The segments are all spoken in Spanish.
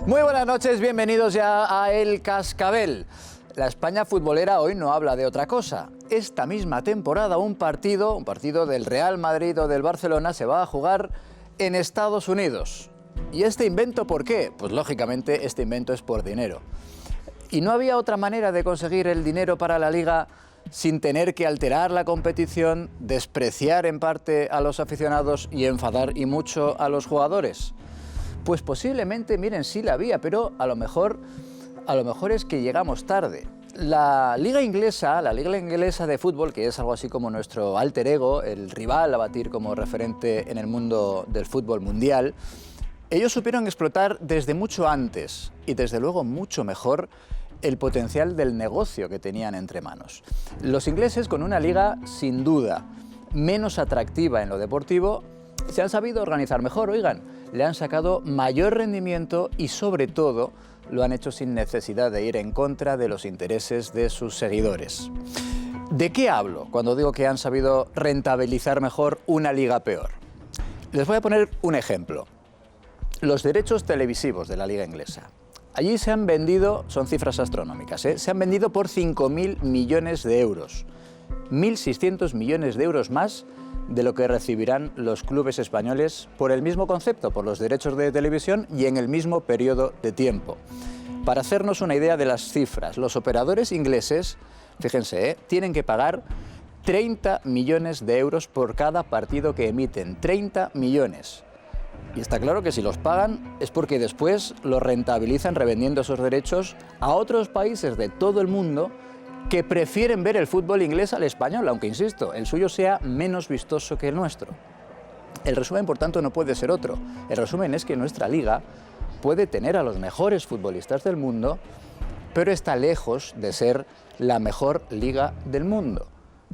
Muy buenas noches, bienvenidos ya a El Cascabel. La España futbolera hoy no habla de otra cosa. Esta misma temporada un partido del Real Madrid o del Barcelona se va a jugar en Estados Unidos. ¿Y este invento por qué? Pues lógicamente este invento es por dinero. ¿Y no había otra manera de conseguir el dinero para la Liga sin tener que alterar la competición, despreciar en parte a los aficionados y enfadar y mucho a los jugadores? Pues posiblemente, miren, sí la había, pero a lo mejor es que llegamos tarde. La Liga Inglesa de fútbol, que es algo así como nuestro alter ego, el rival a batir como referente en el mundo del fútbol mundial, ellos supieron explotar desde mucho antes y desde luego mucho mejor el potencial del negocio que tenían entre manos. Los ingleses, con una liga sin duda menos atractiva en lo deportivo, se han sabido organizar mejor, oigan, le han sacado mayor rendimiento y sobre todo lo han hecho sin necesidad de ir en contra de los intereses de sus seguidores. ¿De qué hablo cuando digo que han sabido rentabilizar mejor una liga peor? Les voy a poner un ejemplo. Los derechos televisivos de la liga inglesa. Allí se han vendido, son cifras astronómicas, se han vendido por 5.000 millones de euros. 1.600 millones de euros más de lo que recibirán los clubes españoles por el mismo concepto, por los derechos de televisión y en el mismo periodo de tiempo. Para hacernos una idea de las cifras, los operadores ingleses, fíjense, tienen que pagar 30 millones de euros por cada partido que emiten, 30 millones. Y está claro que si los pagan es porque después los rentabilizan revendiendo esos derechos a otros países de todo el mundo que prefieren ver el fútbol inglés al español, aunque, insisto, el suyo sea menos vistoso que el nuestro. El resumen, por tanto, no puede ser otro. El resumen es que nuestra liga puede tener a los mejores futbolistas del mundo, pero está lejos de ser la mejor liga del mundo.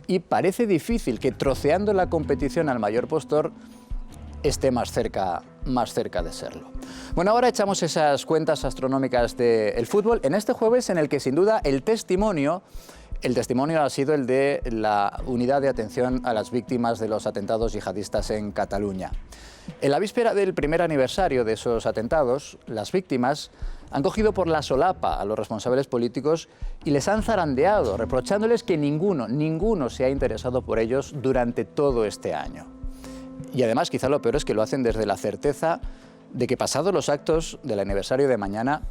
Y parece difícil que troceando la competición al mayor postor esté más cerca de serlo. Bueno, ahora echamos esas cuentas astronómicas del fútbol en este jueves en el que sin duda el testimonio ha sido el de la unidad de atención a las víctimas de los atentados yihadistas en Cataluña. En la víspera del primer aniversario de esos atentados, las víctimas han cogido por la solapa a los responsables políticos y les han zarandeado, reprochándoles que ninguno se ha interesado por ellos durante todo este año. Y además, quizá lo peor es que lo hacen desde la certeza de que pasados los actos del aniversario de mañana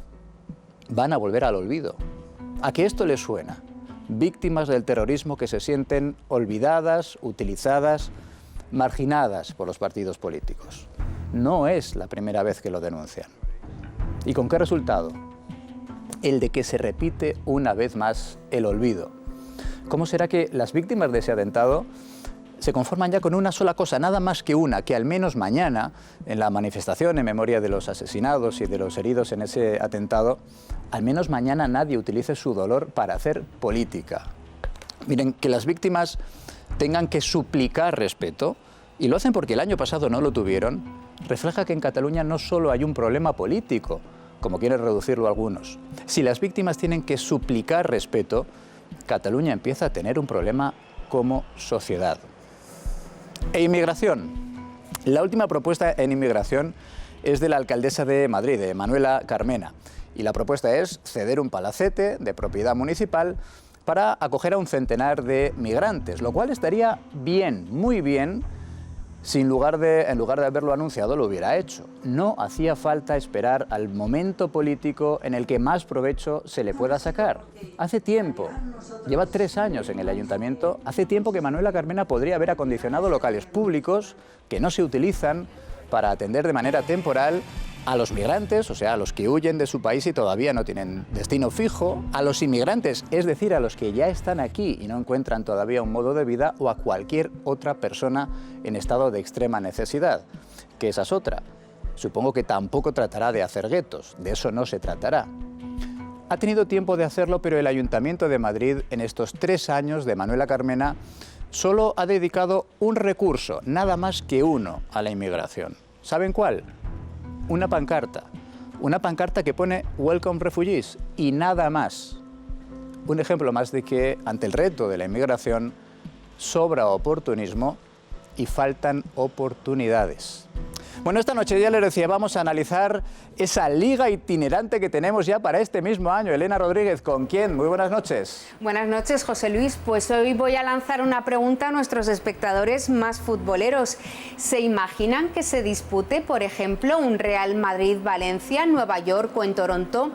van a volver al olvido. ¿A qué esto les suena? Víctimas del terrorismo que se sienten olvidadas, utilizadas, marginadas por los partidos políticos. No es la primera vez que lo denuncian. ¿Y con qué resultado? El de que se repite una vez más el olvido. ¿Cómo será que las víctimas de ese atentado se conforman ya con una sola cosa, nada más que una, que al menos mañana, en la manifestación en memoria de los asesinados y de los heridos en ese atentado, al menos mañana nadie utilice su dolor para hacer política? Miren, que las víctimas tengan que suplicar respeto, y lo hacen porque el año pasado no lo tuvieron, refleja que en Cataluña no solo hay un problema político, como quieren reducirlo algunos. Si las víctimas tienen que suplicar respeto, Cataluña empieza a tener un problema como sociedad. E inmigración. La última propuesta en inmigración es de la alcaldesa de Madrid, de Manuela Carmena. Y la propuesta es ceder un palacete de propiedad municipal para acoger a un centenar de migrantes, lo cual estaría bien, muy bien, si en lugar de haberlo anunciado lo hubiera hecho. No hacía falta esperar al momento político en el que más provecho se le pueda sacar. Hace tiempo, lleva 3 años en el ayuntamiento, hace tiempo que Manuela Carmena podría haber acondicionado locales públicos que no se utilizan para atender de manera temporal a los migrantes, o sea, a los que huyen de su país y todavía no tienen destino fijo, a los inmigrantes, es decir, a los que ya están aquí y no encuentran todavía un modo de vida, o a cualquier otra persona en estado de extrema necesidad, que esa es otra. Supongo que tampoco tratará de hacer guetos, de eso no se tratará. Ha tenido tiempo de hacerlo, pero el Ayuntamiento de Madrid, en estos 3 años de Manuela Carmena, solo ha dedicado un recurso, nada más que uno, a la inmigración. ¿Saben cuál? Una pancarta que pone Welcome Refugees y nada más. Un ejemplo más de que ante el reto de la inmigración sobra oportunismo y faltan oportunidades. Bueno, esta noche ya les decía, vamos a analizar esa liga itinerante que tenemos ya para este mismo año. Elena Rodríguez, ¿con quién? Muy buenas noches. Buenas noches, José Luis. Pues hoy voy a lanzar una pregunta a nuestros espectadores más futboleros. ¿Se imaginan que se dispute, por ejemplo, un Real Madrid-Valencia en Nueva York o en Toronto?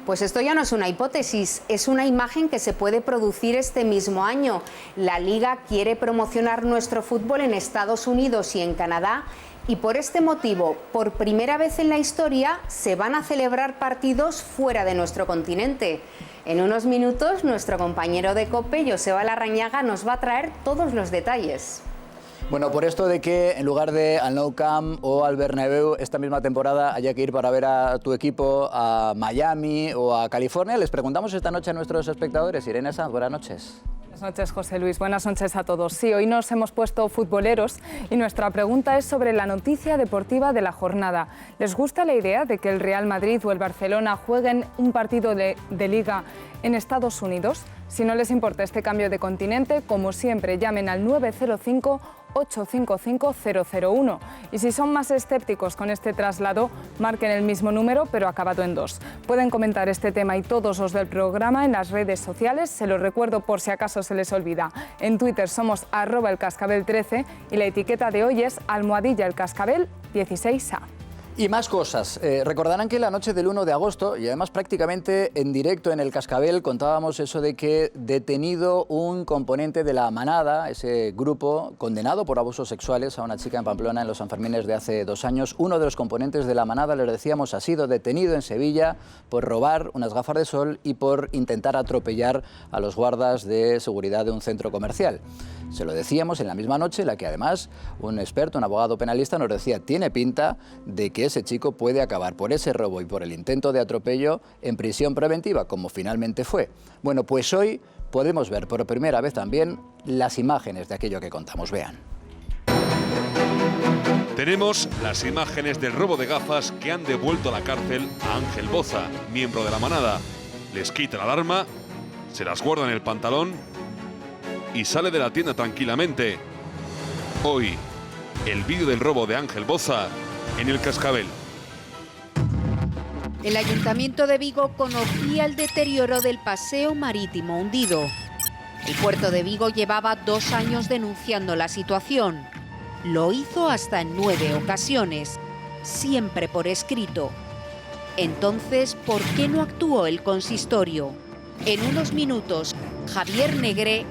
Pues esto ya no es una hipótesis, es una imagen que se puede producir este mismo año. La Liga quiere promocionar nuestro fútbol en Estados Unidos y en Canadá. Y por este motivo, por primera vez en la historia, se van a celebrar partidos fuera de nuestro continente. En unos minutos, nuestro compañero de COPE, Joseba Larrañaga, nos va a traer todos los detalles. Bueno, por esto de que en lugar de al Nou Camp o al Bernabéu esta misma temporada haya que ir para ver a tu equipo a Miami o a California, les preguntamos esta noche a nuestros espectadores. Irene Sanz, buenas noches. Buenas noches, José Luis. Buenas noches a todos. Sí, hoy nos hemos puesto futboleros y nuestra pregunta es sobre la noticia deportiva de la jornada. ¿Les gusta la idea de que el Real Madrid o el Barcelona jueguen un partido de Liga en Estados Unidos? Si no les importa este cambio de continente, como siempre, llamen al 905-855-001. Y si son más escépticos con este traslado, marquen el mismo número, pero acabado en 2. Pueden comentar este tema y todos los del programa en las redes sociales. Se los recuerdo por si acaso se les olvida. En Twitter somos @elcascabel13 y la etiqueta de hoy es @elcascabel16A. Y más cosas. Recordarán que la noche del 1 de agosto, y además prácticamente en directo en El Cascabel, contábamos eso de que detenido un componente de La Manada, ese grupo condenado por abusos sexuales a una chica en Pamplona en los Sanfermines de hace 2 años. Uno de los componentes de La Manada, les decíamos, ha sido detenido en Sevilla por robar unas gafas de sol y por intentar atropellar a los guardas de seguridad de un centro comercial. Se lo decíamos en la misma noche, en la que además un experto, un abogado penalista, nos decía, tiene pinta de que ese chico puede acabar por ese robo y por el intento de atropello en prisión preventiva, como finalmente fue. Bueno, pues hoy podemos ver por primera vez también las imágenes de aquello que contamos. Vean. Tenemos las imágenes del robo de gafas que han devuelto a la cárcel a Ángel Boza, miembro de La Manada. Les quita la alarma, se las guarda en el pantalón y sale de la tienda tranquilamente. Hoy, el vídeo del robo de Ángel Boza en El Cascabel. El Ayuntamiento de Vigo conocía el deterioro del paseo marítimo hundido. El puerto de Vigo llevaba 2 años denunciando la situación. Lo hizo hasta en 9 ocasiones, siempre por escrito. Entonces, ¿por qué no actuó el consistorio? En unos minutos, Javier Negré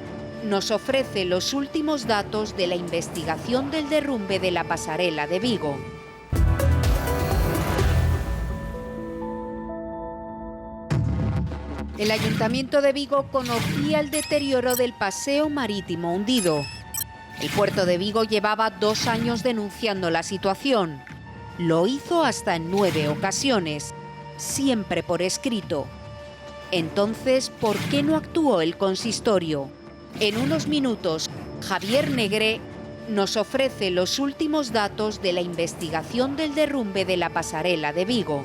nos ofrece los últimos datos de la investigación del derrumbe de la pasarela de Vigo. El Ayuntamiento de Vigo conocía el deterioro del paseo marítimo hundido. El puerto de Vigo llevaba 2 años denunciando la situación. Lo hizo hasta en 9 ocasiones, siempre por escrito. Entonces, ¿por qué no actuó el consistorio? En unos minutos, Javier Negré nos ofrece los últimos datos de la investigación del derrumbe de la pasarela de Vigo.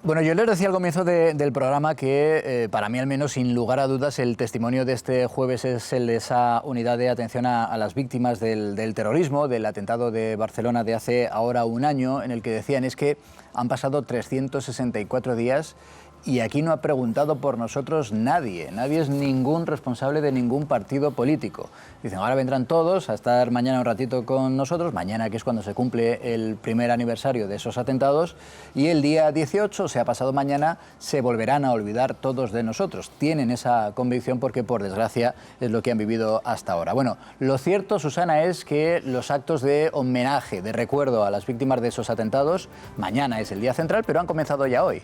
Bueno, yo les decía al comienzo del programa que para mí al menos, sin lugar a dudas, el testimonio de este jueves es el de esa unidad de atención a las víctimas del terrorismo, del atentado de Barcelona de hace ahora 1 año, en el que decían es que han pasado 364 días y aquí no ha preguntado por nosotros nadie. Nadie es ningún responsable de ningún partido político. Dicen, ahora vendrán todos a estar mañana un ratito con nosotros, mañana que es cuando se cumple el primer aniversario de esos atentados, y el día 18, o sea, pasado mañana, se volverán a olvidar todos de nosotros. Tienen esa convicción porque, por desgracia, es lo que han vivido hasta ahora. Bueno, lo cierto, Susana, es que los actos de homenaje, de recuerdo a las víctimas de esos atentados, mañana es el día central, pero han comenzado ya hoy.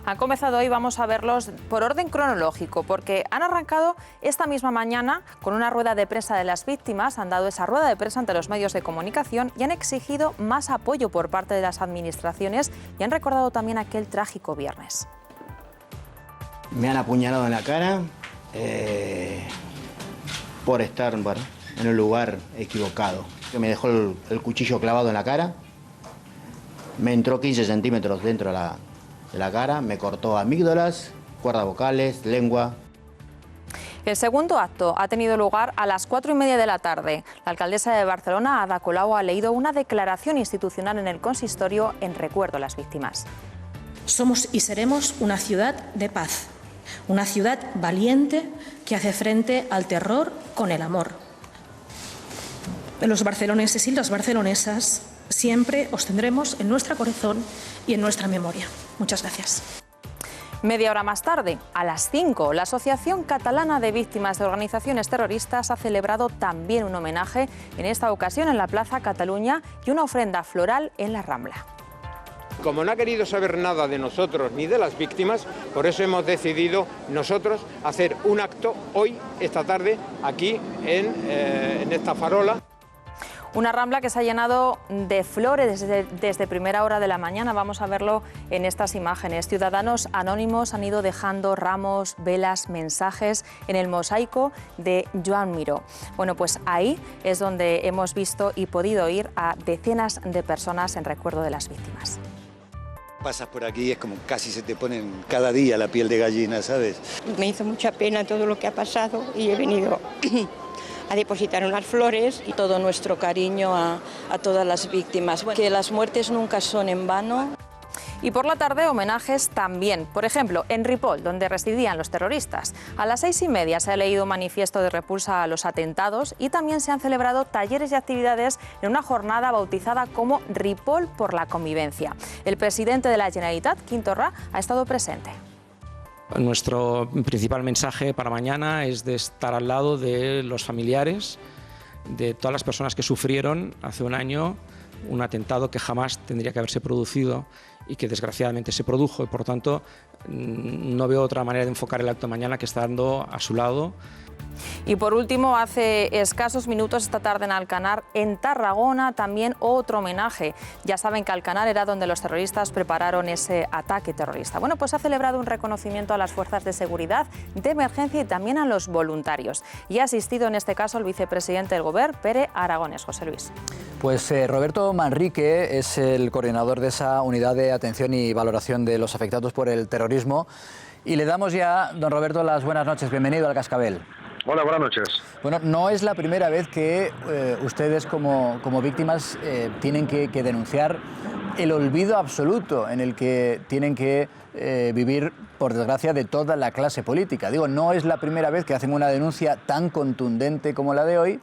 Han comenzado hoy, vamos a verlos por orden cronológico, porque han arrancado esta misma mañana con una rueda de prensa de las víctimas, han dado esa rueda de prensa ante los medios de comunicación y han exigido más apoyo por parte de las administraciones y han recordado también aquel trágico viernes. Me han apuñalado en la cara por estar en un lugar equivocado. Me dejó el cuchillo clavado en la cara, me entró 15 centímetros dentro de la cara, me cortó amígdalas, cuerdas vocales, lengua. El segundo acto ha tenido lugar a las 4:30 de la tarde. La alcaldesa de Barcelona, Ada Colau, ha leído una declaración institucional en el consistorio en recuerdo a las víctimas. Somos y seremos una ciudad de paz, una ciudad valiente que hace frente al terror con el amor. Los barceloneses y las barcelonesas siempre os tendremos en nuestro corazón y en nuestra memoria. Muchas gracias. Media hora más tarde, a las 5, la Asociación Catalana de Víctimas de Organizaciones Terroristas ha celebrado también un homenaje, en esta ocasión en la Plaza Cataluña, y una ofrenda floral en la Rambla. Como no ha querido saber nada de nosotros ni de las víctimas, por eso hemos decidido nosotros hacer un acto hoy, esta tarde, aquí en esta farola. Una Rambla que se ha llenado de flores desde primera hora de la mañana. Vamos a verlo en estas imágenes. Ciudadanos anónimos han ido dejando ramos, velas, mensajes en el mosaico de Joan Miró. Bueno, pues ahí es donde hemos visto y podido ir a decenas de personas en recuerdo de las víctimas. Pasas por aquí, es como casi se te ponen cada día la piel de gallina, ¿sabes? Me hizo mucha pena todo lo que ha pasado y he venido a depositar unas flores. Y todo nuestro cariño a todas las víctimas, que las muertes nunca son en vano. Y por la tarde, homenajes también. Por ejemplo, en Ripoll, donde residían los terroristas. A las 6:30 se ha leído un manifiesto de repulsa a los atentados y también se han celebrado talleres y actividades en una jornada bautizada como Ripoll por la convivencia. El presidente de la Generalitat, Quim Torra, ha estado presente. Nuestro principal mensaje para mañana es de estar al lado de los familiares, de todas las personas que sufrieron hace un año un atentado que jamás tendría que haberse producido y que desgraciadamente se produjo, y por tanto no veo otra manera de enfocar el acto de mañana que estando a su lado. Y por último, hace escasos minutos esta tarde en Alcanar, en Tarragona, también otro homenaje. Ya saben que Alcanar era donde los terroristas prepararon ese ataque terrorista. Bueno, pues ha celebrado un reconocimiento a las fuerzas de seguridad, de emergencia y también a los voluntarios. Y ha asistido en este caso el vicepresidente del Gobierno, Pere Aragonés. José Luis. Pues Roberto Manrique es el coordinador de esa unidad de atención y valoración de los afectados por el terrorismo. Y le damos ya, don Roberto, las buenas noches. Bienvenido al Cascabel. Hola, buenas noches. Bueno, no es la primera vez que ustedes como víctimas tienen que denunciar el olvido absoluto en el que tienen que vivir, por desgracia, de toda la clase política. Digo, no es la primera vez que hacen una denuncia tan contundente como la de hoy,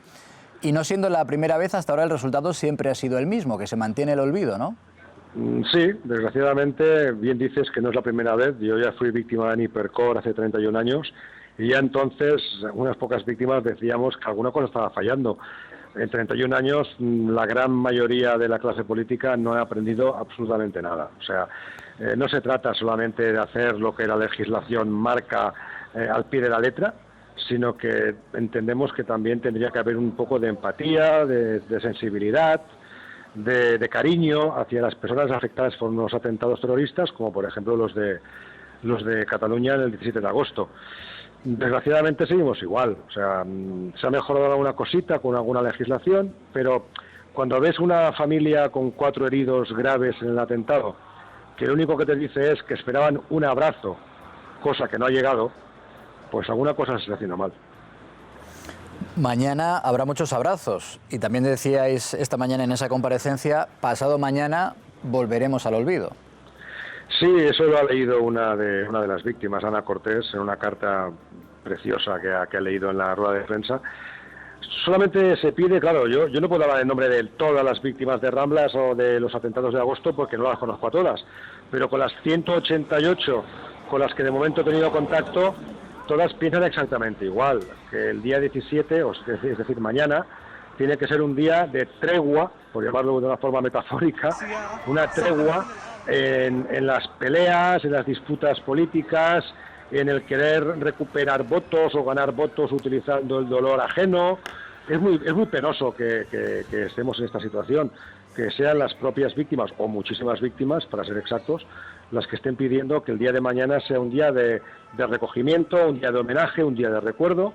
y no siendo la primera vez, hasta ahora el resultado siempre ha sido el mismo, que se mantiene el olvido, ¿no? Sí, desgraciadamente, bien dices que no es la primera vez. Yo ya fui víctima de Hipercor hace 31 años y ya entonces, unas pocas víctimas, decíamos que alguna cosa estaba fallando. En 31 años, la gran mayoría de la clase política no ha aprendido absolutamente nada. O sea, no se trata solamente de hacer lo que la legislación marca al pie de la letra, sino que entendemos que también tendría que haber un poco de empatía, de sensibilidad, de cariño hacia las personas afectadas por unos atentados terroristas, como por ejemplo los de Cataluña en el 17 de agosto. Desgraciadamente seguimos igual, o sea, se ha mejorado alguna cosita con alguna legislación, pero cuando ves una familia con 4 heridos graves en el atentado, que lo único que te dice es que esperaban un abrazo, cosa que no ha llegado, pues alguna cosa se está haciendo mal. Mañana habrá muchos abrazos, y también decíais esta mañana en esa comparecencia, pasado mañana volveremos al olvido. Sí, eso lo ha leído una de las víctimas, Ana Cortés, en una carta preciosa que ha leído en la rueda de prensa. Solamente se pide, claro, yo no puedo hablar en nombre de todas las víctimas de Ramblas o de los atentados de agosto porque no las conozco a todas, pero con las 188 con las que de momento he tenido contacto, todas piensan exactamente igual, que el día 17, es decir, mañana, tiene que ser un día de tregua, por llamarlo de una forma metafórica, una tregua en las peleas, en las disputas políticas, en el querer recuperar votos o ganar votos utilizando el dolor ajeno. Es muy penoso que estemos en esta situación, que sean las propias víctimas, o muchísimas víctimas, para ser exactos, las que estén pidiendo que el día de mañana sea un día de recogimiento, un día de homenaje, un día de recuerdo,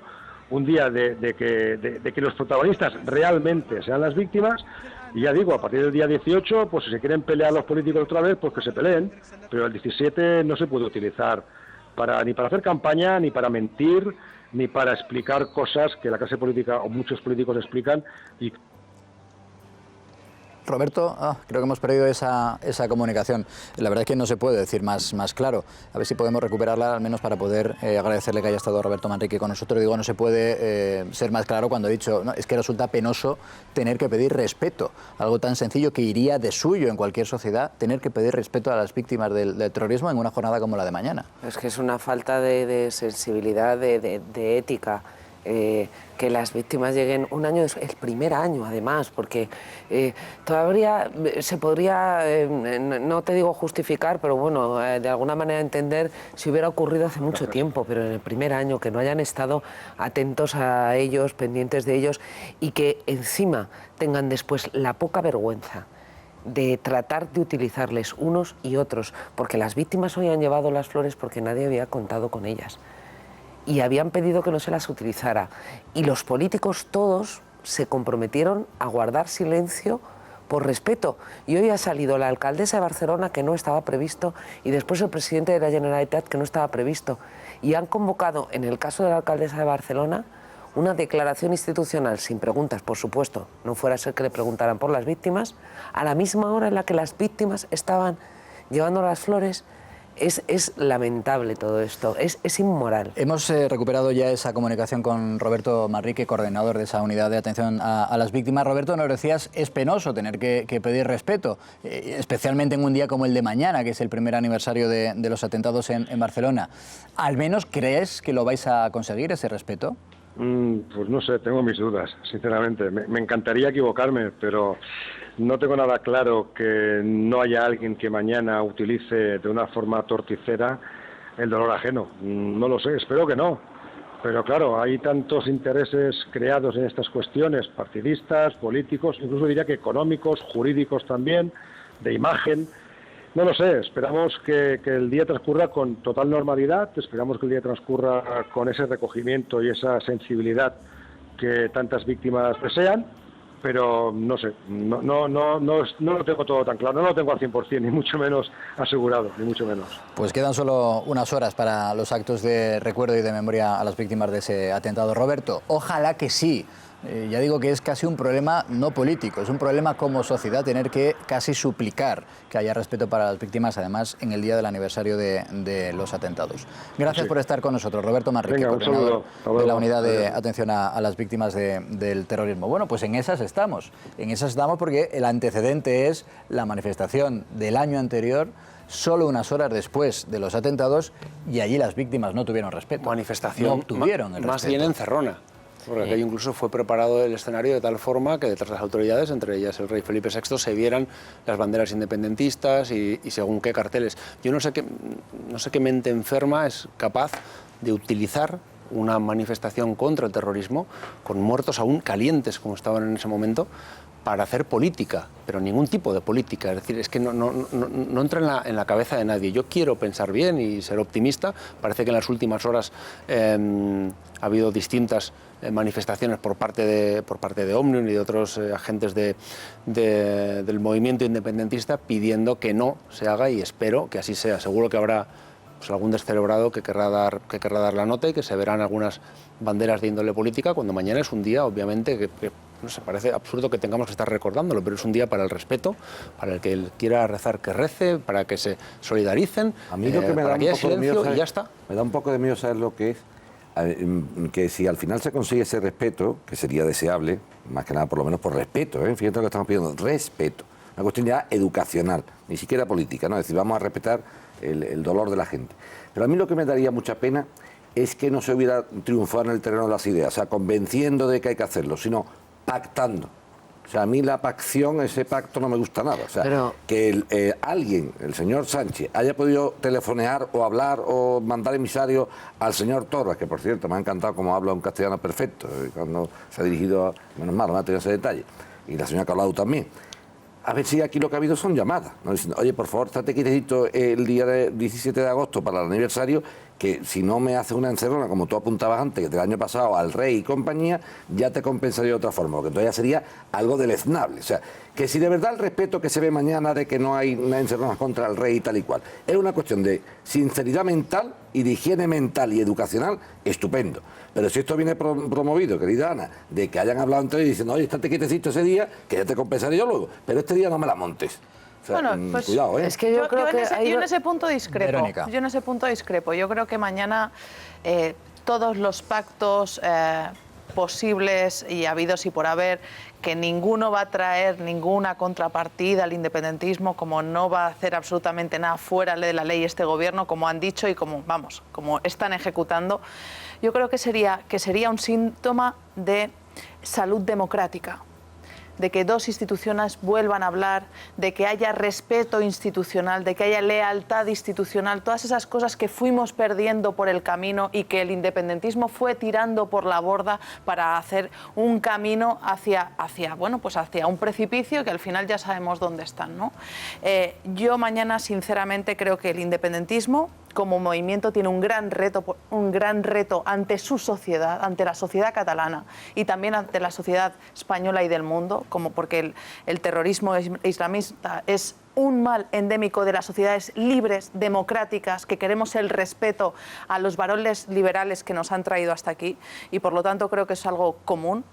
un día de que los protagonistas realmente sean las víctimas. Y ya digo, a partir del día 18, pues si se quieren pelear los políticos otra vez, pues que se peleen, pero el 17 no se puede utilizar ni para hacer campaña, ni para mentir, ni para explicar cosas que la clase política o muchos políticos explican y... Roberto, creo que hemos perdido esa comunicación. La verdad es que no se puede decir más claro. A ver si podemos recuperarla, al menos para poder agradecerle que haya estado Roberto Manrique con nosotros. Digo, no se puede ser más claro cuando he dicho, no, es que resulta penoso tener que pedir respeto. Algo tan sencillo que iría de suyo en cualquier sociedad, tener que pedir respeto a las víctimas del terrorismo en una jornada como la de mañana. Es que es una falta de sensibilidad, de ética. Que las víctimas lleguen un año, el primer año además, porque todavía se podría, no te digo justificar, pero bueno, de alguna manera entender si hubiera ocurrido hace mucho tiempo, pero en el primer año que no hayan estado atentos a ellos, pendientes de ellos y que encima tengan después la poca vergüenza de tratar de utilizarles unos y otros, porque las víctimas hoy han llevado las flores porque nadie había contado con ellas. Y habían pedido que no se las utilizara. Y los políticos todos se comprometieron a guardar silencio por respeto. Y hoy ha salido la alcaldesa de Barcelona, que no estaba previsto, y después el presidente de la Generalitat, que no estaba previsto. Y han convocado, en el caso de la alcaldesa de Barcelona, una declaración institucional, sin preguntas, por supuesto, no fuera a ser que le preguntaran por las víctimas, a la misma hora en la que las víctimas estaban llevando las flores. Es lamentable todo esto, es inmoral. Hemos recuperado ya esa comunicación con Roberto Manrique, coordinador de esa unidad de atención a las víctimas. Roberto, nos decías, es penoso tener que pedir respeto, especialmente en un día como el de mañana, que es el primer aniversario de los atentados en Barcelona. ¿Al menos crees que lo vais a conseguir, ese respeto? Pues no sé, tengo mis dudas, sinceramente. Me encantaría equivocarme, pero no tengo nada claro que no haya alguien que mañana utilice de una forma torticera el dolor ajeno. No lo sé, espero que no. Pero claro, hay tantos intereses creados en estas cuestiones, partidistas, políticos, incluso diría que económicos, jurídicos también, de imagen. No lo sé, esperamos que el día transcurra con total normalidad, esperamos que el día transcurra con ese recogimiento y esa sensibilidad que tantas víctimas desean, pero no sé, no lo tengo todo tan claro, no lo tengo al 100%, ni mucho menos asegurado, ni mucho menos. Pues quedan solo unas horas para los actos de recuerdo y de memoria a las víctimas de ese atentado. Roberto, ojalá que sí. Ya digo que es casi un problema no político, es un problema como sociedad tener que casi suplicar que haya respeto para las víctimas, además en el día del aniversario de los atentados. Gracias por estar con nosotros, Roberto Manrique, coordinador de la unidad de atención a las víctimas del terrorismo. Bueno, pues en esas estamos porque el antecedente es la manifestación del año anterior, solo unas horas después de los atentados, y allí las víctimas no tuvieron respeto. Manifestación no tuvieron el respeto. Más bien encerrona. Porque aquello incluso fue preparado el escenario de tal forma que detrás de las autoridades, entre ellas el rey Felipe VI, se vieran las banderas independentistas y según qué carteles. Yo no sé qué mente enferma es capaz de utilizar una manifestación contra el terrorismo, con muertos aún calientes como estaban en ese momento, para hacer política, pero ningún tipo de política. Es decir, es que no entra en la cabeza de nadie. Yo quiero pensar bien y ser optimista. Parece que en las últimas horas ha habido distintas manifestaciones por parte de Òmnium y de otros agentes del movimiento independentista pidiendo que no se haga, y espero que así sea. Seguro que habrá algún descerebrado que querrá dar la nota y que se verán algunas banderas de índole política, cuando mañana es un día, obviamente, que no sé, parece absurdo que tengamos que estar recordándolo, pero es un día para el respeto, para el que quiera rezar que rece, para que se solidaricen, a mí lo que me da un poco de miedo, y ya está. Me da un poco de miedo saber lo que es, que si al final se consigue ese respeto, que sería deseable, más que nada por lo menos por respeto, fíjate lo que estamos pidiendo, respeto, una cuestión ya educacional, ni siquiera política, ¿no? Es decir, vamos a respetar el dolor de la gente. Pero a mí lo que me daría mucha pena es que no se hubiera triunfado en el terreno de las ideas, o sea, convenciendo de que hay que hacerlo, sino pactando. O sea, a mí la pacción, ese pacto no me gusta nada. O sea, que alguien, el señor Sánchez, haya podido telefonear o hablar o mandar emisario al señor Torra, que por cierto me ha encantado cómo habla un castellano perfecto, cuando se ha dirigido a... Menos mal, no ha tenido ese detalle. Y la señora Colau también. A ver si aquí lo que ha habido son llamadas, ¿no? Diciendo, oye, por favor, estate quietecito el día 17 de agosto para el aniversario que si no me haces una encerrona, como tú apuntabas antes, del año pasado al rey y compañía, ya te compensaría de otra forma, porque entonces ya sería algo deleznable. O sea, que si de verdad el respeto que se ve mañana de que no hay una encerrona contra el rey y tal y cual, es una cuestión de sinceridad mental y de higiene mental y educacional, estupendo. Pero si esto viene promovido, querida Ana, de que hayan hablado entre ellos diciendo, oye, estate quietecito ese día, que ya te compensaré yo luego, pero este día no me la montes. O sea, bueno, pues cuidado, ¿eh? Es que yo creo que yo en ese punto discrepo. Verónica. Yo en ese punto discrepo. Yo creo que mañana todos los pactos posibles y habidos y por haber, que ninguno va a traer ninguna contrapartida al independentismo, como no va a hacer absolutamente nada fuera de la ley este gobierno, como han dicho y como están ejecutando, yo creo que sería un síntoma de salud democrática, de que dos instituciones vuelvan a hablar, de que haya respeto institucional, de que haya lealtad institucional, todas esas cosas que fuimos perdiendo por el camino y que el independentismo fue tirando por la borda para hacer un camino hacia un precipicio que al final ya sabemos dónde están, ¿no? Yo mañana, sinceramente, creo que el independentismo como movimiento tiene un gran reto ante su sociedad, ante la sociedad catalana y también ante la sociedad española y del mundo, como porque el terrorismo islamista es un mal endémico de las sociedades libres, democráticas, que queremos el respeto a los valores liberales que nos han traído hasta aquí, y por lo tanto creo que es algo común.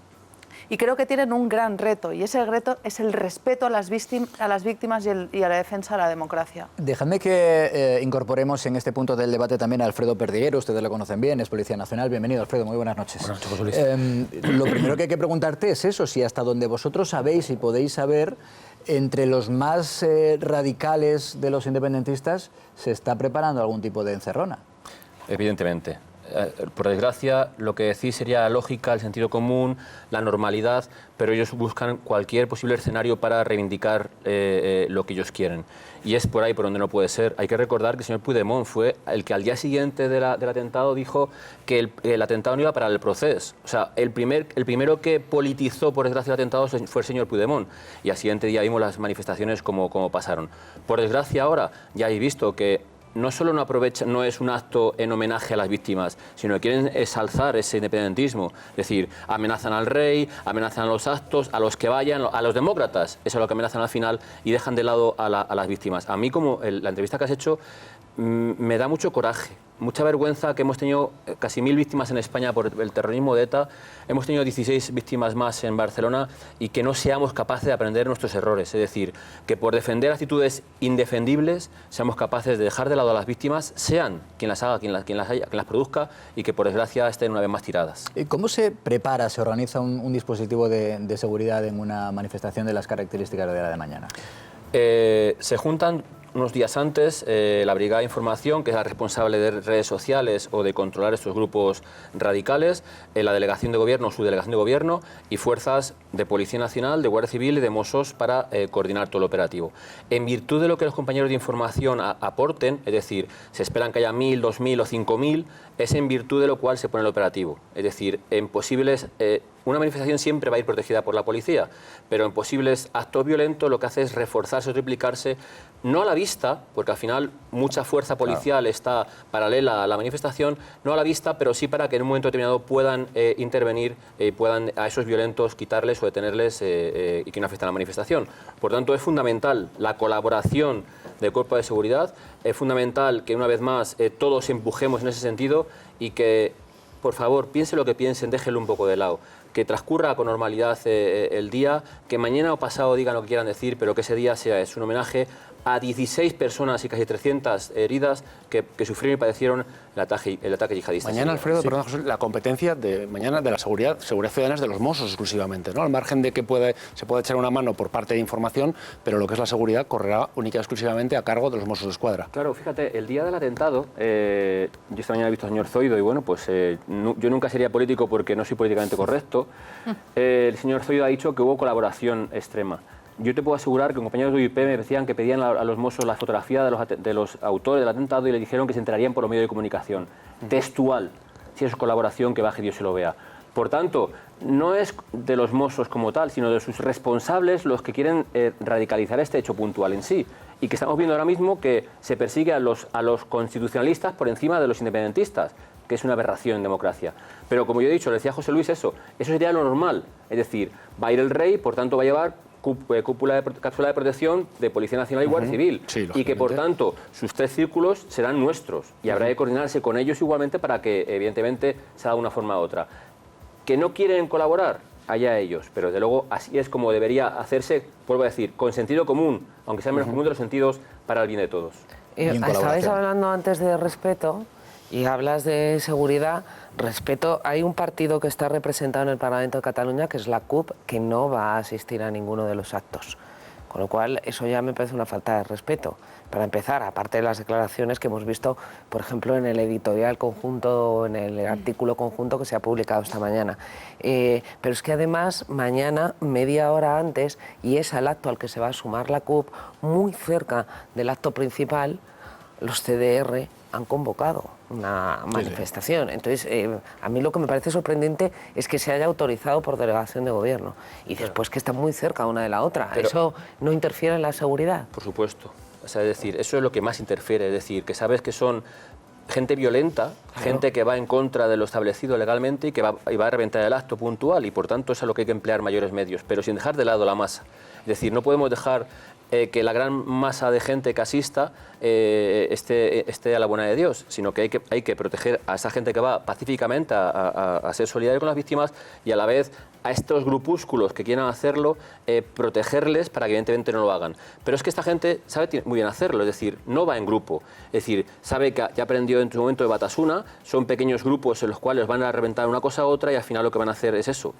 Y creo que tienen un gran reto, y ese reto es el respeto a las víctimas y a la defensa de la democracia. Dejadme que incorporemos en este punto del debate también a Alfredo Perdiguero. Ustedes lo conocen bien, es Policía Nacional. Bienvenido, Alfredo, muy buenas noches. Buenas noches, José Luis. Lo primero que hay que preguntarte es eso, si hasta donde vosotros sabéis y podéis saber, entre los más radicales de los independentistas se está preparando algún tipo de encerrona. Evidentemente. Por desgracia, lo que decís sería la lógica, el sentido común, la normalidad, pero ellos buscan cualquier posible escenario para reivindicar lo que ellos quieren. Y es por ahí por donde no puede ser. Hay que recordar que el señor Puigdemont fue el que al día siguiente del atentado dijo que el atentado no iba para el proceso. O sea, el primero que politizó, por desgracia, el atentado fue el señor Puigdemont. Y al siguiente día vimos las manifestaciones como pasaron. Por desgracia, ahora ya habéis visto que no solo no es un acto en homenaje a las víctimas, sino que quieren exalzar ese independentismo. Es decir, amenazan al rey, amenazan a los actos, a los que vayan, a los demócratas. Eso es lo que amenazan al final y dejan de lado a las víctimas. A mí, como la entrevista que has hecho, me da mucho coraje, mucha vergüenza que hemos tenido casi 1000 víctimas en España por el terrorismo de ETA, hemos tenido 16 víctimas más en Barcelona y que no seamos capaces de aprender nuestros errores. Es decir, que por defender actitudes indefendibles seamos capaces de dejar de lado a las víctimas, sean quien las haga, quien las produzca, y que por desgracia estén una vez más tiradas. ¿Cómo se prepara, se organiza un dispositivo de seguridad en una manifestación de las características de la de mañana? Se juntan unos días antes la Brigada de Información, que es la responsable de redes sociales o de controlar estos grupos radicales, la Delegación de Gobierno o Subdelegación de Gobierno y fuerzas de Policía Nacional, de Guardia Civil y de Mossos para coordinar todo el operativo. En virtud de lo que los compañeros de información aporten, es decir, se esperan que haya 1000, 2000 o 5000, es en virtud de lo cual se pone el operativo. Es decir, en posibles... una manifestación siempre va a ir protegida por la policía, pero en posibles actos violentos lo que hace es reforzarse o triplicarse, no a la vista, porque al final mucha fuerza policial está paralela a la manifestación, no a la vista, pero sí para que en un momento determinado puedan intervenir y puedan a esos violentos quitarles o detenerles y que no afecten a la manifestación. Por tanto, es fundamental la colaboración del Cuerpo de Seguridad, es fundamental que una vez más todos empujemos en ese sentido y que, por favor, piensen lo que piensen, déjenlo un poco de lado. Que transcurra con normalidad el día, que mañana o pasado digan lo que quieran decir, pero que ese día es un homenaje a 16 personas y casi 300 heridas que sufrieron y padecieron el ataque yihadista. Mañana, Alfredo, perdón, José, la competencia de mañana de la seguridad ciudadana es de los Mossos exclusivamente, ¿no? Al margen de que se puede echar una mano por parte de información, pero lo que es la seguridad correrá única y exclusivamente a cargo de los Mossos de Escuadra. Claro, fíjate, el día del atentado, yo esta mañana he visto al señor Zoido y bueno, pues yo nunca sería político porque no soy políticamente correcto. El señor Zoido ha dicho que hubo colaboración extrema. Yo te puedo asegurar que compañeros de UIP me decían que pedían a los Mossos la fotografía de los autores del atentado y le dijeron que se enterarían por los medios de comunicación. Textual. Si es colaboración, que baje Dios se lo vea. Por tanto, no es de los Mossos como tal, sino de sus responsables los que quieren radicalizar este hecho puntual en sí. Y que estamos viendo ahora mismo que se persigue a los constitucionalistas por encima de los independentistas, que es una aberración en democracia. Pero como yo he dicho, le decía a José Luis eso sería lo normal. Es decir, va a ir el rey, por tanto va a llevar cápsula de protección de Policía Nacional y Guardia Civil. Sí, y que, por tanto, sus 3 círculos serán nuestros. Y habrá que coordinarse con ellos igualmente para que, evidentemente, se haga de una forma u otra. ¿Que no quieren colaborar? Allá ellos. Pero, desde luego, así es como debería hacerse, vuelvo a decir, con sentido común, aunque sea menos común de los sentidos, para el bien de todos. Estabais hablando antes de respeto y hablas de seguridad. Respeto, hay un partido que está representado en el Parlamento de Cataluña, que es la CUP, que no va a asistir a ninguno de los actos. Con lo cual, eso ya me parece una falta de respeto. Para empezar, aparte de las declaraciones que hemos visto, por ejemplo, en el editorial conjunto, en el artículo conjunto que se ha publicado esta mañana. Pero es que además, mañana, media hora antes, y es al acto al que se va a sumar la CUP, muy cerca del acto principal, los CDR han convocado una manifestación. Entonces, a mí lo que me parece sorprendente es que se haya autorizado por delegación de gobierno y después que está muy cerca una de la otra. Pero, ¿eso no interfiere en la seguridad? Por supuesto. O sea, es decir, eso es lo que más interfiere. Es decir, que sabes que son gente violenta, gente que va en contra de lo establecido legalmente y que va a reventar el acto puntual, y por tanto es a lo que hay que emplear mayores medios, pero sin dejar de lado la masa. Es decir, no podemos dejar que la gran masa de gente que asista esté a la buena de Dios, sino que hay que proteger a esa gente que va pacíficamente a ser solidaria con las víctimas, y a la vez a estos grupúsculos que quieran hacerlo, protegerles para que evidentemente no lo hagan. Pero es que esta gente sabe muy bien hacerlo, es decir, no va en grupo. Es decir, sabe que ya aprendió en su momento de Batasuna, son pequeños grupos en los cuales van a reventar una cosa a otra, y al final lo que van a hacer es eso,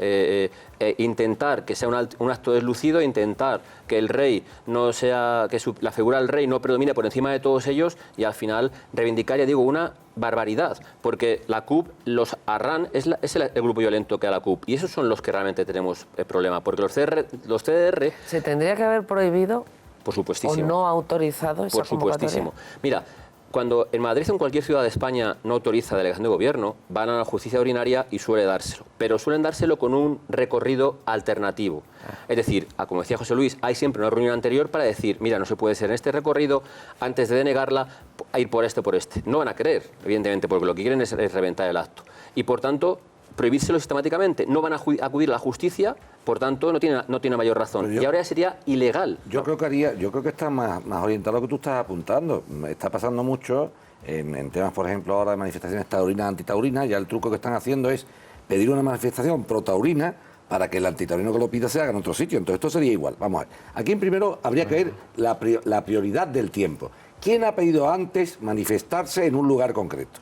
intentar que sea un acto deslucido, intentar que el rey no sea, que la figura del rey no predomine por encima de todos ellos, y al final reivindicar, ya digo, una barbaridad, porque la CUP, los Arran, es el grupo violento que a la CUP, y esos son los que realmente tenemos el problema, porque los CDR... ¿Se tendría que haber prohibido? Por supuestísimo. ¿O no autorizado esa convocatoria? Por supuestísimo. Mira, cuando en Madrid o en cualquier ciudad de España no autoriza delegación de gobierno, van a la justicia ordinaria y suele dárselo. Pero suelen dárselo con un recorrido alternativo. Es decir, como decía José Luis, hay siempre una reunión anterior para decir, mira, no se puede ser en este recorrido, antes de denegarla, a ir por este. No van a querer, evidentemente, porque lo que quieren es reventar el acto. Y por tanto, prohibírselo sistemáticamente. No van a acudir a la justicia, por tanto, no tiene mayor razón. Y ahora ya sería ilegal. Yo creo que está más orientado a lo que tú estás apuntando. Está pasando mucho en temas, por ejemplo, ahora de manifestaciones taurinas, antitaurinas. Ya el truco que están haciendo es pedir una manifestación pro-taurina para que el antitaurino que lo pida se haga en otro sitio. Entonces esto sería igual. Vamos a ver. Aquí primero habría que ver la prioridad del tiempo. ¿Quién ha pedido antes manifestarse en un lugar concreto?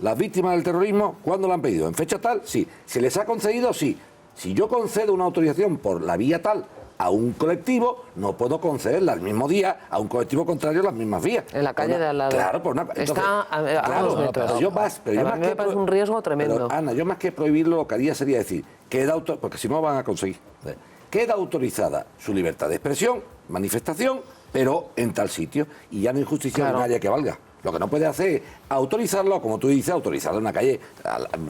¿Las víctimas del terrorismo cuándo lo han pedido? ¿En fecha tal? Sí. ¿Se les ha concedido? Sí. Si yo concedo una autorización por la vía tal a un colectivo, no puedo concederla al mismo día a un colectivo contrario a las mismas vías. En la calle de al lado. Claro, por una... Entonces, está a 2 metros. Pero yo más me parece un riesgo tremendo. Pero, Ana, yo más que prohibirlo, lo que haría sería decir, porque si no van a conseguir. Queda autorizada su libertad de expresión, manifestación, pero en tal sitio, y ya no hay justicia ordinaria que valga. Lo que no puede hacer es autorizarlo, como tú dices, autorizarlo en una calle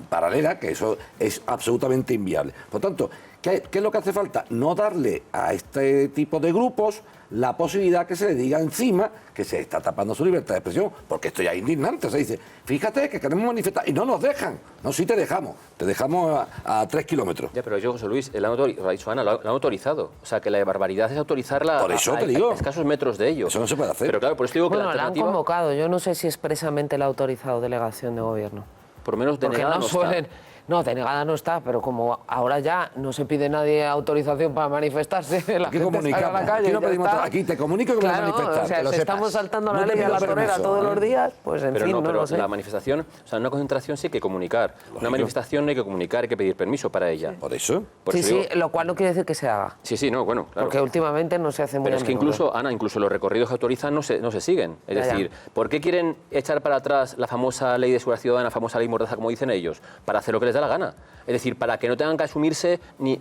paralela, que eso es absolutamente inviable. Por tanto, ¿qué es lo que hace falta? No darle a este tipo de grupos la posibilidad que se le diga encima que se está tapando su libertad de expresión, porque esto ya es indignante. Se dice, fíjate que queremos manifestar, y no nos dejan. No, sí te dejamos a 3 kilómetros. Ya, pero yo, José Luis, lo ha dicho Ana, lo han autorizado. O sea, que la barbaridad es autorizarla por eso te digo, a escasos metros de ello. Eso no se puede hacer. Pero claro, por eso digo que la alternativa... la han convocado. Yo no sé si expresamente la ha autorizado delegación de gobierno. Por lo menos denegada no suelen... Está. No, denegada no está, pero como ahora ya no se pide nadie autorización para manifestarse, la gente sale a la calle. Aquí no pedimos aquí te comunico que me voy a manifestar. O sea, si estamos saltando la ley a la torera todos los días, pues en fin, no lo sé. La manifestación, o sea, una concentración sí hay que comunicar. Una manifestación no hay que comunicar, hay que pedir permiso para ella. ¿Por eso? Sí, lo cual no quiere decir que se haga. Sí, no, bueno, claro. Porque últimamente no se hace muy bien. Pero es que incluso, Ana, incluso los recorridos que autorizan no se siguen. Es decir, ¿por qué quieren echar para atrás la famosa ley de seguridad ciudadana, la famosa ley Mordaza, como dicen ellos? Para hacer lo que les da la gana. Es decir, para que no tengan que asumirse ni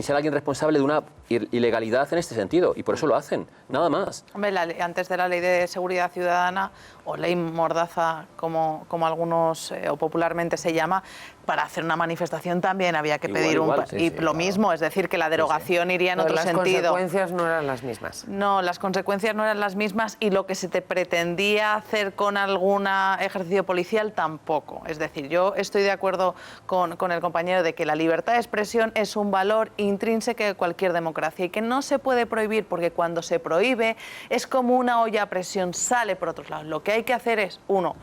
ser alguien responsable de una ilegalidad en este sentido. Y por eso lo hacen, nada más. Hombre, antes de la ley de seguridad ciudadana, o ley Mordaza, como algunos o popularmente se llama, para hacer una manifestación también había que Igual, pedir igual, lo mismo, es decir, que la derogación iría en otro sentido. Las consecuencias no eran las mismas. No, las consecuencias no eran las mismas y lo que se te pretendía hacer con algún ejercicio policial tampoco. Es decir, yo estoy de acuerdo con el compañero de que la libertad de expresión es un valor intrínseco de cualquier democracia y que no se puede prohibir, porque cuando se prohíbe es como una olla a presión, sale por otros lados. Lo que hay que hacer es, uno,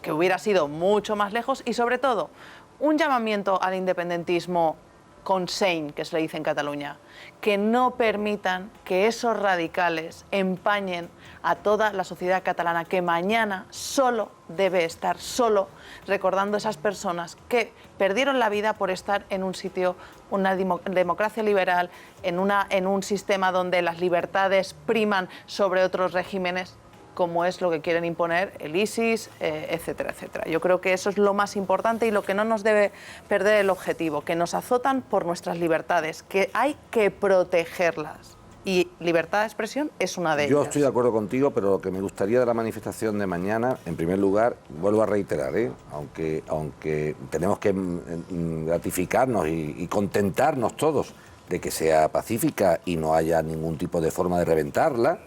que hubiera sido mucho más lejos y sobre todo un llamamiento al independentismo con seny, que se le dice en Cataluña, que no permitan que esos radicales empañen a toda la sociedad catalana, que mañana solo debe estar solo recordando a esas personas que perdieron la vida por estar en un sitio, una democracia liberal, en un sistema donde las libertades priman sobre otros regímenes, como es lo que quieren imponer el ISIS, etcétera, etcétera. Yo creo que eso es lo más importante y lo que no nos debe perder el objetivo, que nos azotan por nuestras libertades, que hay que protegerlas. Y libertad de expresión es una de ellas. Yo estoy de acuerdo contigo, pero lo que me gustaría de la manifestación de mañana, en primer lugar, vuelvo a reiterar, aunque tenemos que gratificarnos y contentarnos todos de que sea pacífica y no haya ningún tipo de forma de reventarla,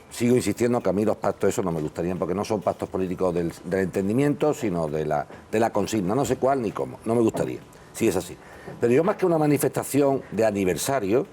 sigo insistiendo que a mí los pactos esos no me gustarían, porque no son pactos políticos del entendimiento, sino de la consigna, no sé cuál ni cómo, no me gustaría, si es así. Pero yo, más que una manifestación de aniversario,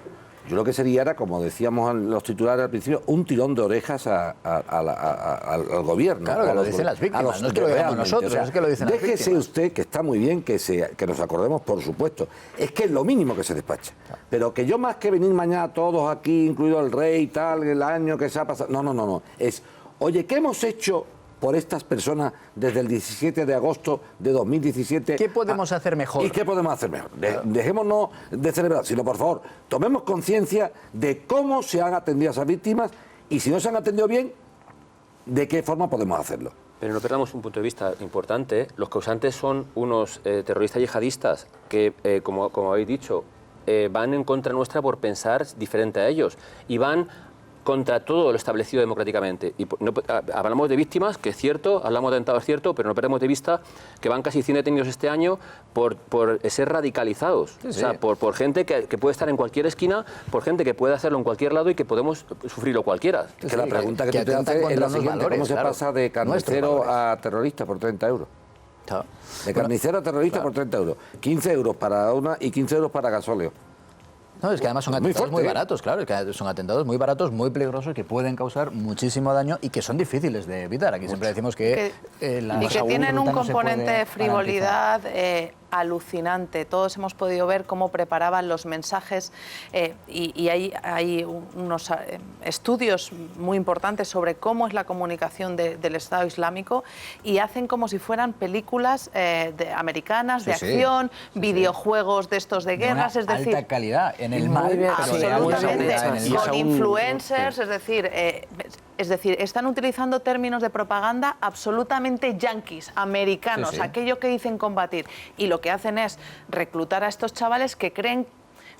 yo lo que sería era, como decíamos los titulares al principio, un tirón de orejas al gobierno. Claro, que lo dicen las víctimas, no es que lo digamos nosotros, es que lo dicen las víctimas. Déjese usted, que está muy bien que nos acordemos, por supuesto, es que es lo mínimo que se despacha. Pero que yo, más que venir mañana todos aquí, incluido el rey y tal, el año que se ha pasado, no, es, oye, ¿qué hemos hecho por estas personas desde el 17 de agosto de 2017. ¿Qué podemos hacer mejor? ¿Y qué podemos hacer mejor? Dejémonos de celebrar, sino por favor, tomemos conciencia de cómo se han atendido a esas víctimas y si no se han atendido bien, de qué forma podemos hacerlo. Pero no perdamos un punto de vista importante. Los causantes son unos terroristas yihadistas que, como habéis dicho, van en contra nuestra por pensar diferente a ellos y van contra todo lo establecido democráticamente. Y hablamos de víctimas, que es cierto, hablamos de atentados, es cierto, pero no perdemos de vista que van casi 100 detenidos este año por ser radicalizados. Sí, o sea, por gente que puede estar en cualquier esquina, por gente que puede hacerlo en cualquier lado y que podemos sufrirlo cualquiera. Es que la pregunta que te hace es la siguiente: ¿cómo se pasa de carnicero a terrorista por 30 euros? De carnicero a terrorista por 30 euros. 15 euros para una y 15 euros para gasóleo. No, es que además son atentados muy baratos, claro, es que son atentados muy baratos, muy peligrosos, que pueden causar muchísimo daño y que son difíciles de evitar. Aquí siempre decimos que y que tienen un componente de frivolidad alucinante. Todos hemos podido ver cómo preparaban los mensajes y hay unos estudios muy importantes sobre cómo es la comunicación del Estado Islámico y hacen como si fueran películas americanas de acción, videojuegos de estos de guerras, es decir, alta calidad en el mal, absolutamente, con influencers, es decir, están utilizando términos de propaganda absolutamente yanquis, americanos, aquello que dicen combatir. Y lo que hacen es reclutar a estos chavales que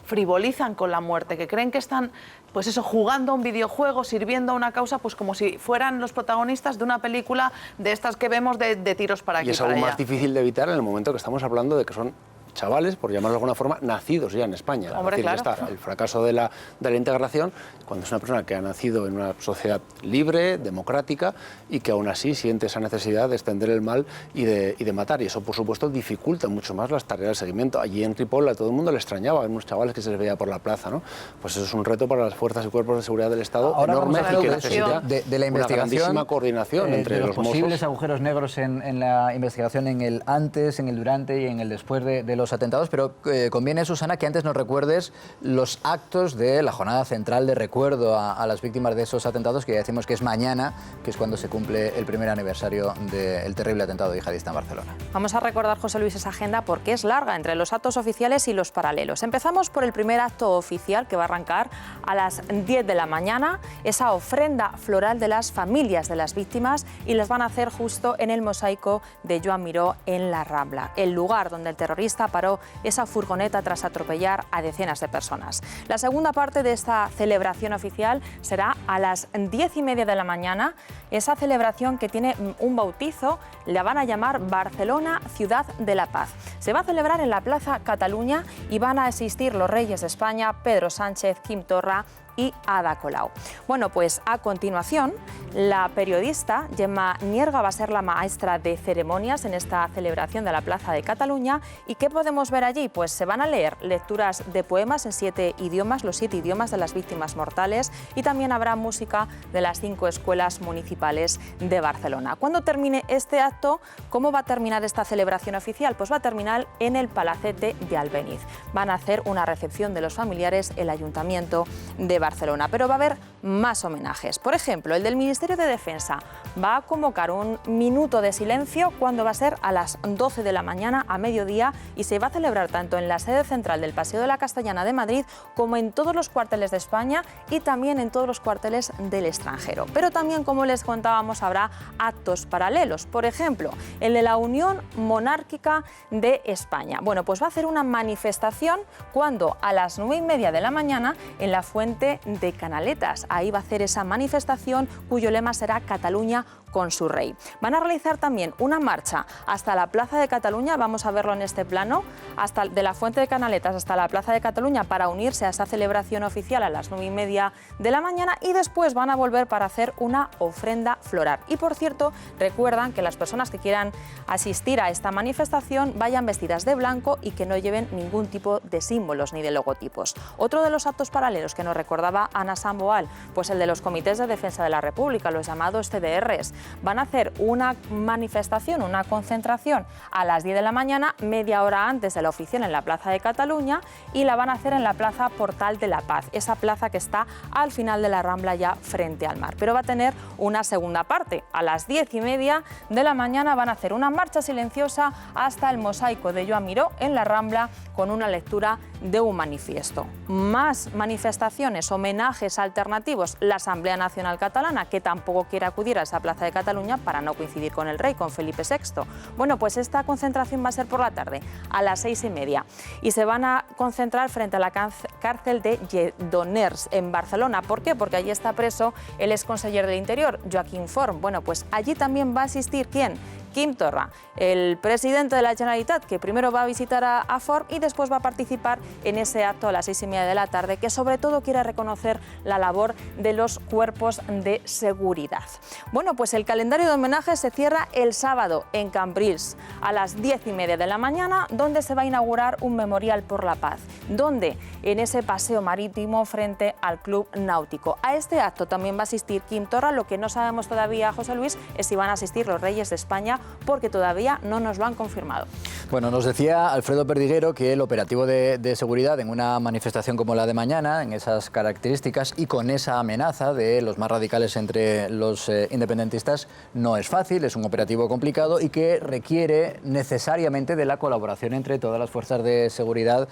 frivolizan con la muerte, que creen que están, pues eso, jugando a un videojuego, sirviendo a una causa, pues como si fueran los protagonistas de una película de estas que vemos de tiros para aquí y es para aún allá. Más difícil de evitar en el momento que estamos hablando de que son chavales, por llamarlo de alguna forma, nacidos ya en España. Hombre, es decir, claro. está el fracaso de la integración, cuando es una persona que ha nacido en una sociedad libre, democrática, y que aún así siente esa necesidad de extender el mal y de matar. Y eso, por supuesto, dificulta mucho más las tareas de seguimiento. Allí en Ripoll a todo el mundo le extrañaba, a unos chavales que se les veía por la plaza, ¿no? Pues eso es un reto para las fuerzas y cuerpos de seguridad del Estado enorme y que necesita de la investigación, una grandísima coordinación entre los los posibles Mossos. agujeros negros en la investigación, en el antes, en el durante y en el después de los atentados, pero conviene, Susana, que antes nos recuerdes los actos de la jornada central de recuerdo a las víctimas de esos atentados, que ya decimos que es mañana, que es cuando se cumple el primer aniversario del terrible atentado yihadista en Barcelona. Vamos a recordar, José Luis, esa agenda porque es larga entre los actos oficiales y los paralelos. Empezamos por el primer acto oficial, que va a arrancar a las 10 de la mañana, esa ofrenda floral de las familias de las víctimas, y las van a hacer justo en el mosaico de Joan Miró en la Rambla, el lugar donde el terrorista paró esa furgoneta tras atropellar a decenas de personas. La segunda parte de esta celebración oficial será a las 10:30 de la mañana. Esa celebración que tiene un bautizo la van a llamar Barcelona Ciudad de la Paz. Se va a celebrar en la Plaza Cataluña y van a asistir los reyes de España, Pedro Sánchez, Quim Torra y Ada Colau. Bueno, pues a continuación, la periodista Gemma Nierga va a ser la maestra de ceremonias en esta celebración de la Plaza de Cataluña. ¿Y qué podemos ver allí? Pues se van a leer lecturas de poemas en 7 idiomas, los 7 idiomas de las víctimas mortales, y también habrá música de las 5 escuelas municipales de Barcelona. Cuando termine este acto, ¿cómo va a terminar esta celebración oficial? Pues va a terminar en el Palacete de Albéniz. Van a hacer una recepción de los familiares el Ayuntamiento de Barcelona, pero va a haber más homenajes. Por ejemplo, el del Ministerio de Defensa va a convocar un minuto de silencio cuando va a ser a las 12 de la mañana a mediodía y se va a celebrar tanto en la sede central del Paseo de la Castellana de Madrid como en todos los cuarteles de España y también en todos los cuarteles del extranjero. Pero también, como les contábamos, habrá actos paralelos. Por ejemplo, el de la Unión Monárquica de España. Bueno, pues va a hacer una manifestación cuando a las 9:30 de la mañana en la Fuente de Canaletas. Ahí va a hacer esa manifestación cuyo lema será Cataluña con su rey. Van a realizar también una marcha hasta la Plaza de Cataluña, vamos a verlo en este plano, hasta de la Fuente de Canaletas hasta la Plaza de Cataluña para unirse a esa celebración oficial a las 9:30 de la mañana y después van a volver para hacer una ofrenda floral. Y por cierto, recuerdan que las personas que quieran asistir a esta manifestación vayan vestidas de blanco y que no lleven ningún tipo de símbolos ni de logotipos. Otro de los actos paralelos que nos recordaba Ana Samboal, pues el de los comités de defensa de la República, los llamados CDRs. Van a hacer una manifestación, una concentración a las 10 de la mañana, media hora antes de la oficial en la Plaza de Cataluña, y la van a hacer en la Plaza Portal de la Paz, esa plaza que está al final de la Rambla ya frente al mar. Pero va a tener una segunda parte. A las 10:30 de la mañana van a hacer una marcha silenciosa hasta el mosaico de Joan Miró en la Rambla con una lectura de un manifiesto. Más manifestaciones, homenajes alternativos. La Asamblea Nacional Catalana, que tampoco quiere acudir a esa Plaza de Cataluña para no coincidir con el rey, con Felipe VI. Bueno, pues esta concentración va a ser por la tarde, a las 6:30. Y se van a concentrar frente a la cárcel de Lledoners, en Barcelona. ¿Por qué? Porque allí está preso el exconseller del Interior, Joaquim Forn. Bueno, pues allí también va a asistir, ¿quién? Quim Torra, el presidente de la Generalitat, que primero va a visitar a Forn y después va a participar en ese acto a las 6:30 de la tarde, que sobre todo quiere reconocer la labor de los cuerpos de seguridad. Bueno, pues el calendario de homenajes se cierra el sábado en Cambrils a las 10:30 de la mañana, donde se va a inaugurar un memorial por la paz, donde en ese paseo marítimo frente al Club Náutico. A este acto también va a asistir Quim Torra. Lo que no sabemos todavía, José Luis, es si van a asistir los reyes de España, porque todavía no nos lo han confirmado. Bueno, nos decía Alfredo Perdiguero que el operativo de seguridad en una manifestación como la de mañana, en esas características y con esa amenaza de los más radicales entre los independentistas, no es fácil, es un operativo complicado y que requiere necesariamente de la colaboración entre todas las fuerzas de seguridad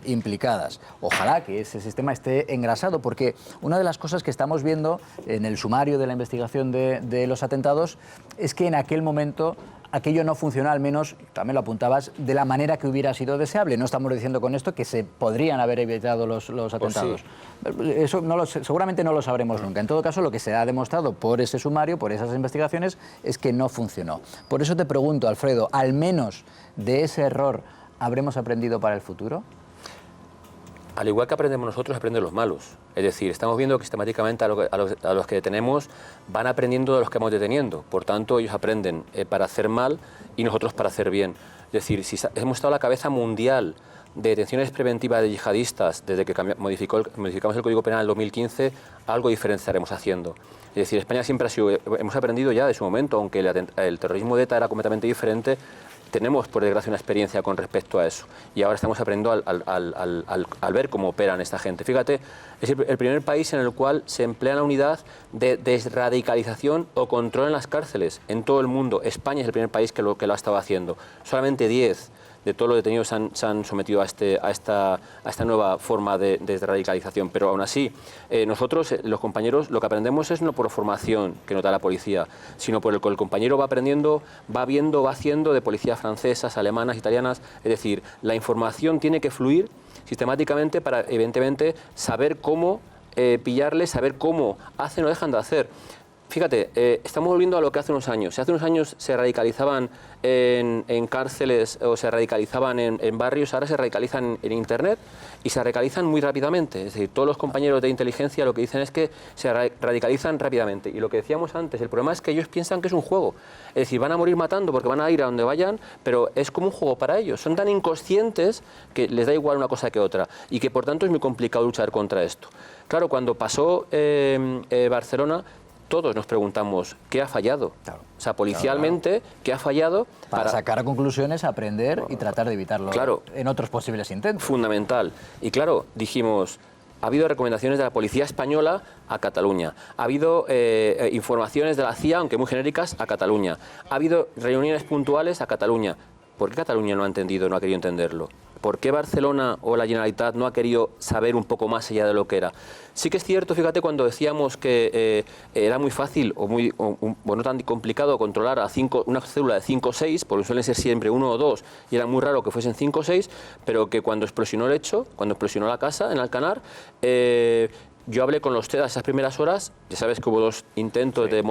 implicadas. Ojalá que ese sistema esté engrasado, porque una de las cosas que estamos viendo en el sumario de la investigación de los atentados es que en aquel momento aquello no funcionó, al menos, también lo apuntabas, de la manera que hubiera sido deseable. No estamos diciendo con esto que se podrían haber evitado los atentados. Pues sí. Eso seguramente no lo sabremos nunca. En todo caso, lo que se ha demostrado por ese sumario, por esas investigaciones, es que no funcionó. Por eso te pregunto, Alfredo, ¿al menos de ese error habremos aprendido para el futuro? Al igual que aprendemos nosotros, aprenden los malos. Es decir, estamos viendo que sistemáticamente a los que detenemos van aprendiendo de los que vamos deteniendo. Por tanto, ellos aprenden para hacer mal y nosotros para hacer bien. Es decir, si hemos estado a la cabeza mundial de detenciones preventivas de yihadistas desde que modificamos el Código Penal en el 2015, algo diferente estaremos haciendo. Es decir, España siempre ha sido... Hemos aprendido ya de su momento, aunque el terrorismo de ETA era completamente diferente, tenemos, por desgracia, una experiencia con respecto a eso. Y ahora estamos aprendiendo al ver cómo operan esta gente. Fíjate, es el primer país en el cual se emplea la unidad de desradicalización o control en las cárceles en todo el mundo. España es el primer país que lo ha estado haciendo. Solamente 10 de todos los detenidos se han sometido a esta nueva forma de radicalización. Pero aún así, nosotros, los compañeros, lo que aprendemos es no por formación que nos da la policía, sino por el que el compañero va aprendiendo, va viendo, va haciendo de policías francesas, alemanas, italianas. Es decir, la información tiene que fluir sistemáticamente para, evidentemente, saber cómo pillarles, saber cómo hacen o dejan de hacer. Fíjate, estamos volviendo a lo que hace unos años. Si hace unos años se radicalizaban en cárceles o se radicalizaban en barrios, ahora se radicalizan en Internet y se radicalizan muy rápidamente. Es decir, todos los compañeros de inteligencia lo que dicen es que se radicalizan rápidamente. Y lo que decíamos antes, el problema es que ellos piensan que es un juego. Es decir, van a morir matando porque van a ir a donde vayan, pero es como un juego para ellos. Son tan inconscientes que les da igual una cosa que otra y que por tanto es muy complicado luchar contra esto. Claro, cuando pasó Barcelona, todos nos preguntamos, ¿qué ha fallado? Claro. O sea, policialmente, ¿qué ha fallado? Para sacar conclusiones, aprender y tratar de evitarlo en otros posibles intentos. Fundamental. Y claro, dijimos, ha habido recomendaciones de la Policía Española a Cataluña, ha habido informaciones de la CIA, aunque muy genéricas, a Cataluña, ha habido reuniones puntuales a Cataluña. ¿Por qué Cataluña no ha entendido, no ha querido entenderlo? ¿Por qué Barcelona o la Generalitat no ha querido saber un poco más allá de lo que era? Sí que es cierto, fíjate, cuando decíamos que era muy fácil o no tan complicado controlar a una célula de 5 o 6, porque suelen ser siempre 1 o 2, y era muy raro que fuesen 5 o 6, pero que cuando explosionó el hecho, cuando explosionó la casa en Alcanar, yo hablé con los TEDAS esas primeras horas. Ya sabes que hubo 2 intentos de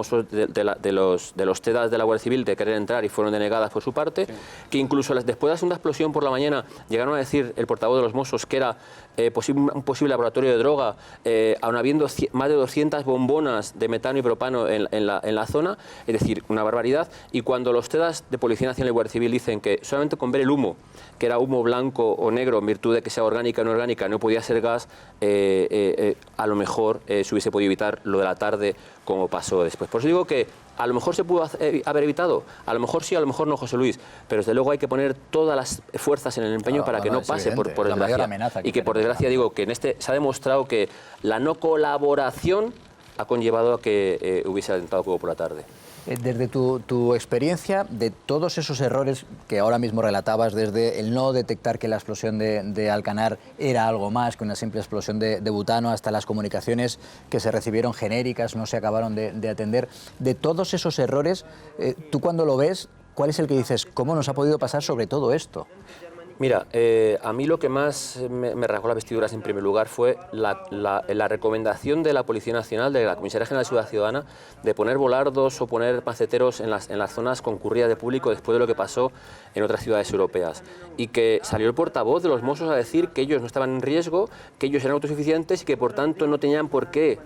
los TEDAS de la Guardia Civil de querer entrar y fueron denegadas por su parte, que incluso después de la segunda explosión por la mañana llegaron a decir el portavoz de los Mossos que era un posible laboratorio de droga, aun habiendo más de 200 bombonas de metano y propano en la zona, es decir, una barbaridad. Y cuando los TEDAS de Policía Nacional y Guardia Civil dicen que solamente con ver el humo, que era humo blanco o negro en virtud de que sea orgánica o no orgánica, no podía ser gas, a lo mejor se hubiese podido evitar lo de la tarde como pasó después. Por eso digo que a lo mejor se pudo haber evitado, a lo mejor sí, a lo mejor no, José Luis, pero desde luego hay que poner todas las fuerzas en el empeño para que no pase por desgracia. Y que por desgracia digo que en se ha demostrado que la no colaboración ha conllevado a que hubiese atentado como por la tarde. Desde tu experiencia, de todos esos errores que ahora mismo relatabas, desde el no detectar que la explosión de Alcanar era algo más que una simple explosión de butano, hasta las comunicaciones que se recibieron genéricas, no se acabaron de atender, de todos esos errores, tú cuando lo ves, ¿cuál es el que dices, cómo nos ha podido pasar sobre todo esto? Mira, a mí lo que más me rasgó las vestiduras en primer lugar fue la recomendación de la Policía Nacional, de la Comisaría General de Seguridad Ciudadana, de poner volardos o poner maceteros en las zonas concurridas de público después de lo que pasó en otras ciudades europeas. Y que salió el portavoz de los Mossos a decir que ellos no estaban en riesgo, que ellos eran autosuficientes y que por tanto no tenían por qué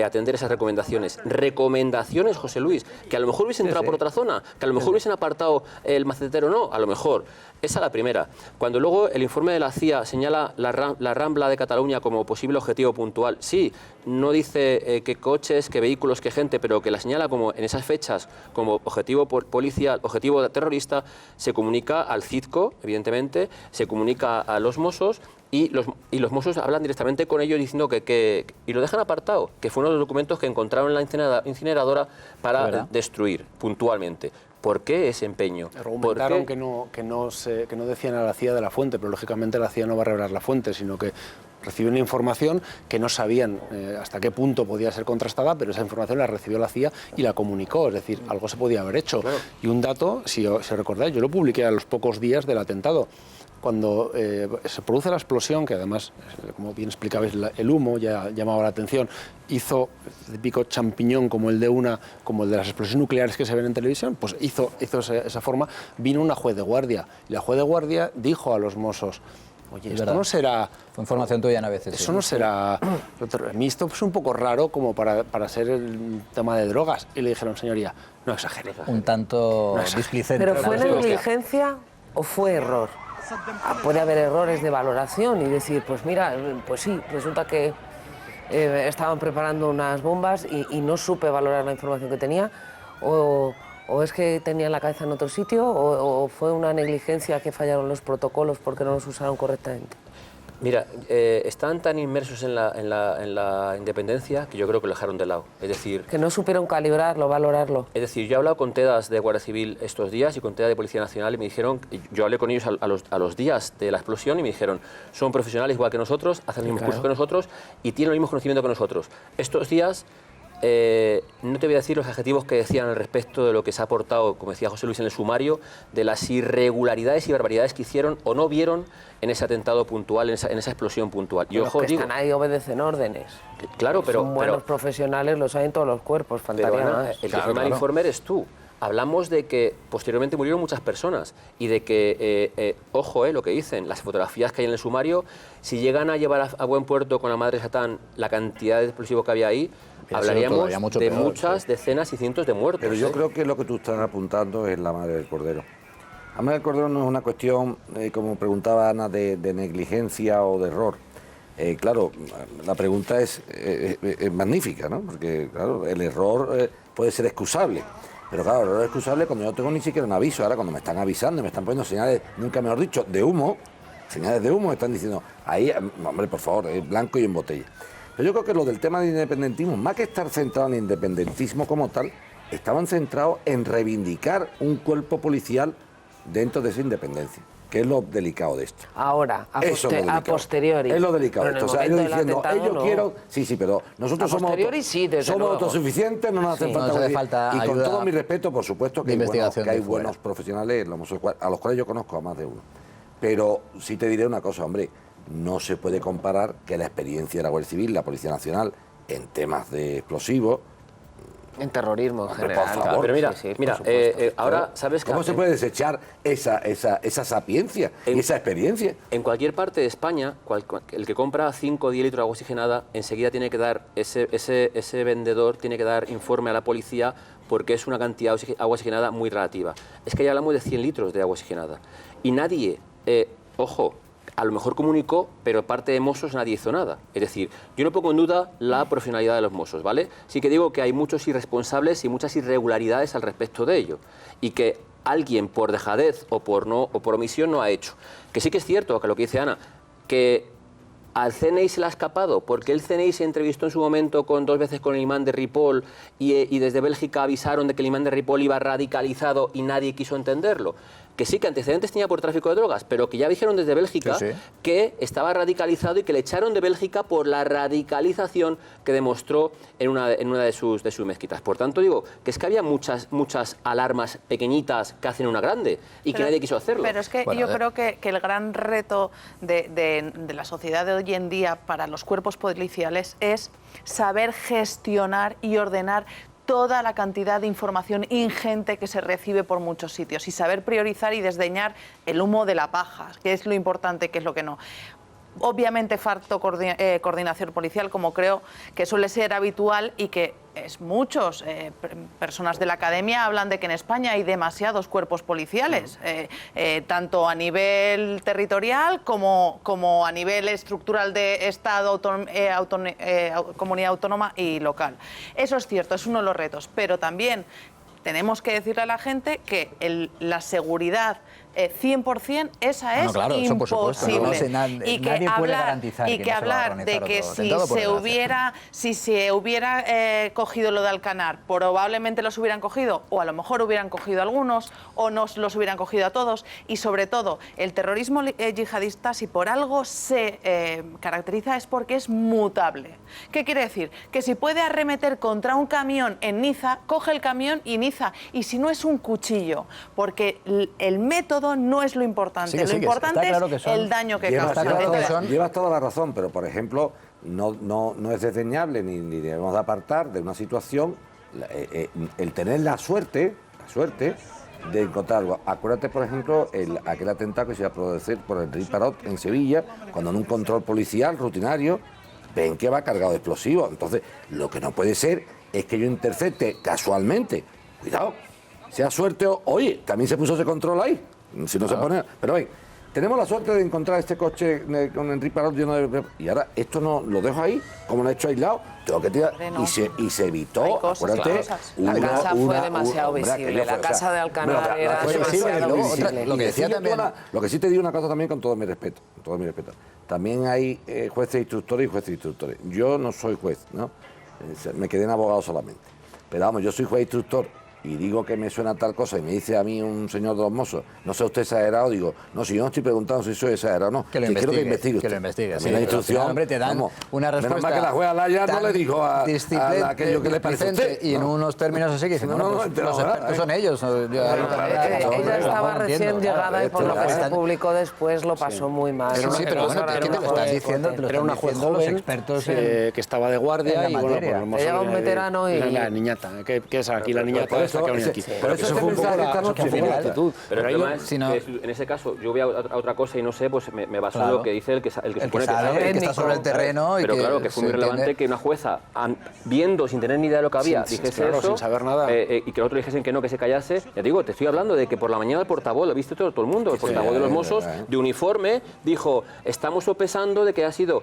atender esas recomendaciones. Recomendaciones, José Luis, que a lo mejor hubiesen entrado por otra zona, que a lo mejor hubiesen apartado el macetero, no, a lo mejor. Esa es la primera. Cuando luego el informe de la CIA señala la Rambla de Cataluña como posible objetivo puntual, sí, no dice qué coches, qué vehículos, qué gente, pero que la señala como en esas fechas como objetivo policial, objetivo terrorista, se comunica al CIDCO, evidentemente, se comunica a los Mossos y los Mossos hablan directamente con ellos diciendo y lo dejan apartado, que fue uno de los documentos que encontraron en la incineradora para destruir puntualmente. ¿Por qué ese empeño? Argumentaron que no decían a la CIA de la fuente, pero lógicamente la CIA no va a revelar la fuente, sino que recibió una información que no sabían hasta qué punto podía ser contrastada, pero esa información la recibió la CIA y la comunicó, es decir, algo se podía haber hecho. Claro. Y un dato, si recordáis, yo lo publiqué a los pocos días del atentado. Cuando se produce la explosión, que además, como bien explicabais, el humo ya llamaba la atención, hizo el típico champiñón como el de las explosiones nucleares que se ven en televisión, pues hizo esa forma, vino una juez de guardia, y la juez de guardia dijo a los Mossos, oye, esto no será... Fue información tuya a veces. Eso no será... A mí esto es un poco raro como para ser el tema de drogas. Y le dijeron, señoría, no exagere. Un tanto displicente. ¿Pero fue negligencia o fue error? Puede haber errores de valoración y decir, pues mira, pues sí, resulta que estaban preparando unas bombas y no supe valorar la información que tenía, o es que tenía la cabeza en otro sitio, o fue una negligencia que fallaron los protocolos porque no los usaron correctamente. Mira, están tan inmersos en la independencia que yo creo que lo dejaron de lado. Es decir... Que no supieron calibrarlo, valorarlo. Es decir, yo he hablado con TEDAS de Guardia Civil estos días y con TEDAS de Policía Nacional y me dijeron... Yo hablé con ellos a los días de la explosión y me dijeron, son profesionales igual que nosotros, hacen el mismo curso que nosotros y tienen el mismo conocimiento que nosotros. Estos días... no te voy a decir los adjetivos que decían al respecto de lo que se ha aportado, como decía José Luis en el sumario, de las irregularidades y barbaridades que hicieron o no vieron en ese atentado puntual, en esa explosión puntual. Y ojo, están ahí, obedecen órdenes. Claro, pero... Son buenos profesionales, los hay en todos los cuerpos, faltaría más. El que firma el informe eres tú. Hablamos de que posteriormente murieron muchas personas y de que, ojo, lo que dicen, las fotografías que hay en el sumario, si llegan a llevar a buen puerto con la madre Satán la cantidad de explosivos que había ahí, hablaríamos de muchas decenas y cientos de muertos. Pero yo creo que lo que tú estás apuntando es la madre del Cordero. La madre del Cordero no es una cuestión, como preguntaba Ana, de negligencia o de error. Claro, la pregunta es magnífica, ¿no? Porque, claro, el error puede ser excusable. Pero claro, el error es excusable cuando yo no tengo ni siquiera un aviso. Ahora, cuando me están avisando y me están poniendo señales, nunca mejor dicho, de humo, señales de humo, están diciendo, ahí, hombre, por favor, es blanco y en botella. Pero yo creo que lo del tema del independentismo, más que estar centrado en el independentismo como tal, estaban centrados en reivindicar un cuerpo policial dentro de esa independencia, que es lo delicado de esto. Ahora, a posteriori. Es lo delicado de esto. O sea, ellos diciendo, ellos no. quiero... Sí, pero nosotros somos autosuficientes, no nos hacen falta... Y con todo mi respeto, por supuesto, que hay buenos profesionales, a los cuales yo conozco a más de uno. Pero sí te diré una cosa, hombre, no se puede comparar que la experiencia de la Guardia Civil, la Policía Nacional, en temas de explosivos... En terrorismo en general. Por favor. Pero mira, ahora, ¿sabes qué? ¿Cómo se puede desechar esa sapiencia y esa experiencia? En cualquier parte de España, el que compra 5 o 10 litros de agua oxigenada, enseguida tiene que dar, ese vendedor tiene que dar informe a la policía porque es una cantidad de agua oxigenada muy relativa. Es que ya hablamos de 100 litros de agua oxigenada. Y nadie, ojo, a lo mejor comunicó, pero parte de Mossos nadie hizo nada. Es decir, yo no pongo en duda la profesionalidad de los Mossos, ¿vale? Sí que digo que hay muchos irresponsables y muchas irregularidades al respecto de ello. Y que alguien por dejadez o por omisión no ha hecho. Que sí que es cierto, que lo que dice Ana, que al CNI se le ha escapado, porque el CNI se entrevistó en su momento 2 veces con el imán de Ripoll y desde Bélgica avisaron de que el imán de Ripoll iba radicalizado y nadie quiso entenderlo. Que sí, que antecedentes tenía por tráfico de drogas, pero que ya dijeron desde Bélgica que estaba radicalizado y que le echaron de Bélgica por la radicalización que demostró en una de sus mezquitas. Por tanto, digo que es que había muchas alarmas pequeñitas que hacen una grande y que nadie quiso hacerlo. Pero es que yo creo que el gran reto de la sociedad de hoy en día para los cuerpos policiales es saber gestionar y ordenar toda la cantidad de información ingente que se recibe por muchos sitios y saber priorizar y desdeñar el humo de la paja, que es lo importante, que es lo que no. Obviamente falta coordinación policial, como creo que suele ser habitual y que muchos personas de la academia hablan de que en España hay demasiados cuerpos policiales, tanto a nivel territorial como a nivel estructural de Estado, comunidad autónoma y local. Eso es cierto, es uno de los retos, pero también tenemos que decirle a la gente que la seguridad 100% esa es imposible. Y que nadie puede garantizar y que hablar de que si se hubiera cogido lo de Alcanar, probablemente los hubieran cogido, o a lo mejor hubieran cogido algunos, o no los hubieran cogido a todos. Y sobre todo, el terrorismo yihadista, si por algo se caracteriza, es porque es mutable. ¿Qué quiere decir? Que si puede arremeter contra un camión en Niza, coge el camión y Niza. Y si no, es un cuchillo, porque el método no es lo importante. Lo importante es el daño que causa. Llevas toda la razón, pero por ejemplo, no es desdeñable ni debemos de apartar de una situación el tener la suerte de encontrar algo. Acuérdate, por ejemplo, aquel atentado que se iba a producir por el Rey Parot en Sevilla, cuando en un control policial rutinario ven que va cargado de explosivos. Entonces, lo que no puede ser es que yo intercepte casualmente. Cuidado, sea suerte o... Oye, también se puso ese control ahí. Si no se pone... Pero ven, tenemos la suerte de encontrar este coche con Enrique Parot lleno de... Y ahora esto no lo dejo ahí, como lo he hecho aislado, tengo que tirar... Y se evitó, acuérdate... La casa fue demasiado visible, la casa de Alcanar era demasiado visible. Lo que sí te digo una cosa también con todo mi respeto, también hay jueces instructores y jueces instructores. Yo no soy juez, ¿no? Me quedé en abogado solamente. Pero vamos, yo soy juez instructor y digo que me suena tal cosa y me dice a mí un señor de los mozos, no sé usted exagerado, digo, no, si yo no estoy preguntando si soy exagerado o no, que lo investigue, quiero que investigue usted. Que lo investigue, sí, la instrucción, final, hombre, te dan una respuesta. Menos mal que la jueza Laya no le dijo a aquello que le parece a usted. Y en unos términos así que dicen, los expertos son ellos. Ella estaba recién llegada y por lo que se publicó después lo pasó muy mal. Sí, pero bueno, ¿qué te lo estás diciendo? Era una juez joven, los expertos que estaba de guardia y bueno, pues llega un veterano y... La niñata, que es aquí la niñata esta que ha venido aquí. Eso fue un poco la actitud. Pero el problema es que en ese caso yo voy a otra cosa y no sé, pues me baso en lo que dice el que supone que sabe, el que está sobre el terreno. Pero claro, que fue muy relevante que una jueza, viendo sin tener ni idea de lo que había, dijese eso, sin saber nada, y que el otro dijesen que no, que se callase. Ya digo, te estoy hablando de que por la mañana el portavoz, lo viste todo el mundo, el portavoz de los Mossos, de uniforme, dijo, estamos sopesando de que ha sido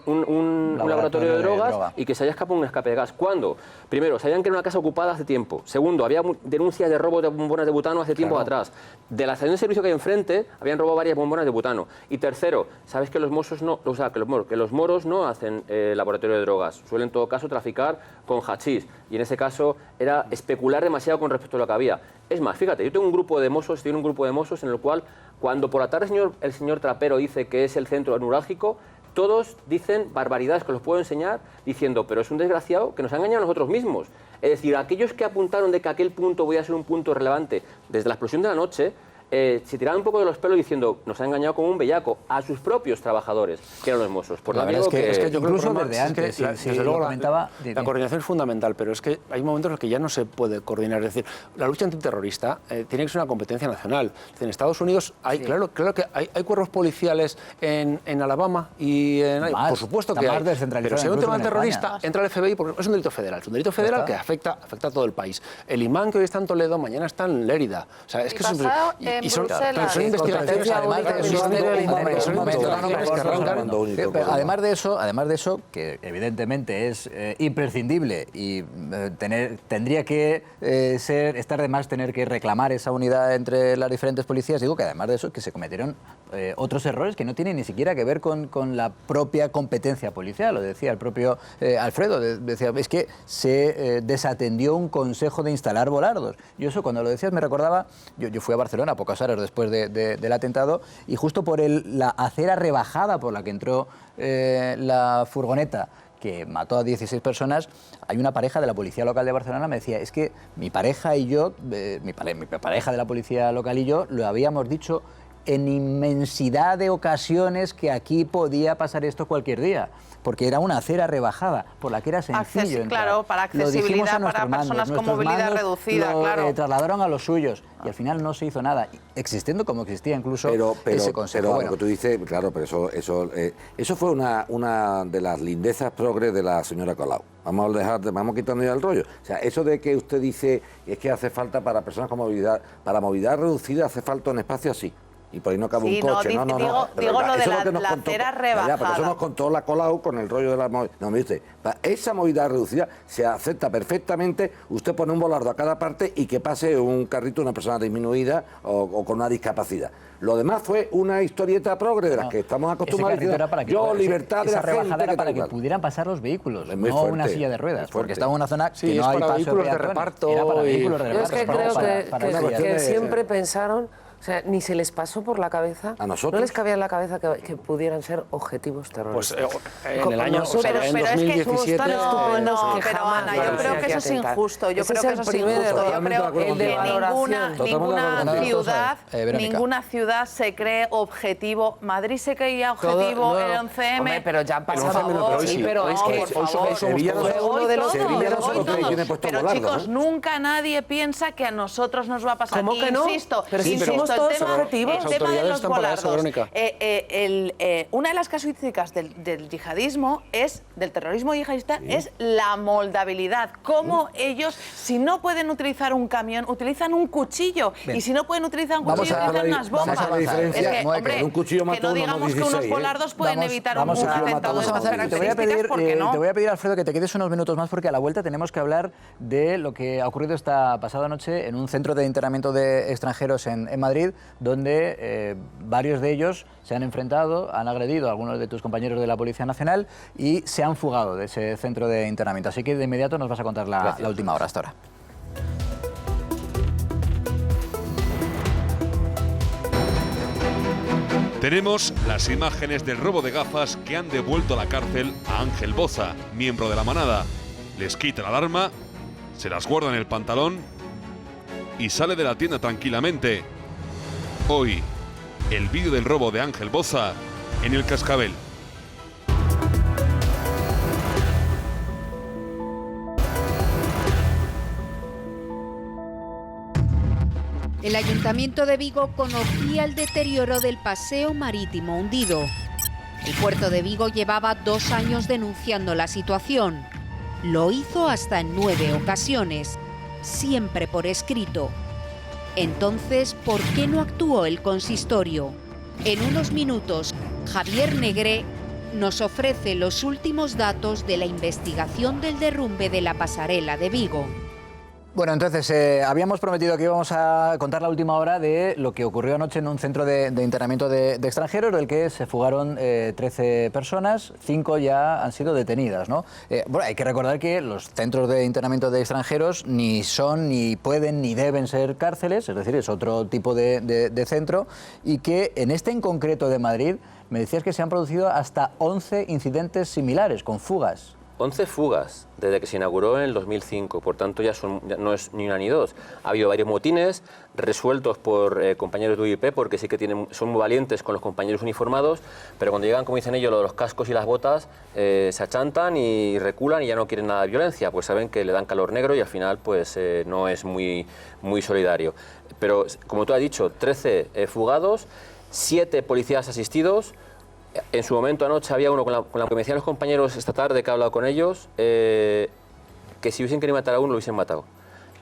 un laboratorio de drogas y que se haya escapado un escape de gas. ¿Cuándo? Primero, sabían que era una casa ocupada hace tiempo. Segundo, había denuncias de robo de bombonas de butano hace tiempo atrás. De la estación de servicio que hay enfrente, habían robado varias bombonas de butano. Y tercero, sabes que los Mossos no, o sea, que los moros no hacen laboratorio de drogas. Suelen en todo caso traficar con hachís. Y en ese caso era especular demasiado con respecto a lo que había. Es más, fíjate, yo tengo un grupo de Mossos, en el cual cuando por la tarde el señor Trapero dice que es el centro neurálgico, todos dicen barbaridades que los puedo enseñar diciendo, pero es un desgraciado que nos ha engañado a nosotros mismos. Es decir, aquellos que apuntaron de que aquel punto podía ser un punto relevante desde la explosión de la noche, se tiraban un poco de los pelos diciendo, nos ha engañado como un bellaco a sus propios trabajadores, que eran los Mossos. Por la verdad es que yo incluso desde antes, desde luego la coordinación es fundamental, pero es que hay momentos en los que ya no se puede coordinar. Es decir, la lucha antiterrorista tiene que ser una competencia nacional. En Estados Unidos hay, claro que hay cuerpos policiales en Alabama y por supuesto que hay. Pero si hay un tema terrorista, entra el FBI porque es un delito federal. Es un delito federal que afecta a todo el país. El imán que hoy está en Toledo, mañana está en Lérida. O sea, es que y son investigaciones además de eso, que evidentemente es imprescindible y tendría que estar de más tener que reclamar esa unidad entre las diferentes policías, digo que además de eso que se cometieron otros errores que no tienen ni siquiera que ver con la propia competencia policial, lo decía el propio Alfredo, decía, es que se desatendió un consejo de instalar volardos. Yo eso cuando lo decías me recordaba, yo fui a Barcelona pocas horas después del atentado y justo por la acera rebajada por la que entró la furgoneta que mató a 16 personas, hay una pareja de la policía local de Barcelona me decía, es que mi pareja y yo, mi pareja de la policía local y yo, lo habíamos dicho en inmensidad de ocasiones que aquí podía pasar esto cualquier día, porque era una acera rebajada, por la que era sencillo entrar. Claro, para accesibilidad para personas con movilidad reducida, claro. Trasladaron a los suyos y al final no se hizo nada, existiendo como existía incluso ese consejo. Pero lo que tú dices, claro, pero eso fue una de las lindezas progres de la señora Colau. Vamos quitando ya el rollo. O sea, eso de que usted dice es que hace falta para personas con movilidad, para movilidad reducida hace falta un espacio así. Y por ahí no cabe un coche, digo lo de la acera rebajada. Pero eso nos contó la Colau con el rollo de la movilidad. No, me dice, esa movilidad reducida se acepta perfectamente, usted pone un volardo a cada parte y que pase un carrito una persona disminuida o con una discapacidad. Lo demás fue una historieta progre de las que estamos acostumbrados. Libertad de la gente. Era para que pudieran pasar los vehículos, no una silla de ruedas, porque estaba en una zona que no hay paso vehículos de reparto. Era para vehículos de reparto. Es que creo que siempre pensaron... O sea, ni se les pasó por la cabeza, ¿a nosotros? No les cabía en la cabeza que pudieran ser objetivos terroristas. Pues en el año, en 2017... No, pero Ana, yo creo que eso es injusto. Yo creo que eso es injusto. Yo creo que ninguna ciudad se cree objetivo. Madrid se creía objetivo, el 11M... Pero ya han pasado... Pero es que Pero chicos, nunca nadie piensa que a nosotros nos va a pasar. ¿Cómo que no? Insisto, pero si somos el tema, subjetivos. el Las tema de autoridades los están para eso, volardos. Verónica. Una de las casuísticas del yihadismo, del terrorismo yihadista, es la moldabilidad. Cómo ellos, si no pueden utilizar un camión, utilizan un cuchillo. Bien. Y si no pueden utilizar un cuchillo, utilizan unas bombas. Vamos a la diferencia. Es que, hombre, un cuchillo mató que no digamos que unos volardos pueden evitar un atentado de estas características, ¿por qué no? Te voy a pedir, Alfredo, que te quedes unos minutos más porque a la vuelta tenemos que hablar de lo que ha ocurrido esta pasada noche en un centro de internamiento de extranjeros en Madrid, donde varios de ellos se han enfrentado, han agredido a algunos de tus compañeros de la Policía Nacional y se han fugado de ese centro de internamiento. Así que de inmediato nos vas a contar la última hora hasta ahora. Tenemos las imágenes del robo de gafas que han devuelto a la cárcel a Ángel Boza, miembro de la manada. Les quita la alarma, se las guarda en el pantalón y sale de la tienda tranquilamente. Hoy, el vídeo del robo de Ángel Boza en el Cascabel. El Ayuntamiento de Vigo conocía el deterioro del paseo marítimo hundido. El puerto de Vigo llevaba 2 años denunciando la situación. Lo hizo hasta en 9 ocasiones, siempre por escrito. Entonces, ¿por qué no actuó el consistorio? En unos minutos, Javier Negré nos ofrece los últimos datos de la investigación del derrumbe de la pasarela de Vigo. Bueno, entonces, habíamos prometido que íbamos a contar la última hora de lo que ocurrió anoche en un centro de internamiento de extranjeros, del que se fugaron 13 personas, 5 ya han sido detenidas, ¿no? Bueno, hay que recordar que los centros de internamiento de extranjeros ni son, ni pueden, ni deben ser cárceles, es decir, es otro tipo de centro, y que en este en concreto de Madrid, me decías que se han producido hasta 11 incidentes similares, con fugas. 11 fugas desde que se inauguró en el 2005, por tanto ya no es ni una ni dos. Ha habido varios motines resueltos por compañeros de UIP, porque sí que son muy valientes con los compañeros uniformados, pero cuando llegan, como dicen ellos, los cascos y las botas, se achantan y reculan y ya no quieren nada de violencia, pues saben que le dan calor negro y al final pues no es muy solidario. Pero como tú has dicho, 13 fugados, 7 policías asistidos. En su momento anoche había uno con la que me decían los compañeros esta tarde que he hablado con ellos, que si hubiesen querido matar a uno lo hubiesen matado.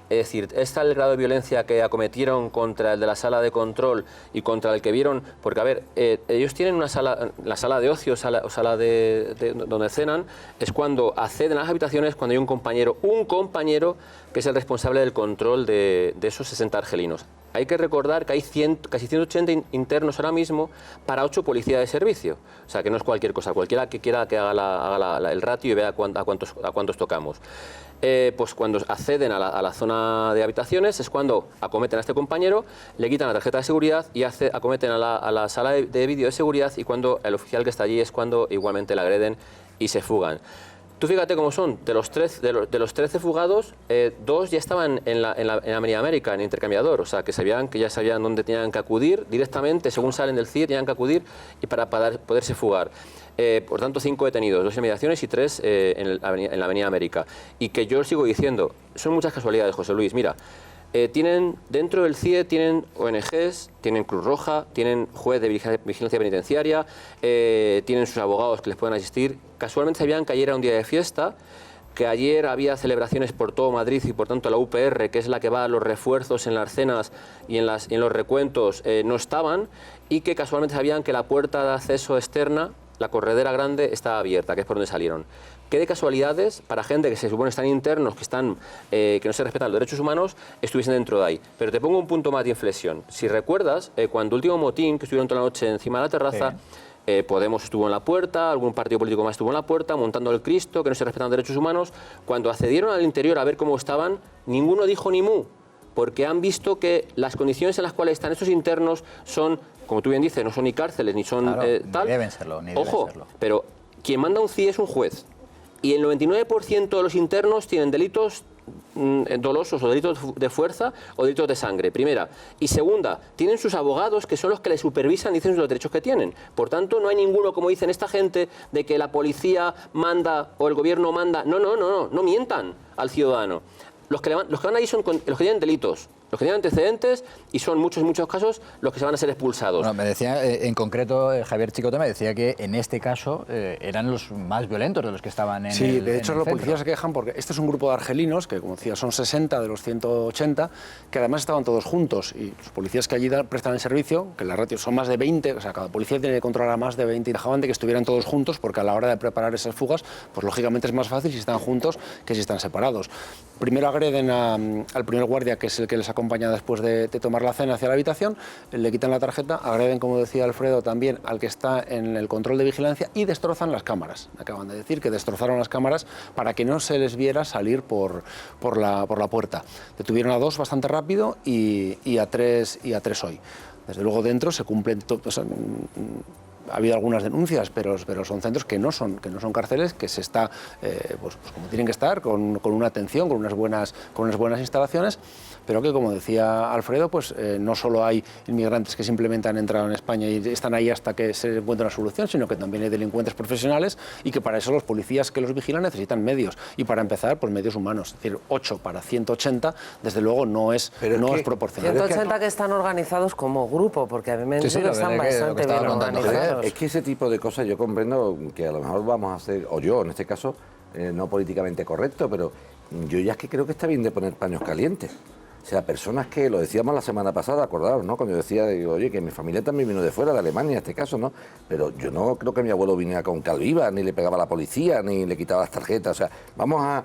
Es decir, es tal el grado de violencia que acometieron contra el de la sala de control y contra el que vieron, porque a ver, ellos tienen una sala, la sala de ocio o sala de donde cenan, es cuando acceden a las habitaciones cuando hay un compañero que es el responsable del control de esos 60 argelinos. Hay que recordar que hay casi 180 internos ahora mismo para 8 policías de servicio. O sea, que no es cualquier cosa. Cualquiera que quiera que haga el ratio y vea a cuántos tocamos. Pues cuando acceden a la zona de habitaciones es cuando acometen a este compañero, le quitan la tarjeta de seguridad y acometen a la sala de vídeo de seguridad, y cuando el oficial que está allí es cuando igualmente le agreden y se fugan. Tú fíjate cómo son, de los 13 fugados, 2 ya estaban en la Avenida América, en intercambiador, o sea, que ya sabían dónde tenían que acudir directamente, según salen del CIE, tenían que acudir y para poderse fugar. Por tanto, 5 detenidos, 2 en inmediaciones y 3 en la Avenida América. Y que yo sigo diciendo, son muchas casualidades, José Luis, mira. Dentro del CIE tienen ONGs, tienen Cruz Roja, tienen juez de vigilancia penitenciaria, tienen sus abogados que les pueden asistir. Casualmente sabían que ayer era un día de fiesta, que ayer había celebraciones por todo Madrid y por tanto la UPR, que es la que va a los refuerzos en las cenas y en los recuentos, no estaban, y que casualmente sabían que la puerta de acceso externa, la corredera grande, estaba abierta, que es por donde salieron. Qué de casualidades para gente que se supone están internos, que no se respetan los derechos humanos, estuviesen dentro de ahí. Pero te pongo un punto más de inflexión. Si recuerdas, cuando último motín, que estuvieron toda la noche encima de la terraza, Podemos estuvo en la puerta, algún partido político más estuvo en la puerta, montando el Cristo, que no se respetan derechos humanos. Cuando accedieron al interior a ver cómo estaban, ninguno dijo ni mu, porque han visto que las condiciones en las cuales están estos internos son, como tú bien dices, no son ni cárceles, ni son tal. Ni deben serlo, ni Ojo, deben serlo. pero quien manda un CIE es un juez. Y el 99% de los internos tienen delitos dolosos o delitos de fuerza o delitos de sangre, primera. Y segunda, tienen sus abogados que son los que les supervisan y dicen los derechos que tienen. Por tanto, no hay ninguno, como dicen esta gente, de que la policía manda o el gobierno manda. No mientan al ciudadano. Los que van ahí son los que tienen delitos los que tienen antecedentes y son muchos casos los que se van a ser expulsados. Bueno, me decía, en concreto, Javier Chicota me decía que en este caso eran los más violentos de los que estaban en Sí, el de hecho en el los centro. policías se quejan porque este es un grupo de argelinos, que como decía son 60 de los 180, que además estaban todos juntos y los policías que allí prestan el servicio, que las ratios son más de 20, o sea, cada policía tiene que controlar a más de 20 y dejaban de que estuvieran todos juntos porque a la hora de preparar esas fugas, pues lógicamente es más fácil si están juntos que si están separados. Primero agreden al primer guardia, que es el que les acompaña después de tomar la cena hacia la habitación, le quitan la tarjeta, agreden, como decía Alfredo, también al que está en el control de vigilancia y destrozan las cámaras. Acaban de decir que destrozaron las cámaras para que no se les viera salir por la puerta. Detuvieron a 2 bastante rápido y a 3 hoy. Desde luego dentro se cumplen ha habido algunas denuncias, pero son centros que no son cárceles, que se está pues como tienen que estar, con una atención, con unas buenas instalaciones, pero que, como decía Alfredo, pues no solo hay inmigrantes que simplemente han entrado en España y están ahí hasta que se encuentre una solución, sino que también hay delincuentes profesionales y que para eso los policías que los vigilan necesitan medios. Y para empezar, pues medios humanos. Es decir, 8 para 180, desde luego no es proporcional. 180 que están organizados como grupo, porque a mí me están bastante bien organizados. Es que ese tipo de cosas yo comprendo que a lo mejor vamos a hacer, o yo en este caso, no políticamente correcto, pero yo ya es que creo que está bien de poner paños calientes. O sea, personas que, lo decíamos la semana pasada, acordaros, ¿no? Cuando yo decía, digo, oye, que mi familia también vino de fuera, de Alemania en este caso, ¿no? Pero yo no creo que mi abuelo viniera con calviva, ni le pegaba a la policía, ni le quitaba las tarjetas. O sea, vamos a...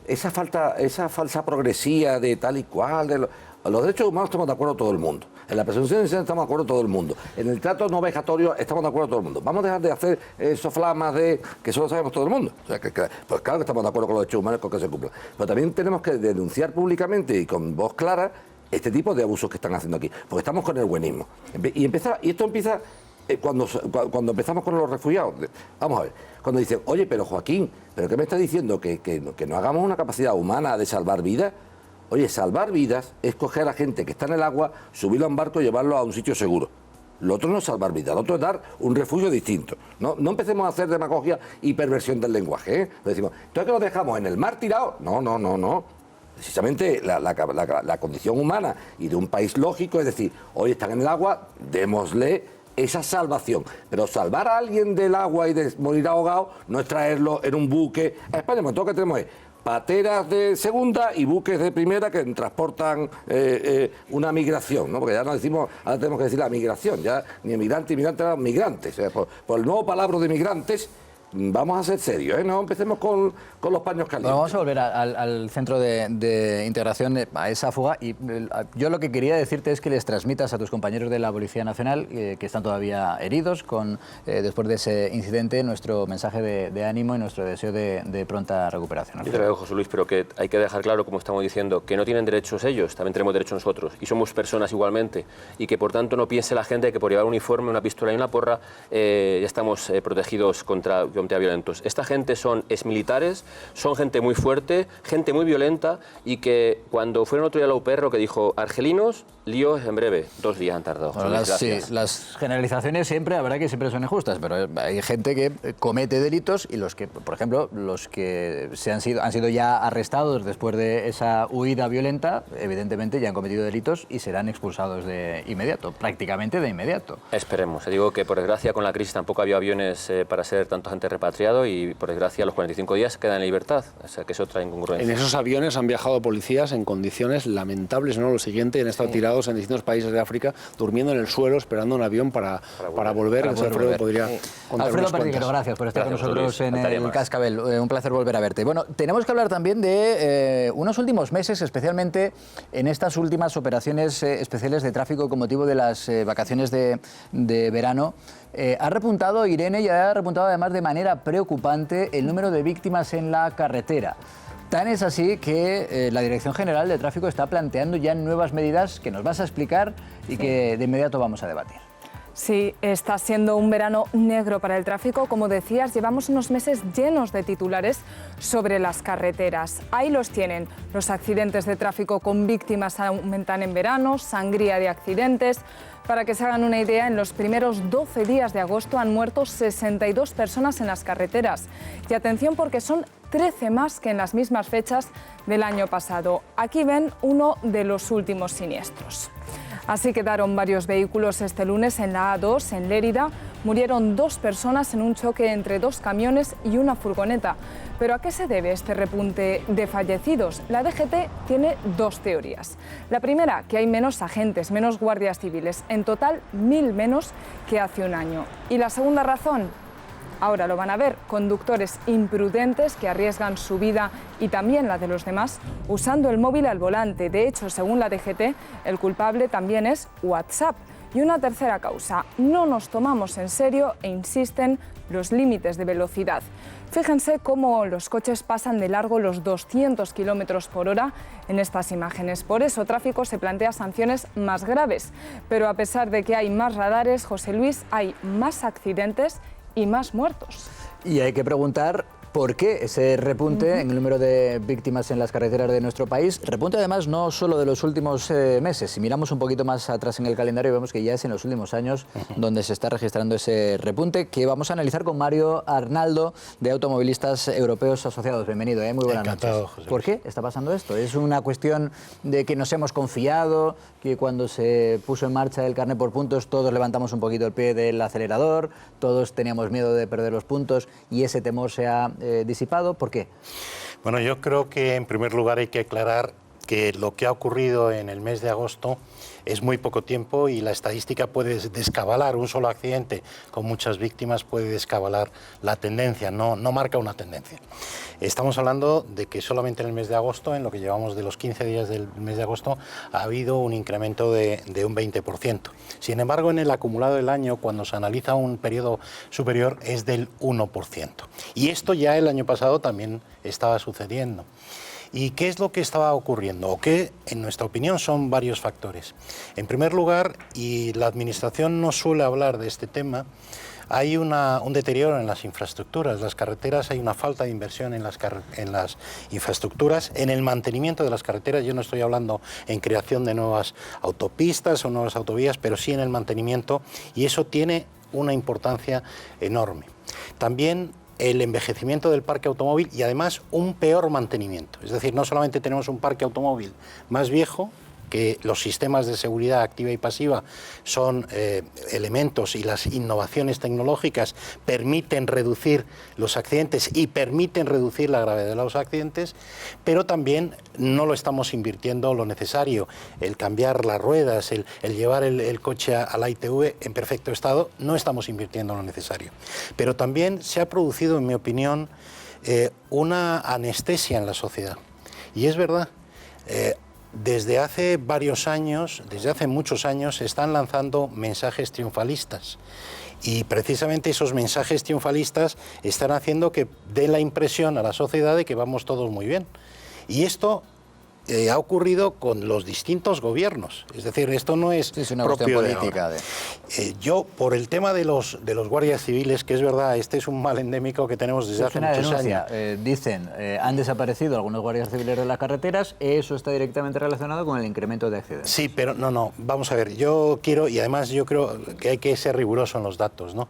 Esa falsa progresía de tal y cual, los derechos humanos estamos de acuerdo todo el mundo. En la presunción de inocencia estamos de acuerdo todo el mundo. En el trato no vejatorio estamos de acuerdo todo el mundo. Vamos a dejar de hacer soflamas de que eso lo sabemos todo el mundo. O sea, pues claro que estamos de acuerdo con los derechos humanos con que se cumplan. Pero también tenemos que denunciar públicamente y con voz clara este tipo de abusos que están haciendo aquí. Porque estamos con el buenismo. Y esto empieza cuando empezamos con los refugiados. Vamos a ver. Cuando dicen, oye, pero Joaquín, ¿pero qué me está diciendo? ¿Que no hagamos una capacidad humana de salvar vidas? Oye, salvar vidas es coger a la gente que está en el agua, subirlo a un barco y llevarlo a un sitio seguro. Lo otro no es salvar vidas, lo otro es dar un refugio distinto. No empecemos a hacer demagogia y perversión del lenguaje, ¿eh? Decimos, ¿entonces que lo dejamos en el mar tirado? No. Precisamente la condición humana y de un país lógico es decir, hoy están en el agua, démosle esa salvación. Pero salvar a alguien del agua y de morir ahogado no es traerlo en un buque a España, porque todo lo que tenemos es pateras de segunda y buques de primera que transportan una migración, ¿no? Porque ya no decimos, ahora tenemos que decir la migración, ya ni emigrante, migrantes. O sea, por el nuevo palabra de migrantes, vamos a ser serios, ¿eh? No empecemos con los paños calientes. Bueno, vamos a volver al centro de integración, a esa fuga. Y yo lo que quería decirte es que les transmitas a tus compañeros de la Policía Nacional, que están todavía heridos, después de ese incidente, nuestro mensaje de ánimo y nuestro deseo de pronta recuperación. Yo te lo digo, José Luis, pero que hay que dejar claro, como estamos diciendo, que no tienen derechos ellos, también tenemos derechos nosotros. Y somos personas igualmente. Y que, por tanto, no piense la gente que por llevar un uniforme, una pistola y una porra, ya estamos protegidos contra violentos. Esta gente son exmilitares, son gente muy fuerte, gente muy violenta y que cuando fueron otro día a la UPR que dijo argelinos, líos en breve, 2 días han tardado. Bueno, las generalizaciones siempre, habrá que siempre son injustas, pero hay gente que comete delitos y los que, por ejemplo, los que han sido ya arrestados después de esa huida violenta, evidentemente ya han cometido delitos y serán expulsados de inmediato, prácticamente de inmediato. Esperemos. Digo que por desgracia con la crisis tampoco había aviones para ser tanta gente repatriado y por desgracia a los 45 días quedan en libertad, o sea que es otra incongruencia. En esos aviones han viajado policías en condiciones lamentables, ¿no? Lo siguiente, han estado tirados en distintos países de África, durmiendo en el suelo, esperando un avión para volver. Alfredo podría contar Alfredo Perdiguero, gracias por estar con nosotros en el Cascabel. Un placer volver a verte. Bueno, tenemos que hablar también de unos últimos meses, especialmente en estas últimas operaciones especiales de tráfico con motivo de las vacaciones de verano. Ha repuntado, Irene, y ha repuntado además de manera preocupante el número de víctimas en la carretera. Tan es así que la Dirección General de Tráfico está planteando ya nuevas medidas que nos vas a explicar y que de inmediato vamos a debatir. Sí, está siendo un verano negro para el tráfico. Como decías, llevamos unos meses llenos de titulares sobre las carreteras. Ahí los tienen. Los accidentes de tráfico con víctimas aumentan en verano, sangría de accidentes. Para que se hagan una idea, en los primeros 12 días de agosto han muerto 62 personas en las carreteras. Y atención porque son 13 más que en las mismas fechas del año pasado. Aquí ven uno de los últimos siniestros. Así quedaron varios vehículos este lunes en la A2, en Lérida. Murieron 2 personas en un choque entre 2 camiones y una furgoneta. ¿Pero a qué se debe este repunte de fallecidos? La DGT tiene 2 teorías. La primera, que hay menos agentes, menos guardias civiles. En total, 1000 menos que hace un año. Y la segunda razón, ahora lo van a ver, conductores imprudentes que arriesgan su vida y también la de los demás usando el móvil al volante. De hecho, según la DGT, el culpable también es WhatsApp. Y una tercera causa, no nos tomamos en serio e insisten los límites de velocidad. Fíjense cómo los coches pasan de largo los 200 kilómetros por hora en estas imágenes. Por eso Tráfico se plantea sanciones más graves. Pero a pesar de que hay más radares, José Luis, hay más accidentes y más muertos. Y hay que preguntar por qué ese repunte en el número de víctimas en las carreteras de nuestro país. Repunte además no solo de los últimos meses. Si miramos un poquito más atrás en el calendario vemos que ya es en los últimos años donde se está registrando ese repunte, que vamos a analizar con Mario Arnaldo de Automovilistas Europeos Asociados. Bienvenido, muy buenas noches. José Luis. ¿Por qué está pasando esto? ¿Es una cuestión de que nos hemos confiado, que cuando se puso en marcha el carné por puntos todos levantamos un poquito el pie del acelerador, todos teníamos miedo de perder los puntos y ese temor se ha disipado? ¿Por qué? Bueno, yo creo que en primer lugar hay que aclarar que lo que ha ocurrido en el mes de agosto es muy poco tiempo y la estadística puede descabalar. Un solo accidente con muchas víctimas puede descabalar la tendencia, no marca una tendencia. Estamos hablando de que solamente en el mes de agosto, en lo que llevamos de los 15 días del mes de agosto, ha habido un incremento de un 20%. Sin embargo, en el acumulado del año, cuando se analiza un periodo superior, es del 1%. Y esto ya el año pasado también estaba sucediendo. ¿Y qué es lo que estaba ocurriendo? O que, en nuestra opinión, son varios factores. En primer lugar, y la Administración no suele hablar de este tema, hay un deterioro en las infraestructuras. Las carreteras, hay una falta de inversión en las infraestructuras, en el mantenimiento de las carreteras. Yo no estoy hablando en creación de nuevas autopistas o nuevas autovías, pero sí en el mantenimiento, y eso tiene una importancia enorme. También el envejecimiento del parque automóvil y además un peor mantenimiento. Es decir, no solamente tenemos un parque automóvil más viejo, que los sistemas de seguridad activa y pasiva son elementos y las innovaciones tecnológicas permiten reducir los accidentes y permiten reducir la gravedad de los accidentes, pero también no lo estamos invirtiendo lo necesario. El cambiar las ruedas, el llevar el coche a la ITV en perfecto estado, no estamos invirtiendo lo necesario. Pero también se ha producido, en mi opinión, una anestesia en la sociedad. Y es verdad. Desde hace varios años, desde hace muchos años, se están lanzando mensajes triunfalistas. Y precisamente esos mensajes triunfalistas están haciendo que dé la impresión a la sociedad de que vamos todos muy bien. Y esto ha ocurrido con los distintos gobiernos. Es decir, esto no es una propio cuestión política. Yo, por el tema de los guardias civiles, que es verdad, este es un mal endémico que tenemos desde hace muchos años. Dicen, han desaparecido algunos guardias civiles de las carreteras, eso está directamente relacionado con el incremento de accidentes. Sí, pero no, vamos a ver, yo quiero, y además yo creo que hay que ser riguroso en los datos, ¿no?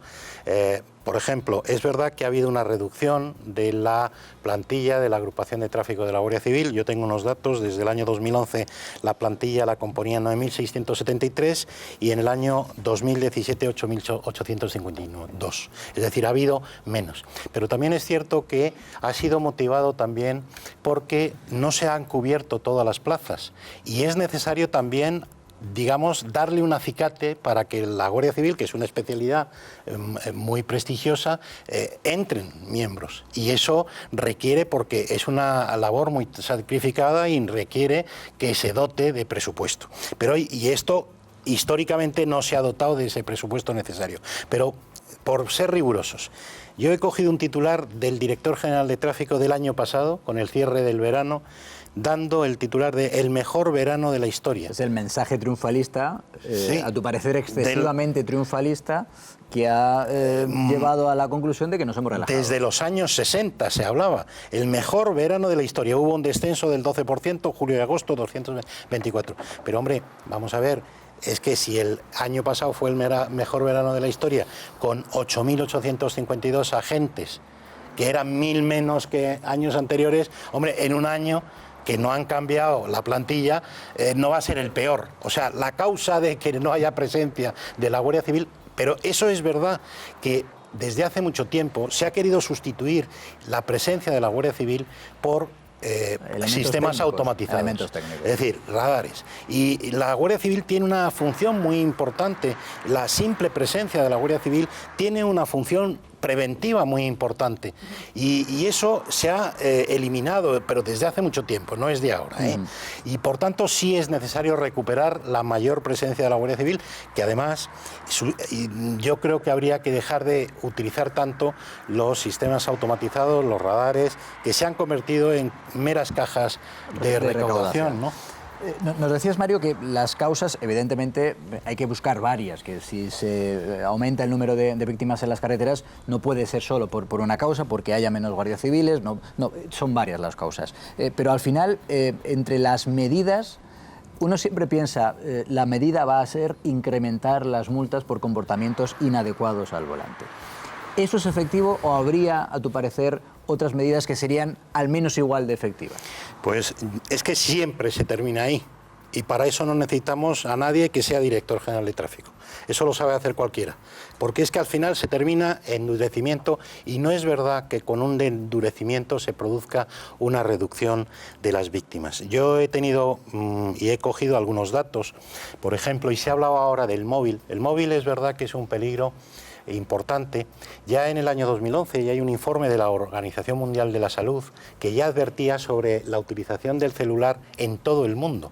Por ejemplo, es verdad que ha habido una reducción de la plantilla de la agrupación de tráfico de la Guardia Civil. Yo tengo unos datos, desde el año 2011 la plantilla la componían 9.673 y en el año 2017 8.852. Es decir, ha habido menos. Pero también es cierto que ha sido motivado también porque no se han cubierto todas las plazas y es necesario también, digamos, darle un acicate para que la Guardia Civil, que es una especialidad muy prestigiosa, entren miembros. Y eso requiere, porque es una labor muy sacrificada y requiere que se dote de presupuesto. Pero, y esto históricamente no se ha dotado de ese presupuesto necesario. Pero, por ser rigurosos, yo he cogido un titular del director general de tráfico del año pasado, con el cierre del verano, dando el titular de el mejor verano de la historia. Es el mensaje triunfalista, sí, a tu parecer excesivamente triunfalista, que ha llevado a la conclusión de que nos hemos relajado. Desde los años 60 se hablaba, el mejor verano de la historia. Hubo un descenso del 12%, julio y agosto 224. Pero hombre, vamos a ver, es que si el año pasado fue el mejor verano de la historia, con 8.852 agentes, que eran 1.000 menos que años anteriores, hombre, en un año que no han cambiado la plantilla, no va a ser el peor. O sea, la causa de que no haya presencia de la Guardia Civil, pero eso es verdad que desde hace mucho tiempo se ha querido sustituir la presencia de la Guardia Civil por sistemas automatizados, es decir, radares. Y la Guardia Civil tiene una función muy importante. La simple presencia de la Guardia Civil tiene una función preventiva muy importante y eso se ha eliminado, pero desde hace mucho tiempo, no es de ahora, y por tanto sí es necesario recuperar la mayor presencia de la Guardia Civil, que además yo creo que habría que dejar de utilizar tanto los sistemas automatizados, los radares, que se han convertido en meras cajas de recaudación, ¿no? Nos decías, Mario, que las causas, evidentemente, hay que buscar varias, que si se aumenta el número de víctimas en las carreteras, no puede ser solo por una causa, porque haya menos guardias civiles, no, son varias las causas. Pero al final, entre las medidas, uno siempre piensa, la medida va a ser incrementar las multas por comportamientos inadecuados al volante. ¿Eso es efectivo o habría, a tu parecer, otras medidas que serían al menos igual de efectivas? Pues es que siempre se termina ahí, y para eso no necesitamos a nadie que sea director general de tráfico. Eso lo sabe hacer cualquiera, porque es que al final se termina endurecimiento, y no es verdad que con un endurecimiento se produzca una reducción de las víctimas. Yo he tenido y he cogido algunos datos, por ejemplo, y se ha hablado ahora del móvil. El móvil es verdad que es un peligro importante. Ya en el año 2011 ya hay un informe de la Organización Mundial de la Salud que ya advertía sobre la utilización del celular en todo el mundo.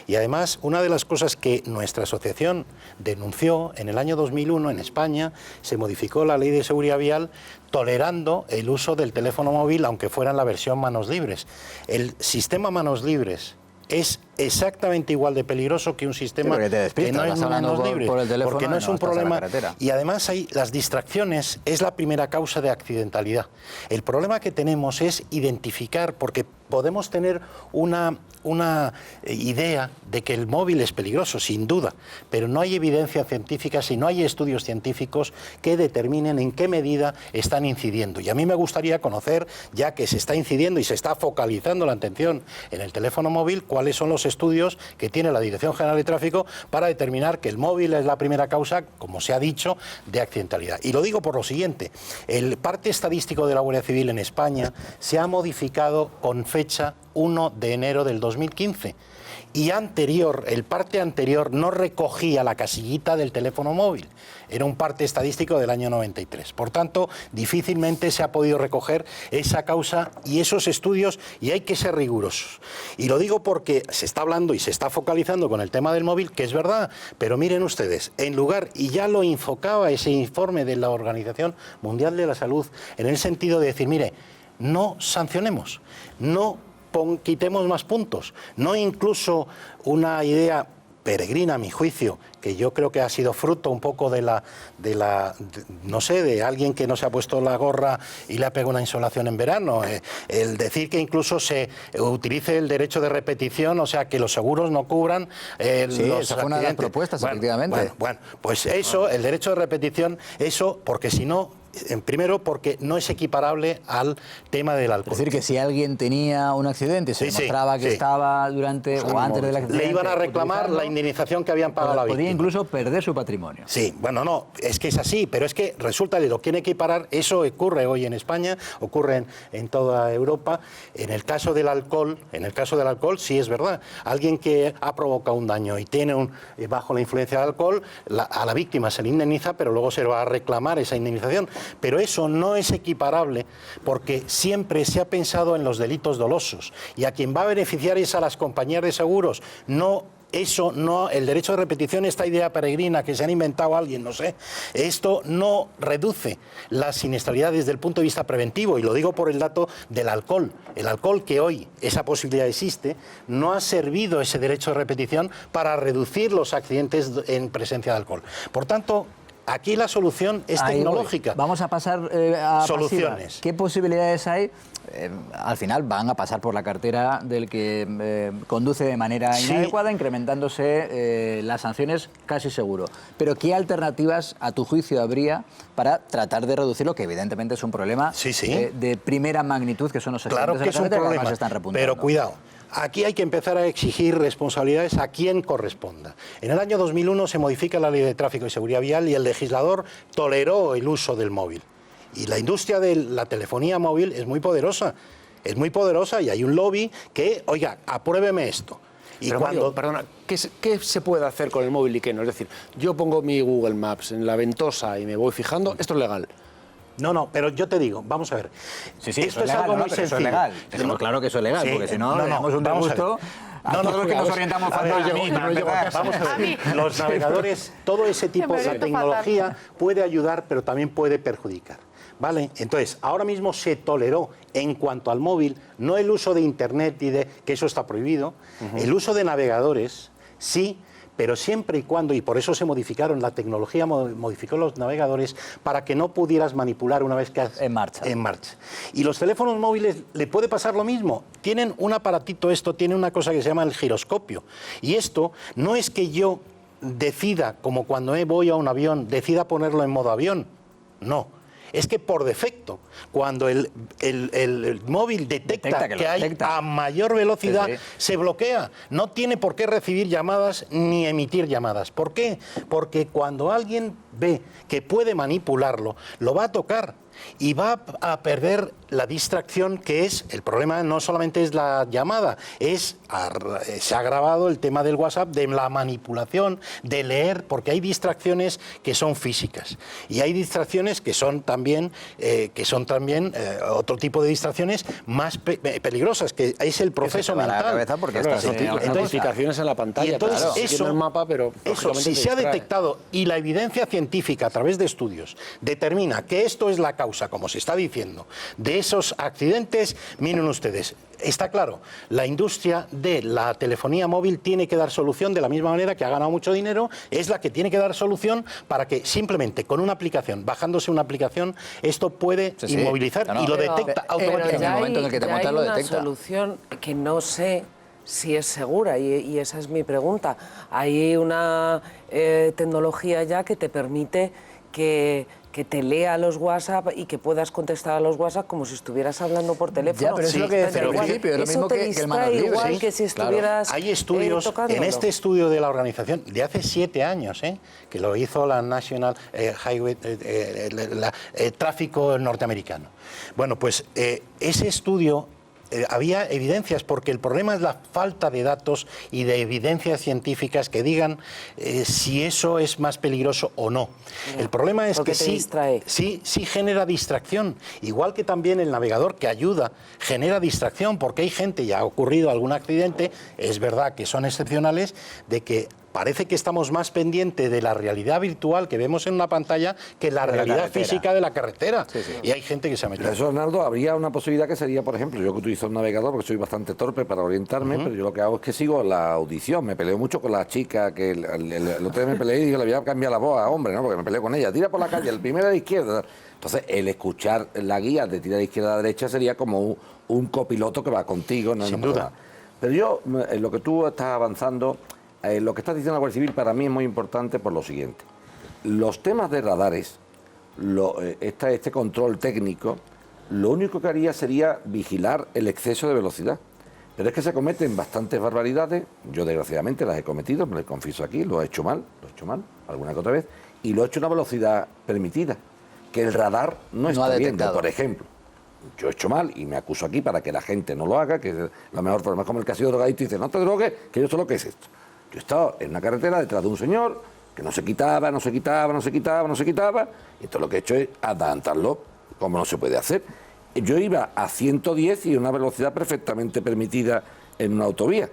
Y además, una de las cosas que nuestra asociación denunció en el año 2001 en España, se modificó la Ley de Seguridad Vial tolerando el uso del teléfono móvil, aunque fuera en la versión manos libres. El sistema manos libres es exactamente igual de peligroso que un sistema que no es manos libres, porque no es un problema. Y además las distracciones es la primera causa de accidentalidad. El problema que tenemos es identificar, porque podemos tener una idea de que el móvil es peligroso, sin duda, pero no hay evidencia científica, si no hay estudios científicos que determinen en qué medida están incidiendo. Y a mí me gustaría conocer, ya que se está incidiendo y se está focalizando la atención en el teléfono móvil, cuáles son los estudios que tiene la Dirección General de Tráfico para determinar que el móvil es la primera causa, como se ha dicho, de accidentalidad. Y lo digo por lo siguiente: el parte estadístico de la Guardia Civil en España se ha modificado con fecha 1 de enero del 2015. Y el parte anterior no recogía la casillita del teléfono móvil. Era un parte estadístico del año 93. Por tanto, difícilmente se ha podido recoger esa causa y esos estudios, y hay que ser rigurosos. Y lo digo porque se está hablando y se está focalizando con el tema del móvil, que es verdad, pero miren ustedes, en lugar, y ya lo enfocaba ese informe de la Organización Mundial de la Salud, en el sentido de decir, mire, no sancionemos, no quitemos más puntos, no incluso una idea peregrina, a mi juicio, que yo creo que ha sido fruto un poco de alguien que no se ha puesto la gorra y le ha pegado una insolación en verano. El decir que incluso se utilice el derecho de repetición, o sea, que los seguros no cubran los esa fue una de las propuestas, efectivamente. Bueno, pues eso, el derecho de repetición, eso, porque si no, primero, porque no es equiparable al tema del alcohol. Es decir, que si alguien tenía un accidente y se demostraba que estaba durante o antes del accidente, le iban a reclamar la indemnización que habían pagado a la víctima. Podría incluso perder su patrimonio. Sí, bueno, no, es que es así, pero es que resulta que lo quieren equiparar. Eso ocurre hoy en España, ocurre en toda Europa. En el caso del alcohol, sí es verdad. Alguien que ha provocado un daño y tiene bajo la influencia del alcohol, a la víctima se le indemniza, pero luego se va a reclamar esa indemnización. Pero eso no es equiparable, porque siempre se ha pensado en los delitos dolosos, y a quien va a beneficiar es a las compañías de seguros. El derecho de repetición, esta idea peregrina que se han inventado alguien, no sé, esto no reduce la siniestralidad desde el punto de vista preventivo, y lo digo por el dato del alcohol. El alcohol, que hoy esa posibilidad existe, no ha servido ese derecho de repetición para reducir los accidentes en presencia de alcohol. Por tanto, Aquí la solución es tecnológica. Vamos a pasar a soluciones. Pasiva. ¿Qué posibilidades hay? Al final van a pasar por la cartera del que conduce de manera inadecuada, incrementándose las sanciones casi seguro. Pero ¿qué alternativas, a tu juicio, habría para tratar de reducirlo? Que evidentemente es un problema de primera magnitud, que son los accidentes Claro que es un problema, que están repuntando. pero cuidado. Aquí hay que empezar a exigir responsabilidades a quien corresponda. En el año 2001 se modifica la Ley de Tráfico y Seguridad Vial y el legislador toleró el uso del móvil. Y la industria de la telefonía móvil es muy poderosa y hay un lobby que, oiga, apruébeme esto. Y pero cuando... Mario, perdona, ¿qué se puede hacer con el móvil y qué no? Es decir, yo pongo mi Google Maps en la ventosa y me voy fijando, esto es legal. No, pero yo te digo, vamos a ver. Sí, esto es algo muy sencillo. Eso es legal. Tenemos claro que eso es legal, porque si no, le damos un disgusto a todos los que nos orientamos fatalmente. Vamos a ver, los navegadores, todo ese tipo de tecnología puede ayudar, pero también puede perjudicar. ¿Vale? Entonces, ahora mismo se toleró en cuanto al móvil, no el uso de Internet y que eso está prohibido, el uso de navegadores, sí, pero siempre y cuando, y por eso se modificaron, la tecnología modificó los navegadores para que no pudieras manipular una vez que has... En marcha. Y los teléfonos móviles le puede pasar lo mismo. Tienen un aparatito, tiene una cosa que se llama el giroscopio. Y esto no es que yo decida, como cuando voy a un avión, decida ponerlo en modo avión. No. Es que por defecto, cuando el móvil detecta que hay a mayor velocidad, se bloquea. No tiene por qué recibir llamadas ni emitir llamadas. ¿Por qué? Porque cuando alguien ve que puede manipularlo, lo va a tocar y va a perder la distracción, que es, el problema no solamente es la llamada, se ha agravado el tema del WhatsApp, de la manipulación, de leer, porque hay distracciones que son físicas y hay distracciones que son también otro tipo de distracciones más peligrosas, que es el proceso mental. Notificaciones en la pantalla. Y entonces eso, el mapa, pero si se ha detectado y la evidencia científica a través de estudios determina que esto es la causa, como se está diciendo, de esos accidentes, miren ustedes, está claro, la industria de la telefonía móvil tiene que dar solución de la misma manera que ha ganado mucho dinero, es la que tiene que dar solución para que simplemente con una aplicación, bajándose una aplicación, esto puede inmovilizar y lo detecta automáticamente. En el momento en el que te montas, lo detecta. Hay una solución que no sé si es segura y esa es mi pregunta. Hay una tecnología ya que te permite que te lea los WhatsApp y que puedas contestar a los WhatsApp como si estuvieras hablando por teléfono. Ya, pero es lo que decía al principio, es lo mismo que el manos libres. Igual que si estuvieras Hay estudios, en este estudio de la organización, de hace 7 años, que lo hizo la National Highway, tráfico norteamericano. Bueno, pues ese estudio... había evidencias, porque el problema es la falta de datos y de evidencias científicas que digan si eso es más peligroso o no. El problema es que sí genera distracción, igual que también el navegador que ayuda genera distracción, porque hay gente, ya ha ocurrido algún accidente, es verdad que son excepcionales, de que parece que estamos más pendientes de la realidad virtual que vemos en una pantalla que la realidad física de la carretera. Y hay gente que se ha metido. Eso, Arnaldo, habría una posibilidad que sería, por ejemplo, yo que utilizo un navegador porque soy bastante torpe para orientarme, pero yo lo que hago es que sigo la audición. Me peleo mucho con la chica, que el otro día me peleé y digo, le voy a cambiar la voz a hombre, ¿no? Porque me peleo con ella. Tira por la calle, el primero a la izquierda. Entonces, el escuchar la guía de tirar de izquierda a derecha sería como un copiloto que va contigo. Sin duda. Pero yo, en lo que tú estás avanzando... lo que estás diciendo la Guardia Civil para mí es muy importante por lo siguiente. Los temas de radares, este control técnico, lo único que haría sería vigilar el exceso de velocidad. Pero es que se cometen bastantes barbaridades. Yo, desgraciadamente, las he cometido, me lo confieso aquí, lo he hecho mal, alguna que otra vez, y lo he hecho a una velocidad permitida, que el radar no está viendo. Por ejemplo, yo he hecho mal y me acuso aquí para que la gente no lo haga, que es la mejor forma. Es como el que ha sido drogadito y dice, no te drogues, que yo sé lo que es esto. Yo he estado en una carretera detrás de un señor que no se quitaba, y entonces lo que he hecho es adelantarlo, como no se puede hacer. Yo iba a 110 y una velocidad perfectamente permitida en una autovía.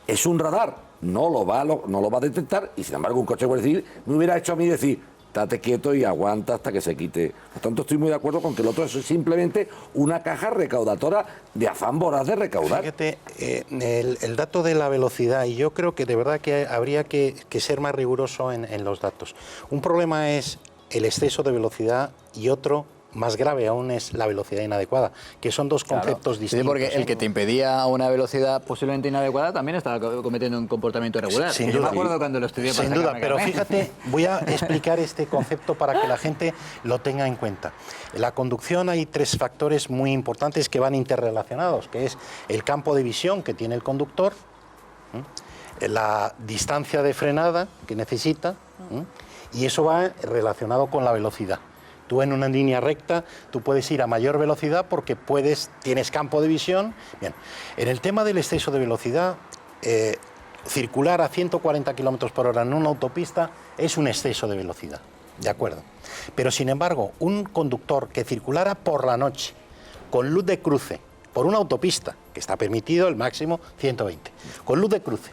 Es un radar, no lo va a detectar, y sin embargo un coche de Guardia Civil me hubiera hecho a mí decir, estate quieto y aguanta hasta que se quite. Por tanto, estoy muy de acuerdo con que el otro es simplemente una caja recaudadora de afán voraz de recaudar. Fíjate, el dato de la velocidad, y yo creo que de verdad que habría que ser más riguroso en los datos. Un problema es el exceso de velocidad y otro más grave aún es la velocidad inadecuada, que son dos conceptos distintos. Sí, porque el que te impedía una velocidad posiblemente inadecuada también estaba cometiendo un comportamiento irregular. Sin Yo duda. me acuerdo cuando lo estudié. Sin duda, pero fíjate, voy a explicar este concepto para que la gente lo tenga en cuenta. En la conducción hay tres factores muy importantes que van interrelacionados, que es el campo de visión que tiene el conductor, la distancia de frenada que necesita, y eso va relacionado con la velocidad. Tú en una línea recta, tú puedes ir a mayor velocidad porque tienes campo de visión. Bien, en el tema del exceso de velocidad, circular a 140 km por hora en una autopista es un exceso de velocidad, ¿de acuerdo? Pero sin embargo, un conductor que circulara por la noche con luz de cruce por una autopista, que está permitido el máximo 120, con luz de cruce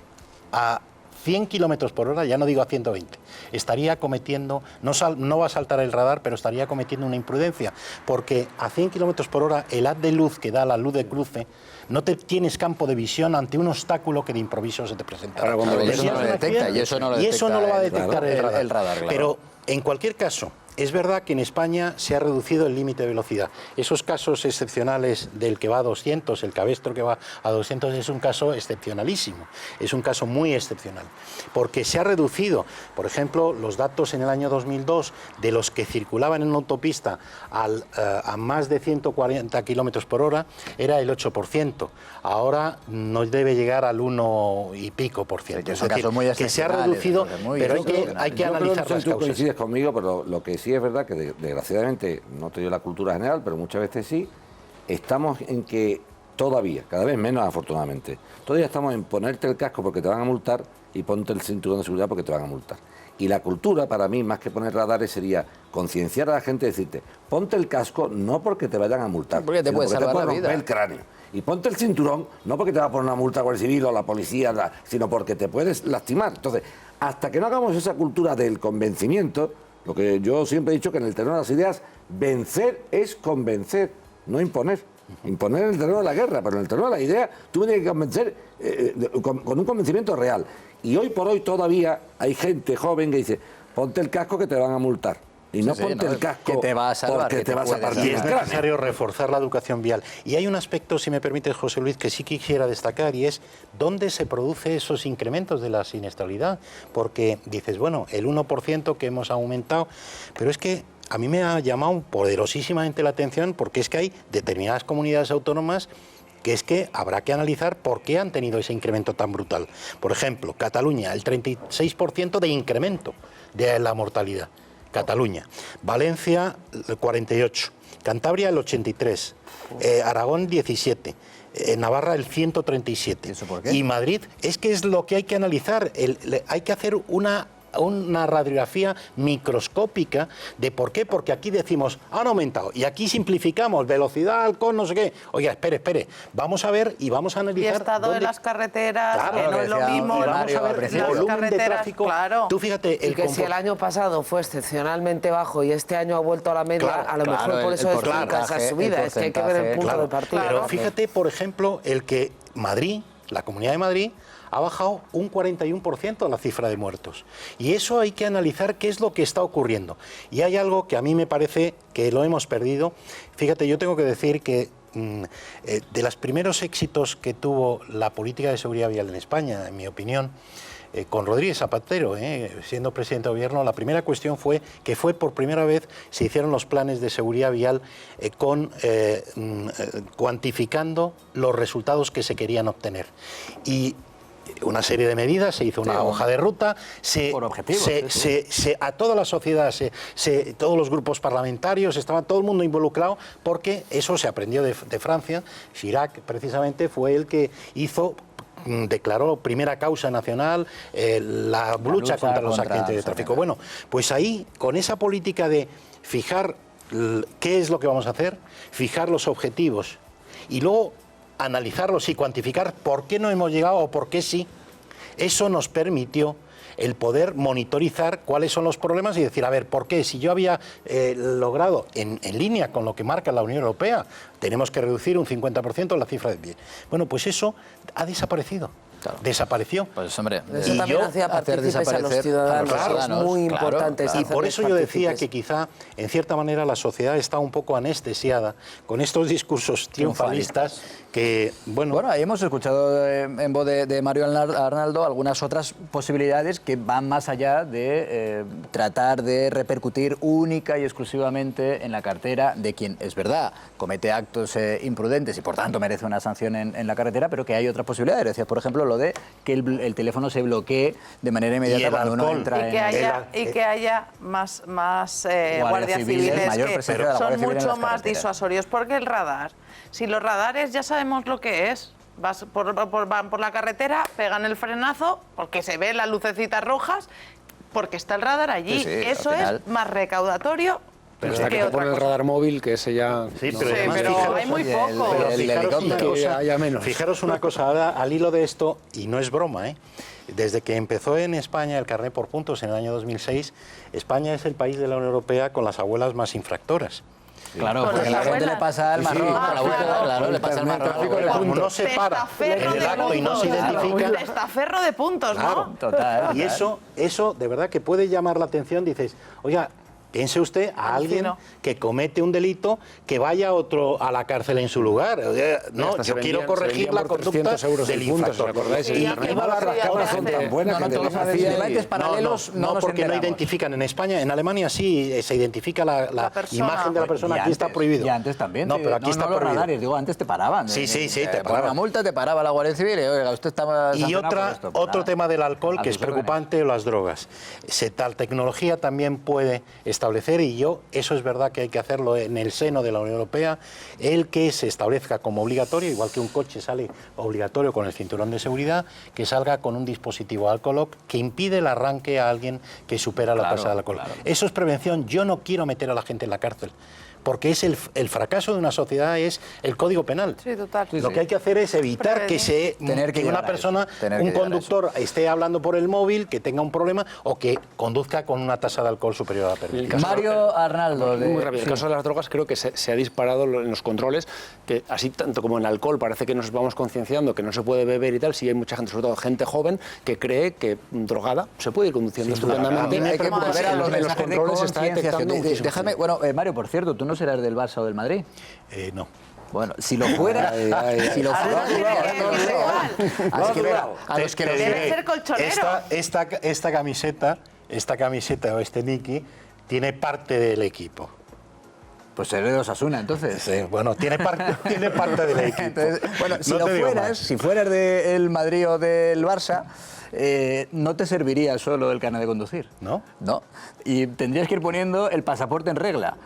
a 100 km por hora, ya no digo a 120, estaría cometiendo, no va a saltar el radar, pero estaría cometiendo una imprudencia, porque a 100 km por hora el haz de luz que da la luz de cruce, no tienes campo de visión ante un obstáculo que de improviso se te presenta. Y eso no lo detecta, y eso no lo va a detectar el radar. Claro. Pero en cualquier caso, es verdad que en España se ha reducido el límite de velocidad. Esos casos excepcionales del que va a 200, el cabestro que va a 200, es un caso excepcionalísimo, es un caso muy excepcional, porque se ha reducido, por ejemplo, los datos en el año 2002 de los que circulaban en una autopista a más de 140 km por hora era el 8%, ahora no debe llegar al 1 y pico por ciento. Es decir, que se ha reducido, pero hay que analizar las Tú causas. coincides conmigo, pero lo que sí es verdad que desgraciadamente, no te digo la cultura general, pero muchas veces sí, estamos en que todavía, cada vez menos afortunadamente, todavía estamos en ponerte el casco porque te van a multar y ponte el cinturón de seguridad porque te van a multar. Y la cultura, para mí, más que poner radares, sería concienciar a la gente y decirte, ponte el casco no porque te vayan a multar, porque te puede salvar la romper vida. el cráneo. Y ponte el cinturón no porque te va a poner una multa con el civil o la policía, sino porque te puedes lastimar. Entonces, hasta que no hagamos esa cultura del convencimiento, lo que yo siempre he dicho que en el terreno de las ideas, vencer es convencer, no imponer. Imponer en el terreno de la guerra, pero en el terreno de la idea tú tienes que convencer con un convencimiento real. Y hoy por hoy todavía hay gente joven que dice, ponte el casco que te van a multar. Y no ponte el casco que te va a salvar, porque te vas a partir. Y es necesario reforzar la educación vial. Y hay un aspecto, si me permites, José Luis, que sí quisiera destacar, y es dónde se producen esos incrementos de la siniestralidad. Porque dices, bueno, el 1% que hemos aumentado, pero es que a mí me ha llamado poderosísimamente la atención porque es que hay determinadas comunidades autónomas que es que habrá que analizar por qué han tenido ese incremento tan brutal. Por ejemplo, Cataluña, el 36% de incremento de la mortalidad. Cataluña. Valencia, el 48. Cantabria, el 83. Aragón, 17. Navarra, el 137. ¿Y eso por qué? Y Madrid, es que es lo que hay que analizar. Hay que hacer una radiografía microscópica de por qué, porque aquí decimos, han aumentado, y aquí simplificamos, velocidad, con no sé qué. Oiga, espere, vamos a ver y vamos a analizar... Y estado de las carreteras, claro, que no es lo mismo, vamos a ver el volumen de tráfico. Claro. Tú fíjate... Y que si el año pasado fue excepcionalmente bajo y este año ha vuelto a la media, claro, a lo mejor por eso explica esa subida, es que hay que ver el punto de partida. Pero fíjate, por ejemplo, el que Madrid, la Comunidad de Madrid, ha bajado un 41% la cifra de muertos. Y eso hay que analizar qué es lo que está ocurriendo. Y hay algo que a mí me parece que lo hemos perdido. Fíjate, yo tengo que decir que de los primeros éxitos que tuvo la política de seguridad vial en España, en mi opinión, con Rodríguez Zapatero, siendo presidente de gobierno, la primera cuestión fue que por primera vez se hicieron los planes de seguridad vial cuantificando los resultados que se querían obtener. Y una serie de medidas, se hizo una hoja de ruta, a toda la sociedad, todos los grupos parlamentarios, estaba todo el mundo involucrado, porque eso se aprendió de Francia. Chirac, precisamente, fue el que declaró primera causa nacional la lucha contra los accidentes de tráfico. Bueno, pues ahí, con esa política de fijar qué es lo que vamos a hacer, fijar los objetivos y luego analizarlos y cuantificar por qué no hemos llegado o por qué sí, eso nos permitió el poder monitorizar cuáles son los problemas y decir, a ver, ¿por qué? Si yo había logrado, en línea con lo que marca la Unión Europea, tenemos que reducir un 50% la cifra de pie. Bueno, pues eso ha desaparecido. desapareció. Pues hombre, eso también hacía partícipes a los ciudadanos, es muy importante. Y por eso yo decía que quizá, en cierta manera, la sociedad está un poco anestesiada con estos discursos triunfalistas que, Bueno, ahí hemos escuchado en voz de Mario Arnaldo algunas otras posibilidades que van más allá de tratar de repercutir única y exclusivamente en la cartera de quien, es verdad, comete actos imprudentes y por tanto merece una sanción en la carretera, pero que hay otras posibilidades. Decías, por ejemplo, lo de que el teléfono se bloquee de manera inmediata cuando uno entra y que haya más guardias civiles que son mucho más disuasorios, porque el radar, si los radares ya sabemos lo que es, van por la carretera, pegan el frenazo porque se ven las lucecitas rojas, porque está el radar allí. Eso es más recaudatorio. Pero hasta que te pone el radar móvil, que ese ya... Sí, pero fijaros, hay muy poco. Fijaros una cosa, ahora al hilo de esto, y no es broma, desde que empezó en España el carné por puntos en el año 2006, España es el país de la Unión Europea con las abuelas más infractoras. Claro, porque la gente le pasa al marrón, claro, le pasa al marrón. Como no se para en el acto y no se identifica... Testaferro de puntos, ¿no? Total. Y eso de verdad que puede llamar la atención, dices, oiga, piense usted a alguien que comete un delito que vaya otro a la cárcel en su lugar. No, yo quiero corregir la conducta del infractor. No, porque no identifican en España. En Alemania sí se identifica la imagen de la persona. Aquí está prohibido. Y antes también. No, pero aquí está prohibido. Radares, digo, antes te paraban. Sí, te paraban. Una multa te paraba la Guardia Civil. Oiga, usted estaba... Y otro tema del alcohol que es preocupante, las drogas. Tal tecnología también puede establecer, y eso es verdad que hay que hacerlo en el seno de la Unión Europea, el que se establezca como obligatorio, igual que un coche sale obligatorio con el cinturón de seguridad, que salga con un dispositivo alcohol que impide el arranque a alguien que supera la tasa de alcohol. Eso es prevención. Yo no quiero meter a la gente en la cárcel, porque es el fracaso de una sociedad es el Código Penal. Sí, total. Lo que hay que hacer es evitar que una persona, un conductor, esté hablando por el móvil, que tenga un problema o que conduzca con una tasa de alcohol superior a la permitida. Mario Arnaldo. Muy rápido. El caso de las drogas creo que se ha disparado en los controles, que así tanto como en alcohol parece que nos vamos concienciando que no se puede beber y tal, sí hay mucha gente, sobre todo gente joven, que cree que drogada se puede ir conduciendo estupendamente. Hay que volver a los los controles se está detectando muchísimo. Déjame, bueno, Mario, por cierto, tú no serás del Barça o del Madrid. No. Bueno, si lo fuera, si lo fuera, a los que debe ser colchonero. Esta camiseta o este Niki tiene parte del equipo. Pues eres de Osasuna, entonces. Sí, bueno, tiene parte del equipo. Entonces, bueno, si fueras del Madrid o del Barça, no te serviría solo el carnet de conducir. ¿No? No. Y tendrías que ir poniendo el pasaporte en regla.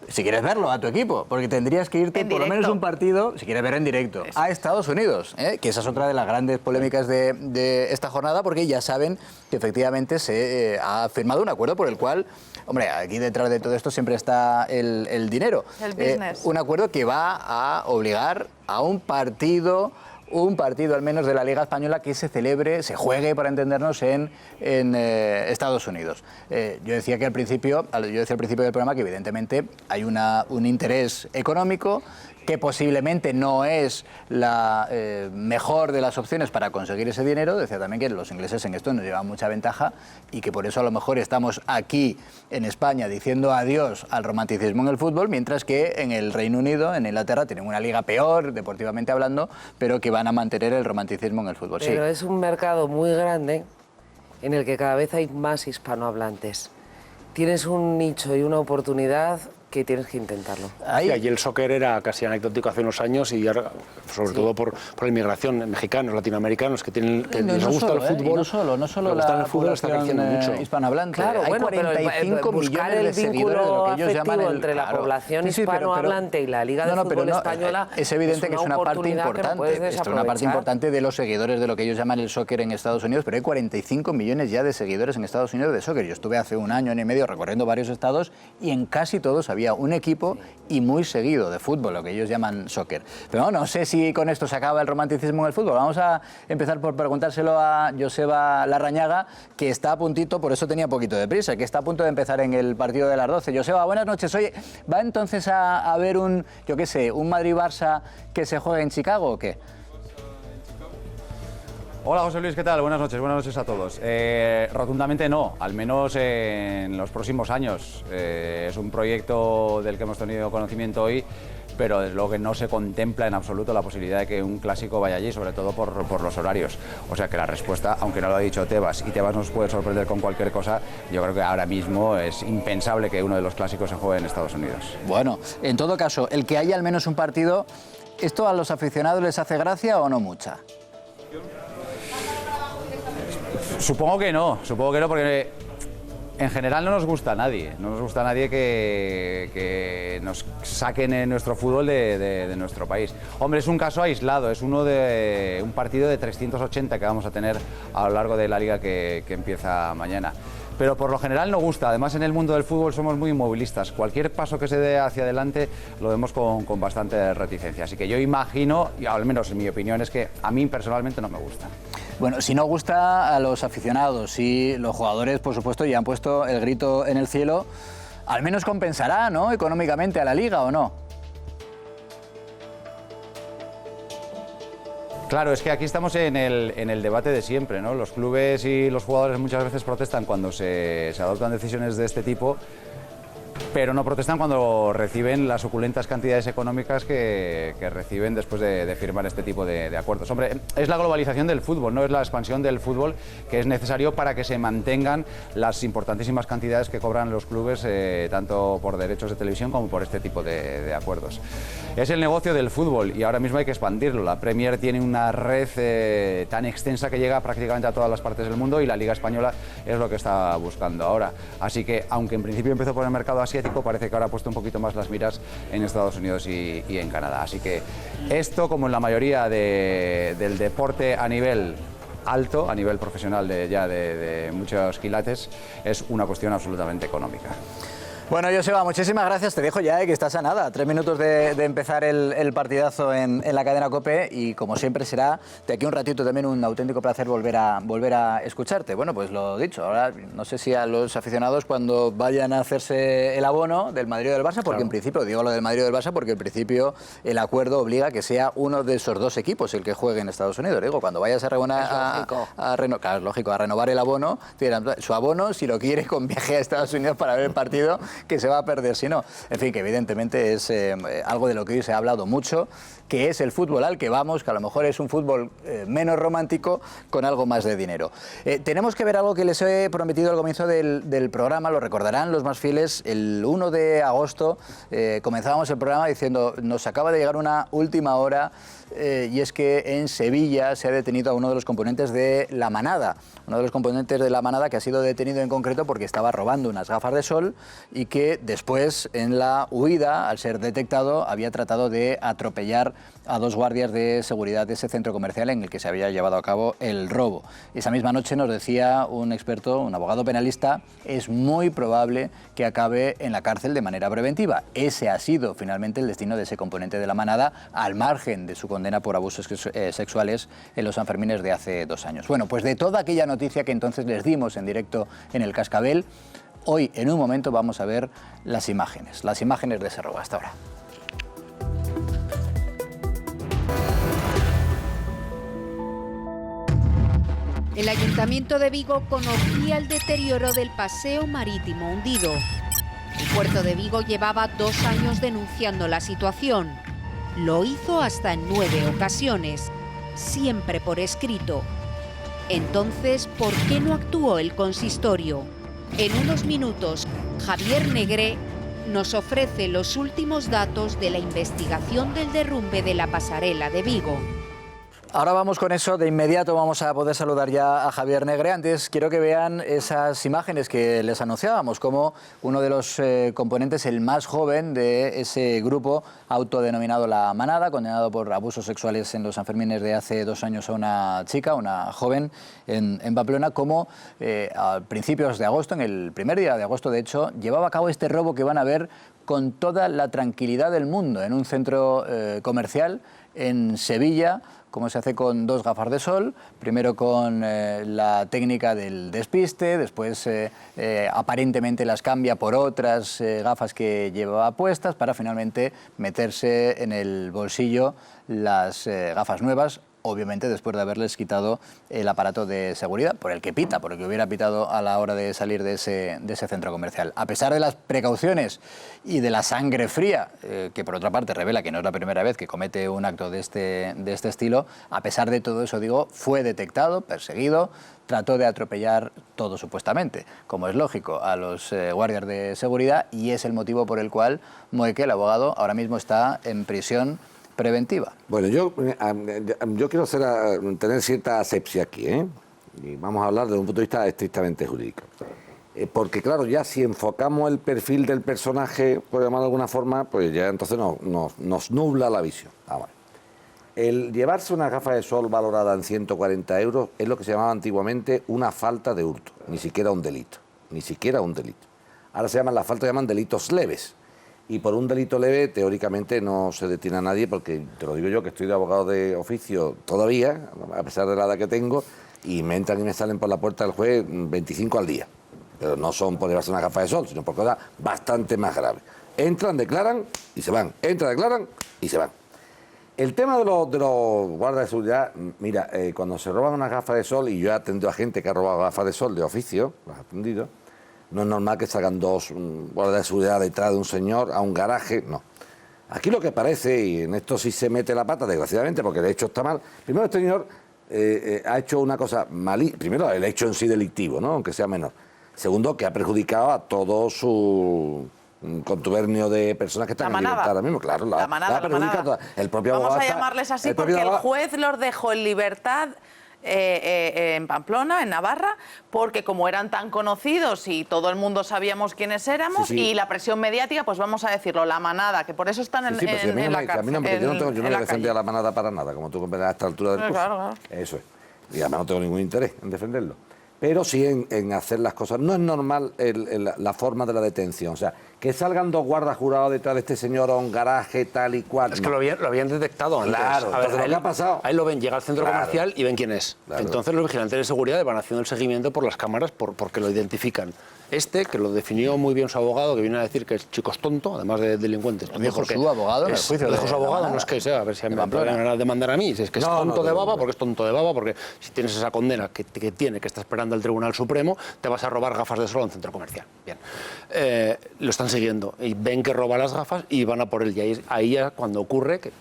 Si quieres verlo a tu equipo, porque tendrías que irte por lo menos un partido, si quieres ver en directo, a Estados Unidos, que esa es otra de las grandes polémicas de esta jornada, porque ya saben que efectivamente se ha firmado un acuerdo por el cual, hombre, aquí detrás de todo esto siempre está el dinero. El business. Un acuerdo que va a obligar a un partido al menos de la Liga Española que se juegue, para entendernos, en Estados Unidos. Yo decía al principio del programa que evidentemente hay un interés económico que posiblemente no es la mejor de las opciones para conseguir ese dinero. Decía también que los ingleses en esto nos llevan mucha ventaja y que por eso a lo mejor estamos aquí en España diciendo adiós al romanticismo en el fútbol, mientras que en el Reino Unido, en Inglaterra, tienen una liga peor, deportivamente hablando, pero que van a mantener el romanticismo en el fútbol. Pero es un mercado muy grande en el que cada vez hay más hispanohablantes. Tienes un nicho y una oportunidad que tienes que intentarlo. Allí el soccer era casi anecdótico hace unos años y ahora, sobre todo por la inmigración, mexicanos, latinoamericanos que les gusta el fútbol. No solo la población hispanohablante. Claro, hay 45 buscar millones de seguidores de lo que ellos llaman entre la población hispanohablante y la Liga de Fútbol Española. Es evidente que es una parte importante. Es una parte importante de los seguidores de lo que ellos llaman el soccer en Estados Unidos, pero hay 45 millones ya de seguidores en Estados Unidos de soccer. Yo estuve hace un año y medio recorriendo varios estados y en casi todos había un equipo y muy seguido de fútbol, lo que ellos llaman soccer. Pero no sé si con esto se acaba el romanticismo en el fútbol. Vamos a empezar por preguntárselo a Joseba Larrañaga, que está a puntito, por eso tenía poquito de prisa, que está a punto de empezar en el partido de las 12. Joseba, buenas noches. Oye, ¿va entonces a haber un Madrid-Barça que se juegue en Chicago o qué? Hola José Luis, ¿qué tal? Buenas noches a todos. Rotundamente no, al menos en los próximos años. Es un proyecto del que hemos tenido conocimiento hoy, pero desde luego que no se contempla en absoluto la posibilidad de que un clásico vaya allí, sobre todo por los horarios. O sea que la respuesta, aunque no lo ha dicho Tebas, y Tebas nos puede sorprender con cualquier cosa, yo creo que ahora mismo es impensable que uno de los clásicos se juegue en Estados Unidos. Bueno, en todo caso, el que haya al menos un partido, ¿esto a los aficionados les hace gracia o no mucha? Supongo que no, porque en general no nos gusta a nadie. No nos gusta a nadie que nos saquen en nuestro fútbol de nuestro país. Hombre, es un caso aislado, es uno de un partido de 380 que vamos a tener a lo largo de la liga que empieza mañana. Pero por lo general no gusta. Además, en el mundo del fútbol somos muy inmovilistas. Cualquier paso que se dé hacia adelante lo vemos con bastante reticencia. Así que yo imagino, y al menos en mi opinión, es que a mí personalmente no me gusta. Bueno, si no gusta a los aficionados y los jugadores, por supuesto, ya han puesto el grito en el cielo, al menos compensará, ¿no?, económicamente a la Liga, ¿o no? Claro, es que aquí estamos en el debate de siempre, ¿no? Los clubes y los jugadores muchas veces protestan cuando se adoptan decisiones de este tipo, pero no protestan cuando reciben las suculentas cantidades económicas que reciben después de firmar este tipo de acuerdos. Hombre, es la globalización del fútbol, no es la expansión del fútbol que es necesario para que se mantengan las importantísimas cantidades que cobran los clubes, tanto por derechos de televisión como por este tipo de acuerdos. Es el negocio del fútbol y ahora mismo hay que expandirlo. La Premier tiene una red tan extensa que llega prácticamente a todas las partes del mundo y la Liga Española es lo que está buscando ahora. Así que, aunque en principio empezó por el mercado asiático, parece que ahora ha puesto un poquito más las miras en Estados Unidos y en Canadá. Así que esto, como en la mayoría del deporte a nivel alto, a nivel profesional de muchos quilates, es una cuestión absolutamente económica. Bueno, Joseba, muchísimas gracias. Te dejo ya, que estás a nada. 3 minutos de empezar el partidazo en la cadena COPE y, como siempre, será de aquí un ratito también un auténtico placer volver a escucharte. Bueno, pues lo dicho, ahora no sé si a los aficionados cuando vayan a hacerse el abono del Madrid o del Barça, porque Claro. en principio, digo lo del Madrid o del Barça, porque en principio el acuerdo obliga a que sea uno de esos dos equipos el que juegue en Estados Unidos. Digo, cuando vayas a renovar el abono, te dirán, su abono, si lo quiere, con viaje a Estados Unidos para ver el partido, que se va a perder si no. En fin, que evidentemente es algo de lo que hoy se ha hablado mucho, que es el fútbol al que vamos, que a lo mejor es un fútbol menos romántico con algo más de dinero. Tenemos que ver algo que les he prometido al comienzo del programa, lo recordarán los más fieles. El 1 de agosto comenzábamos el programa diciendo, nos acaba de llegar una última hora, y es que en Sevilla se ha detenido a uno de los componentes de La Manada, que ha sido detenido en concreto porque estaba robando unas gafas de sol y que después, en la huida, al ser detectado, había tratado de atropellar a 2 guardias de seguridad de ese centro comercial en el que se había llevado a cabo el robo. Esa misma noche nos decía un experto, un abogado penalista, es muy probable que acabe en la cárcel de manera preventiva. Ese ha sido finalmente el destino de ese componente de La Manada, al margen de su condena por abusos sexuales en los Sanfermines de hace 2 años. Bueno, pues de toda aquella noticia que entonces les dimos en directo en el Cascabel, hoy en un momento vamos a ver las imágenes de ese robo. Hasta ahora. El Ayuntamiento de Vigo conocía el deterioro del paseo marítimo hundido. El puerto de Vigo llevaba 2 años denunciando la situación. Lo hizo hasta en 9 ocasiones, siempre por escrito. Entonces, ¿por qué no actuó el consistorio? En unos minutos, Javier Negre nos ofrece los últimos datos de la investigación del derrumbe de la pasarela de Vigo. Ahora vamos con eso, de inmediato vamos a poder saludar ya a Javier Negre. Antes quiero que vean esas imágenes que les anunciábamos, como uno de los componentes, el más joven de ese grupo autodenominado La Manada, condenado por abusos sexuales en los Sanfermines de hace 2 años a una chica, una joven en Pamplona, como a principios de agosto, en el primer día de agosto de hecho, llevaba a cabo este robo que van a ver con toda la tranquilidad del mundo en un centro comercial en Sevilla, como se hace con 2 gafas de sol, primero con la técnica del despiste, después aparentemente las cambia por otras gafas que llevaba puestas para finalmente meterse en el bolsillo las gafas nuevas, obviamente después de haberles quitado el aparato de seguridad por el que pita, por el que hubiera pitado a la hora de salir de ese centro comercial. A pesar de las precauciones y de la sangre fría, que por otra parte revela que no es la primera vez que comete un acto de este estilo, a pesar de todo eso, digo, fue detectado, perseguido, trató de atropellar todo supuestamente, como es lógico, a los guardias de seguridad, y es el motivo por el cual Moekel, el abogado, ahora mismo está en prisión preventiva. Bueno, yo quiero tener cierta asepsia aquí, ¿eh? Y vamos a hablar desde un punto de vista estrictamente jurídico. Porque claro, ya si enfocamos el perfil del personaje, por llamarlo de alguna forma, pues ya entonces nos nubla la visión. El llevarse una gafa de sol valorada en 140 euros es lo que se llamaba antiguamente una falta de hurto, ni siquiera un delito, ni siquiera un delito. Ahora se llaman delitos leves. Y por un delito leve, teóricamente, no se detiene a nadie, porque te lo digo yo, que estoy de abogado de oficio todavía, a pesar de la edad que tengo, y me entran y me salen por la puerta del juez 25 al día. Pero no son por llevarse una gafa de sol, sino por cosas bastante más graves. Entran, declaran y se van. Entran, declaran y se van. El tema de los guardas de seguridad, mira, cuando se roban una gafa de sol, y yo he atendido a gente que ha robado gafas de sol de oficio, los he atendido, no es normal que salgan dos guardias de seguridad detrás de un señor a un garaje, no. Aquí lo que parece, y en esto sí se mete la pata, desgraciadamente, porque el hecho está mal. Primero, este señor ha hecho una cosa malísima. Primero, el hecho en sí delictivo, ¿no? Aunque sea menor. Segundo, que ha perjudicado a todo su contubernio de personas que están en libertad ahora mismo. Claro, la manada. El propio Vamos abogado a llamarles así porque el juez los dejó en libertad en Pamplona, en Navarra, porque como eran tan conocidos y todo el mundo sabíamos quiénes éramos, y la presión mediática, pues vamos a decirlo, la manada, que por eso están en la cárcel. Yo no voy a defender a la manada para nada, como tú comprendes a esta altura del curso. Claro. Eso es. Y además no tengo ningún interés en defenderlo. Pero sí en hacer las cosas. No es normal la forma de la detención. O sea, que salgan dos guardas jurados detrás de este señor a un garaje, tal y cual. Es que lo habían detectado antes. Claro, a ver, lo que ha pasado. Ahí lo ven, llega al centro comercial y ven quién es. Claro. Entonces los vigilantes de seguridad van haciendo el seguimiento por las cámaras porque lo identifican. Que lo definió muy bien su abogado, que viene a decir que el chico es tonto, además de delincuente. Lo dijo su abogado en el juicio. Lo dijo su abogado, no es que sea, a ver si me van a demandar a mí. Si es que es tonto de baba, porque es tonto de baba, porque si tienes esa condena que está esperando el Tribunal Supremo, te vas a robar gafas de sol en un centro comercial. Bien. Lo están siguiendo y ven que roba las gafas y van a por él. Y ahí ya cuando ocurre que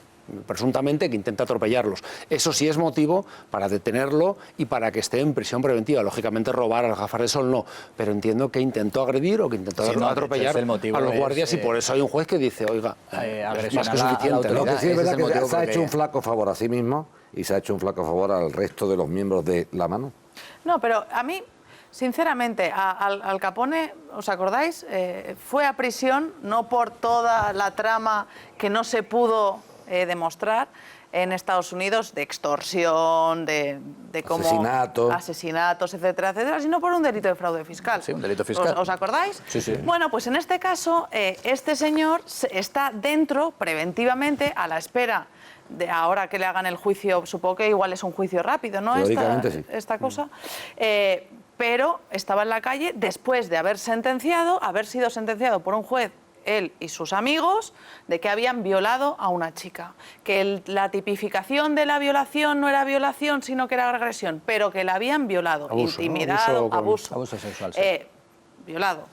presuntamente que intenta atropellarlos. Eso sí es motivo para detenerlo y para que esté en prisión preventiva. Lógicamente robar a las gafas de sol no, pero entiendo que intentó agredir o que intentó atropellar a los guardias y por eso hay un juez que dice, oiga, es más que suficiente. Lo que sí es verdad que se ha hecho un flaco favor a sí mismo y se ha hecho un flaco favor al resto de los miembros de la mano. No, pero a mí, sinceramente, Al Capone, ¿os acordáis? Fue a prisión no por toda la trama que no se pudo demostrar en Estados Unidos de extorsión, de cómo asesinatos, etcétera, etcétera, sino por un delito de fraude fiscal. Sí, un delito fiscal. ¿Os acordáis? Sí. Bueno, pues en este caso, este señor está dentro preventivamente a la espera de ahora que le hagan el juicio. Supongo que igual es un juicio rápido, ¿no? Esta cosa. Pero estaba en la calle después de haber sido sentenciado por un juez, él y sus amigos, de que habían violado a una chica. Que la tipificación de la violación no era violación, sino que era agresión, pero que la habían violado, intimidado, abuso sexual. Violado.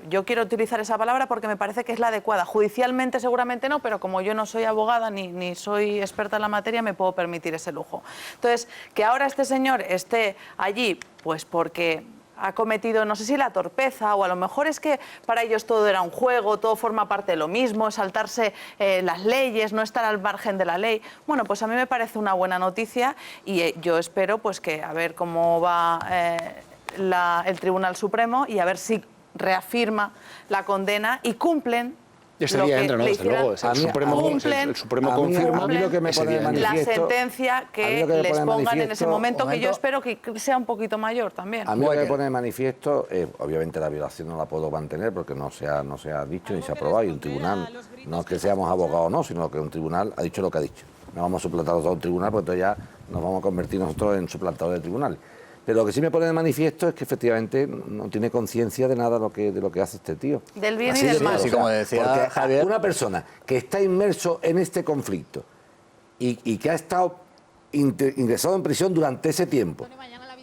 Yo quiero utilizar esa palabra porque me parece que es la adecuada. Judicialmente seguramente no, pero como yo no soy abogada ni soy experta en la materia, me puedo permitir ese lujo. Entonces, que ahora este señor esté allí, pues porque ha cometido, no sé si la torpeza, o a lo mejor es que para ellos todo era un juego, todo forma parte de lo mismo, saltarse las leyes, no estar al margen de la ley. Bueno, pues a mí me parece una buena noticia y yo espero pues que a ver cómo va el Tribunal Supremo y a ver si reafirma la condena y cumplen. Ese día entra, ¿no? Desde luego, el Supremo confirma la sentencia que les pongan en ese momento, que yo espero que sea un poquito mayor también. A mí lo que me pone de manifiesto, obviamente la violación no la puedo mantener porque no se ha dicho ni se ha aprobado, y un tribunal, no es que seamos abogados o no, sino que un tribunal ha dicho lo que ha dicho. No vamos a suplantar a un tribunal, porque entonces ya nos vamos a convertir nosotros en suplantadores de tribunales. Pero lo que sí me pone de manifiesto es que efectivamente no tiene conciencia de nada de lo que hace este tío. Del bien y del mal. Así como decía Javier. Una persona que está inmerso en este conflicto y que ha estado ingresado en prisión durante ese tiempo.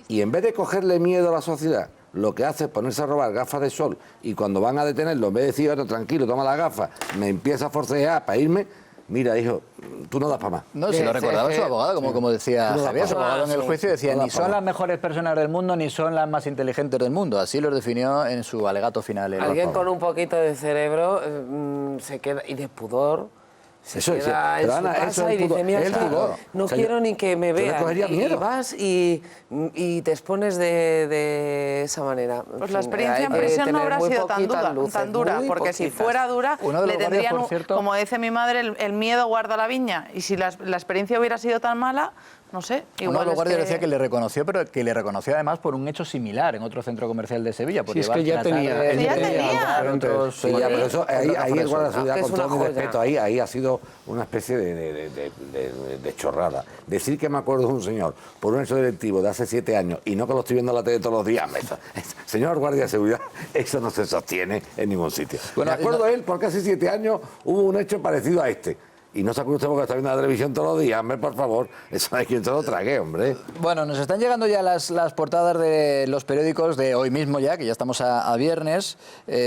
Y en vez de cogerle miedo a la sociedad, lo que hace es ponerse a robar gafas de sol y cuando van a detenerlo, en vez de decir, bueno, tranquilo, toma las gafas, me empieza a forcejear para irme, mira, hijo, tú no das para más. No, si lo recordaba su abogado, como decía Javier, su abogado en el juicio decía, ni son las mejores personas del mundo, ni son las más inteligentes del mundo. Así lo definió en su alegato final. Alguien con un poquito de cerebro se queda, y de pudor... Eso es, pero Ana, eso es el pudor. No quiero ni que me vean. Y vas y te expones de esa manera. Pues la experiencia en prisión no habrá sido tan dura, porque si fuera dura, le tendrían, como dice mi madre, el miedo guarda la viña. Y si la experiencia hubiera sido tan mala, no sé. Uno de los guardias decía que le reconoció, pero que le reconoció además por un hecho similar en otro centro comercial de Sevilla. Sí, es que ya tenía. Pero eso, ahí el guardia de seguridad, con todo mi respeto, ahí ha sido una especie de chorrada. Decir que me acuerdo de un señor por un hecho delictivo de hace 7 años y no que lo estoy viendo en la tele todos los días, señor guardia de seguridad, eso no se sostiene en ningún sitio. Bueno, me acuerdo de él porque hace 7 años hubo un hecho parecido a este. Y no se acuerda usted porque está viendo la televisión todos los días, hombre, por favor. Eso hay quien se lo trague, hombre. Bueno, nos están llegando ya las portadas de los periódicos de hoy mismo ya, que ya estamos a viernes.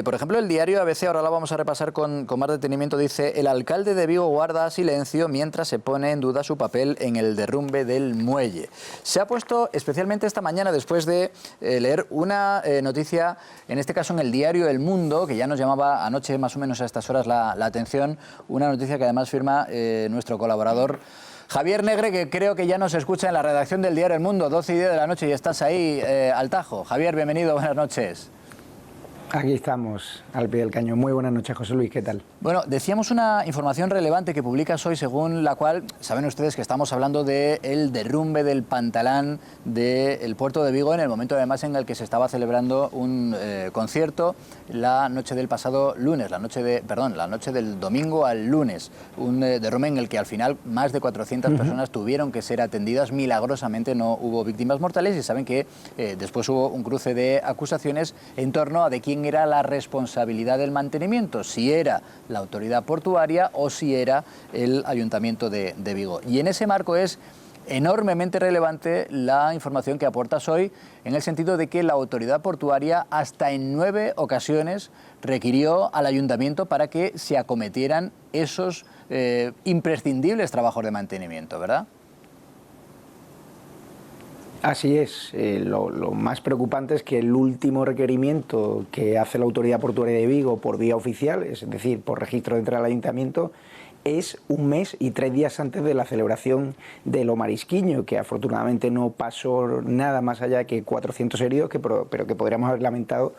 Por ejemplo, el diario ABC, ahora lo vamos a repasar con más detenimiento, dice: el alcalde de Vigo guarda silencio mientras se pone en duda su papel en el derrumbe del muelle. Se ha puesto especialmente esta mañana, después de leer una noticia, en este caso en el diario El Mundo, que ya nos llamaba anoche más o menos a estas horas la atención, una noticia que además firma nuestro colaborador Javier Negre, que creo que ya nos escucha en la redacción del diario El Mundo, 12:10 de la noche, y estás ahí al tajo. Javier, bienvenido, buenas noches. Aquí estamos, al pie del cañón. Muy buenas noches, José Luis, ¿qué tal? Bueno, decíamos una información relevante que publicas hoy, según la cual, saben ustedes que estamos hablando del derrumbe del pantalán del puerto de Vigo, en el momento además en el que se estaba celebrando un concierto la noche del pasado lunes, la noche del domingo al lunes. Un derrumbe en el que al final más de 400 personas tuvieron que ser atendidas. Milagrosamente no hubo víctimas mortales, y saben que después hubo un cruce de acusaciones en torno a de quién era la responsabilidad del mantenimiento, si era la autoridad portuaria o si era el Ayuntamiento de Vigo. Y en ese marco es enormemente relevante la información que aportas hoy, en el sentido de que la autoridad portuaria hasta en 9 ocasiones requirió al Ayuntamiento para que se acometieran esos imprescindibles trabajos de mantenimiento, ¿verdad? Así es. Lo más preocupante es que el último requerimiento que hace la Autoridad Portuaria de Vigo por vía oficial, es decir, por registro de entrada al Ayuntamiento, es 1 mes y 3 días antes de la celebración de Lo Marisquiño, que afortunadamente no pasó nada más allá que 400 heridos, pero que podríamos haber lamentado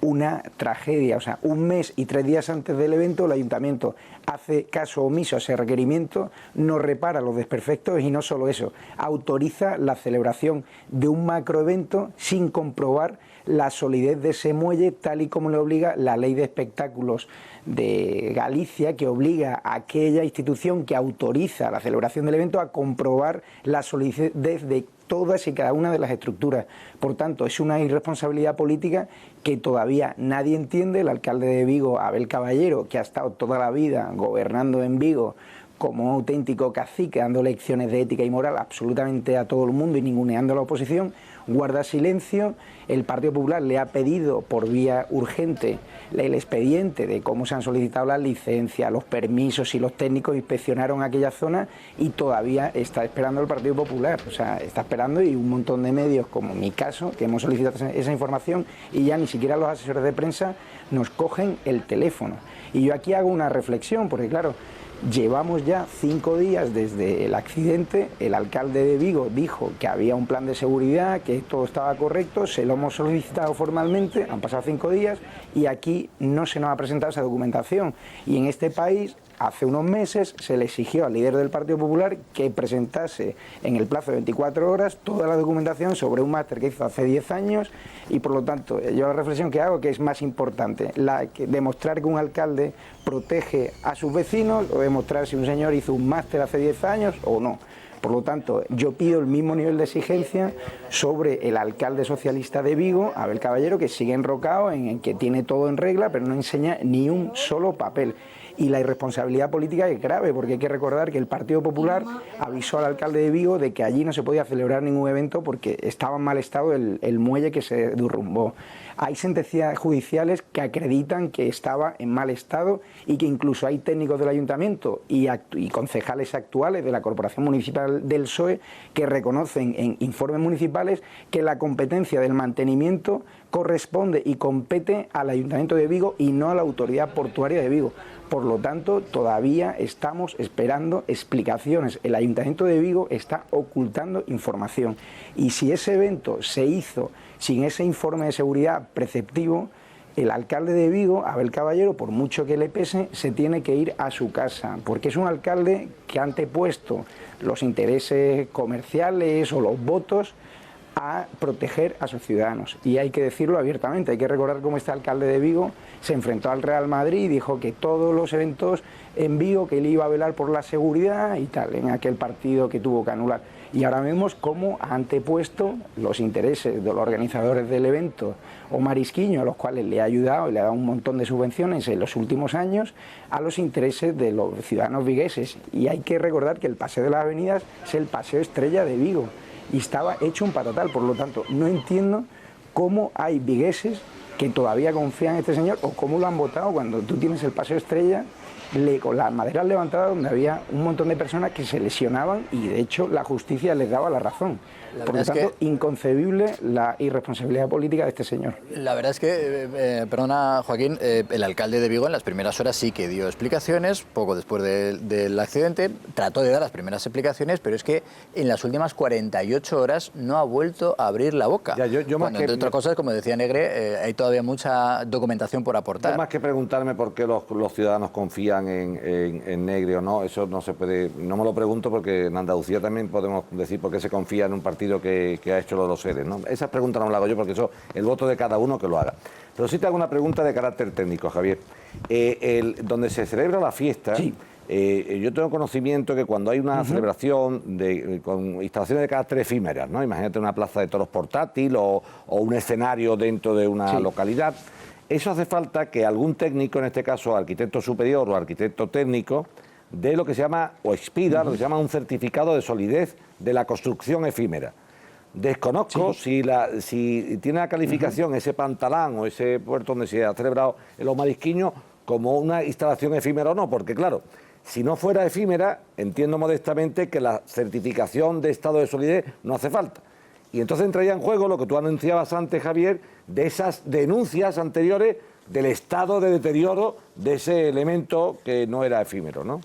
una tragedia. O sea, 1 mes y 3 días antes del evento, el Ayuntamiento hace caso omiso a ese requerimiento, no repara los desperfectos y no solo eso, autoriza la celebración de un macroevento sin comprobar la solidez de ese muelle, tal y como le obliga la Ley de Espectáculos de Galicia, que obliga a aquella institución que autoriza la celebración del evento a comprobar la solidez de todas y cada una de las estructuras. Por tanto, es una irresponsabilidad política que todavía nadie entiende. El alcalde de Vigo, Abel Caballero, que ha estado toda la vida gobernando en Vigo como un auténtico cacique, dando lecciones de ética y moral absolutamente a todo el mundo y ninguneando a la oposición, guarda silencio. El Partido Popular le ha pedido por vía urgente el expediente de cómo se han solicitado las licencias, los permisos, y los técnicos inspeccionaron aquella zona, y todavía está esperando el Partido Popular. O sea, está esperando, y un montón de medios, como mi caso, que hemos solicitado esa información, y ya ni siquiera los asesores de prensa nos cogen el teléfono. Y yo aquí hago una reflexión, porque claro, llevamos ya 5 días desde el accidente. El alcalde de Vigo dijo que había un plan de seguridad, que todo estaba correcto, se lo hemos solicitado formalmente, han pasado 5 días y aquí no se nos ha presentado esa documentación. Y en este país, hace unos meses, se le exigió al líder del Partido Popular que presentase en el plazo de 24 horas toda la documentación sobre un máster que hizo hace 10 años, y por lo tanto yo la reflexión que hago, que es más importante, demostrar que un alcalde protege a sus vecinos, o demostrar si un señor hizo un máster hace 10 años o no. Por lo tanto, yo pido el mismo nivel de exigencia sobre el alcalde socialista de Vigo, Abel Caballero, que sigue enrocado en que tiene todo en regla, pero no enseña ni un solo papel. Y la irresponsabilidad política es grave, porque hay que recordar que el Partido Popular avisó al alcalde de Vigo de que allí no se podía celebrar ningún evento porque estaba en mal estado el muelle que se derrumbó. Hay sentencias judiciales que acreditan que estaba en mal estado y que incluso hay técnicos del ayuntamiento y concejales actuales de la Corporación Municipal del PSOE que reconocen en informes municipales que la competencia del mantenimiento corresponde y compete al Ayuntamiento de Vigo y no a la Autoridad Portuaria de Vigo. Por lo tanto, todavía estamos esperando explicaciones. El Ayuntamiento de Vigo está ocultando información. Y si ese evento se hizo sin ese informe de seguridad preceptivo, el alcalde de Vigo, Abel Caballero, por mucho que le pese, se tiene que ir a su casa, porque es un alcalde que ha antepuesto los intereses comerciales o los votos a proteger a sus ciudadanos. Y hay que decirlo abiertamente, hay que recordar cómo este alcalde de Vigo se enfrentó al Real Madrid y dijo que todos los eventos en Vigo, que él iba a velar por la seguridad y tal, en aquel partido que tuvo que anular. Y ahora vemos cómo ha antepuesto los intereses de los organizadores del evento, o Marisquiño, a los cuales le ha ayudado y le ha dado un montón de subvenciones en los últimos años, a los intereses de los ciudadanos vigueses. Y hay que recordar que el Paseo de las Avenidas es el paseo estrella de Vigo y estaba hecho un patatal. Por lo tanto, no entiendo cómo hay vigueses que todavía confían en este señor o cómo lo han votado cuando tú tienes el paseo estrella con las maderas levantadas donde había un montón de personas que se lesionaban y de hecho la justicia les daba la razón. Por lo tanto, inconcebible la irresponsabilidad política de este señor. La verdad es que, perdona Joaquín, el alcalde de Vigo en las primeras horas sí que dio explicaciones, poco después del accidente, trató de dar las primeras explicaciones, pero es que en las últimas 48 horas no ha vuelto a abrir la boca. Ya, yo cuando, entre otras cosas, como decía Negre, hay todavía mucha documentación por aportar. Yo más que preguntarme por qué los ciudadanos confían en Negre o no, eso no se puede, no me lo pregunto porque en Andalucía también podemos decir por qué se confía en un partido que ha hecho lo de los ERE, ¿no? Esas preguntas no me las hago yo porque eso el voto de cada uno que lo haga. Pero sí te hago una pregunta de carácter técnico, Javier. Donde se celebra la fiesta, sí. Yo tengo conocimiento que cuando hay una celebración con instalaciones de carácter efímeras, ¿no? Imagínate una plaza de toros portátil o un escenario dentro de una localidad, eso hace falta que algún técnico, en este caso arquitecto superior o arquitecto técnico, de lo que se llama, o expida, lo que se llama un certificado de solidez de la construcción efímera. Desconozco si tiene la calificación ese pantalán o ese puerto donde se ha celebrado el Marisquiño como una instalación efímera o no, porque claro, si no fuera efímera, entiendo modestamente que la certificación de estado de solidez no hace falta. Y entonces entraría en juego lo que tú anunciabas antes, Javier, de esas denuncias anteriores del estado de deterioro de ese elemento que no era efímero, ¿no?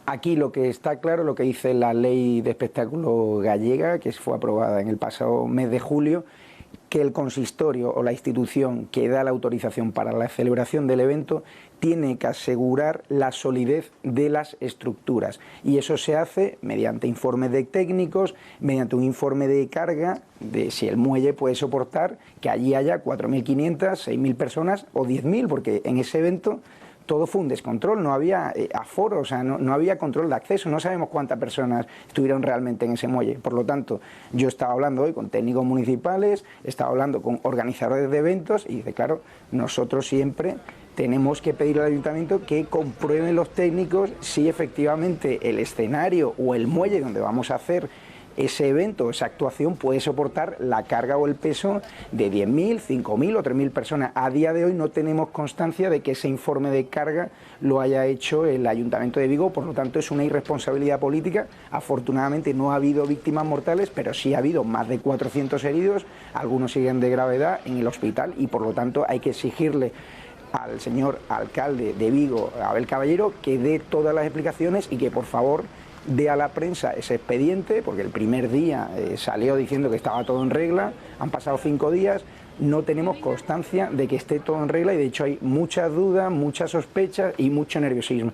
Aquí lo que está claro, lo que dice la ley de espectáculo gallega, que fue aprobada en el pasado mes de julio, que el consistorio o la institución que da la autorización para la celebración del evento tiene que asegurar la solidez de las estructuras. Y eso se hace mediante informes de técnicos, mediante un informe de carga, de si el muelle puede soportar que allí haya 4.500, 6.000 personas o 10.000, porque en ese evento todo fue un descontrol, no había aforo, o sea, no había control de acceso, no sabemos cuántas personas estuvieron realmente en ese muelle. Por lo tanto, yo estaba hablando hoy con técnicos municipales, estaba hablando con organizadores de eventos y dice, claro, nosotros siempre tenemos que pedir al ayuntamiento que comprueben los técnicos si efectivamente el escenario o el muelle donde vamos a hacer ese evento, esa actuación puede soportar la carga o el peso de 10.000, 5.000 o 3.000 personas. A día de hoy no tenemos constancia de que ese informe de carga lo haya hecho el Ayuntamiento de Vigo, por lo tanto es una irresponsabilidad política. Afortunadamente no ha habido víctimas mortales, pero sí ha habido más de 400 heridos, algunos siguen de gravedad en el hospital y por lo tanto hay que exigirle al señor alcalde de Vigo, Abel Caballero, que dé todas las explicaciones y que por favor dé a la prensa ese expediente, porque el primer día salió diciendo que estaba todo en regla, han pasado 5 días, no tenemos constancia de que esté todo en regla y de hecho hay muchas dudas, muchas sospechas y mucho nerviosismo.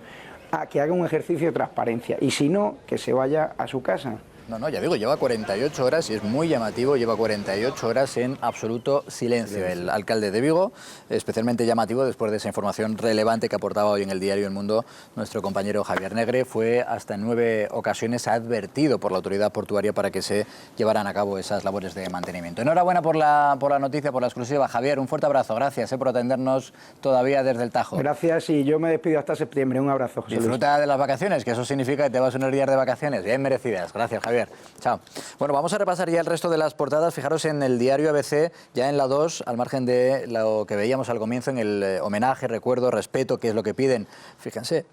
A que haga un ejercicio de transparencia y si no, que se vaya a su casa. No, ya digo, lleva 48 horas y es muy llamativo, lleva 48 horas en absoluto silencio. El alcalde de Vigo, especialmente llamativo después de esa información relevante que aportaba hoy en el diario El Mundo nuestro compañero Javier Negre, fue hasta en 9 ocasiones advertido por la autoridad portuaria para que se llevaran a cabo esas labores de mantenimiento. Enhorabuena por la noticia, por la exclusiva. Javier, un fuerte abrazo. Gracias por atendernos todavía desde el Tajo. Gracias y yo me despido hasta septiembre. Un abrazo, José Luis. Disfruta de las vacaciones, que eso significa que te vas unos días de vacaciones bien merecidas. Gracias, Javier. Chao. Bueno, vamos a repasar ya el resto de las portadas. Fijaros en el diario ABC, ya en la 2, al margen de lo que veíamos al comienzo en el homenaje, recuerdo, respeto, que es lo que piden. Fíjense,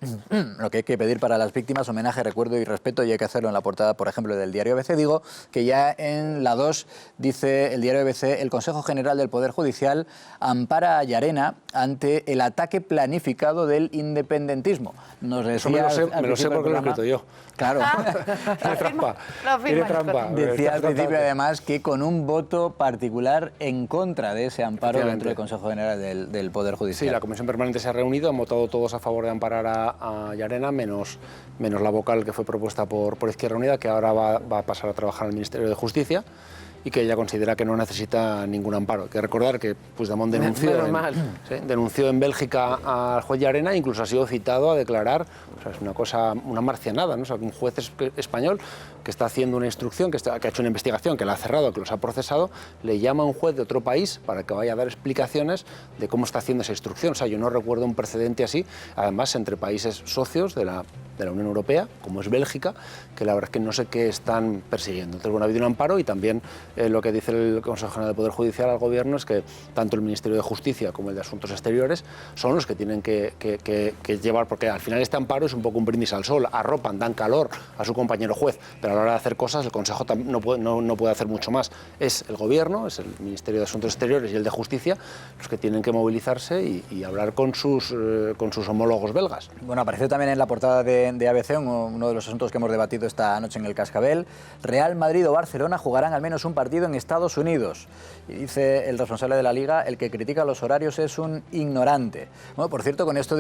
lo que hay que pedir para las víctimas, homenaje, recuerdo y respeto, y hay que hacerlo en la portada, por ejemplo, del diario ABC. Digo que ya en la 2 dice el diario ABC, el Consejo General del Poder Judicial ampara a Llarena ante el ataque planificado del independentismo. Nos decía, eso me lo sé porque lo he escrito yo. Claro. Tiene trampa. Tiene trampa. Decía al principio, además, que con un voto particular en contra de ese amparo dentro del Consejo General del Poder Judicial. Sí, la Comisión Permanente se ha reunido, han votado todos a favor de amparar a Llarena, menos la vocal que fue propuesta por Izquierda Unida, que ahora va a pasar a trabajar al Ministerio de Justicia, y que ella considera que no necesita ningún amparo. Hay que recordar que Puigdemont denunció en Bélgica al juez Llarena, incluso ha sido citado a declarar, o sea, es una marcianada, ¿no? O sea, un juez español que está haciendo una instrucción, que ha hecho una investigación, que la ha cerrado, que los ha procesado, le llama a un juez de otro país para que vaya a dar explicaciones de cómo está haciendo esa instrucción. O sea, yo no recuerdo un precedente así, además entre países socios de la Unión Europea, como es Bélgica, que la verdad es que no sé qué están persiguiendo. Entonces, bueno, ha habido un amparo y también lo que dice el Consejo General del Poder Judicial al Gobierno es que tanto el Ministerio de Justicia como el de Asuntos Exteriores son los que tienen que llevar, porque al final este amparo es un poco un brindis al sol, arropan, dan calor a su compañero juez, pero a la hora de hacer cosas el Consejo no puede hacer mucho más. Es el Gobierno, es el Ministerio de Asuntos Exteriores y el de Justicia los que tienen que movilizarse y hablar con sus homólogos belgas. Bueno, apareció también en la portada de ABC uno de los asuntos que hemos debatido esta noche en el Cascabel. Real Madrid o Barcelona jugarán al menos un partido en Estados Unidos. Y dice el responsable de la Liga, el que critica los horarios es un ignorante. Bueno, por cierto, con esto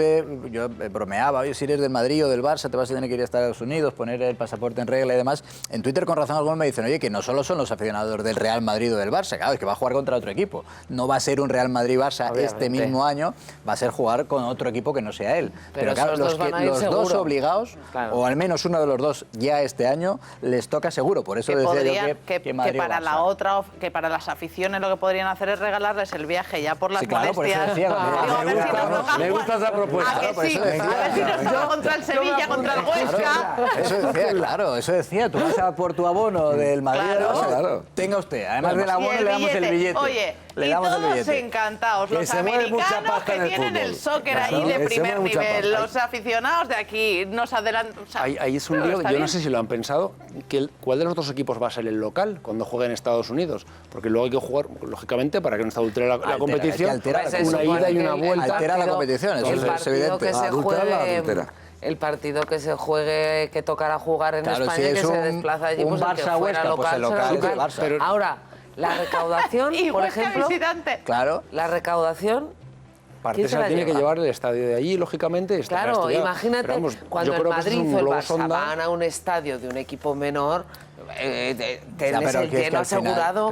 yo bromeaba, oye, si eres del Madrid o del Barça te vas a tener que ir a Estados Unidos, poner el pasaporte en regla y demás. En Twitter con razón algunos me dicen, oye, que no solo son los aficionados del Real Madrid o del Barça, claro, es que va a jugar contra otro equipo. No va a ser un Real Madrid-Barça este mismo año, va a ser jugar con otro equipo que no sea él. Pero claro, los dos obligados, claro, o al menos uno de los dos ya este año, les toca seguro. Por eso decía yo que Madrid para la otra, que para las aficiones lo que podrían hacer es regalarles el viaje ya por las molestias. Por eso decía, me gusta esa propuesta. A ver si nos toca contra el Sevilla, contra el Huesca. Eso decía, claro, eso decía. Tú vas a por tu abono del Madrid, claro, tenga usted. Además del abono le damos el billete. Oye, y todos encantados. Los americanos que tienen el soccer ahí de primer nivel, los aficionados de aquí, nos adelantan. Ahí es un lío, yo no sé si lo han pensado, ¿cuál de los dos equipos va a ser el local cuando juegue en Estados Unidos? Porque luego hay que jugar, lógicamente, para que no se adultere la competición, una ida y una vuelta. Altera la competición, eso es evidente. El partido que se juegue, que tocará jugar en España, si que se desplaza allí, pues el que fuera local, Ahora, la recaudación, por ejemplo, claro, la recaudación, parte se la tiene que llevar el estadio de allí, lógicamente. Claro, imagínate, vamos, cuando el Madrid o el Barça van a un estadio de un equipo menor, tienes el lleno asegurado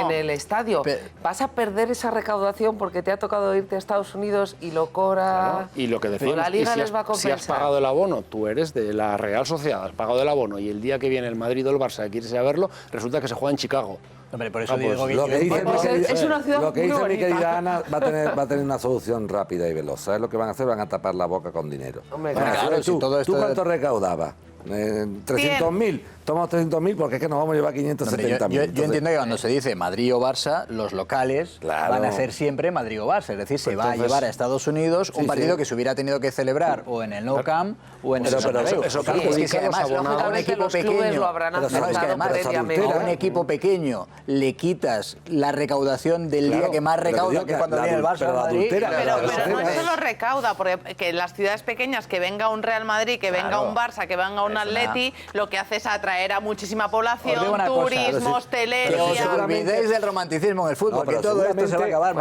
en el estadio. Vas a perder esa recaudación porque te ha tocado irte a Estados Unidos y lo cobra. Claro. Y lo que decimos, la Liga les va a compensar. Si has pagado el abono, tú eres de la Real Sociedad, has pagado el abono y el día que viene el Madrid o el Barça quieres ir a verlo, resulta que se juega en Chicago. Hombre, por eso digo lo que dice es una ciudad lo que dice muy mi querida Ana va a tener una solución rápida y veloz. ¿Sabes lo que van a hacer? Van a tapar la boca con dinero. Hombre, claro, ¿tú cuánto recaudabas? 300.000. Tomamos 300.000 porque es que nos vamos a llevar 570.000. Yo entiendo que cuando se dice Madrid o Barça, los locales van a ser siempre Madrid o Barça. Es decir, se va a llevar a Estados Unidos un partido que se hubiera tenido que celebrar o en el Nou Camp o en el Bernabéu. Eso es que además a un equipo pequeño, a un equipo pequeño le quitas la recaudación del día que más recauda, que cuando viene el Barça a Madrid. Pero no solo recauda, porque que en las ciudades pequeñas que venga un Real Madrid, que venga un Barça, que venga un Atleti, lo que hace es atraer atraer a muchísima población, Os digo una cosa, turismo, hostelería. Pero os olvidéis del romanticismo en el fútbol, que todo esto se va a acabar.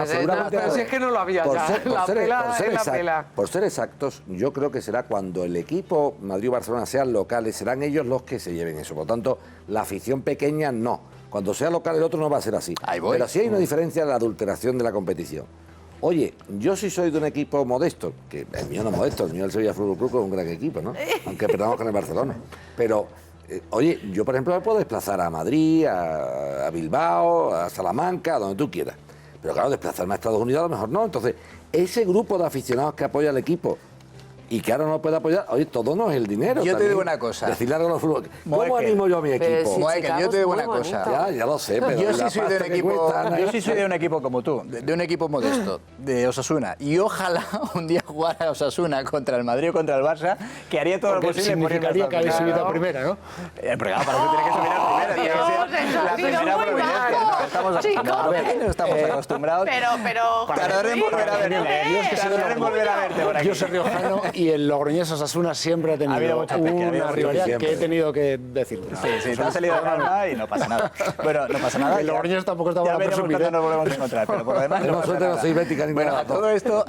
Pero si es que no lo había ya. Por ser exactos, yo creo que será cuando el equipo Madrid o Barcelona sean locales, serán ellos los que se lleven eso. Por lo tanto, la afición pequeña no. Cuando sea local el otro no va a ser así. Pero sí hay una diferencia en la adulteración de la competición. Oye, yo sí soy de un equipo modesto, que el mío no es modesto, el mío el Sevilla Fútbol Club es un gran equipo, ¿no? Aunque perdamos con el Barcelona. Pero, oye, yo por ejemplo me puedo desplazar a Madrid, a Bilbao, a Salamanca, a donde tú quieras. Pero claro, desplazarme a Estados Unidos a lo mejor no. Entonces, ese grupo de aficionados que apoya al equipo y que ahora no puede apoyar, oye, todo no es el dinero. Yo te digo una cosa. Decirle a los fútbol, ¿cómo animo yo a mi equipo? Yo te digo una cosa. Ya lo sé, pero yo sí soy de un equipo como tú, de un equipo modesto, de Osasuna. Y ojalá un día jugara Osasuna contra el Madrid o contra el Barça, que haría todo lo posible. Significaría que habéis subido a primera, ¿no? Pero claro, para eso tiene que subir a primera. Tiene que ser la primera providencia. No estamos acostumbrados. Pero tardaré en volver a verte por aquí. Yo soy riojano y el Logroñés Osasuna siempre ha tenido una rivalidad que he tenido que decir. Sí, te ha salido de norma y no pasa nada. Bueno, no pasa nada. El Logroñés tampoco está para presumir. Ya nos volvemos a encontrar, pero por lo demás no pasa nada. Bueno, a todo esto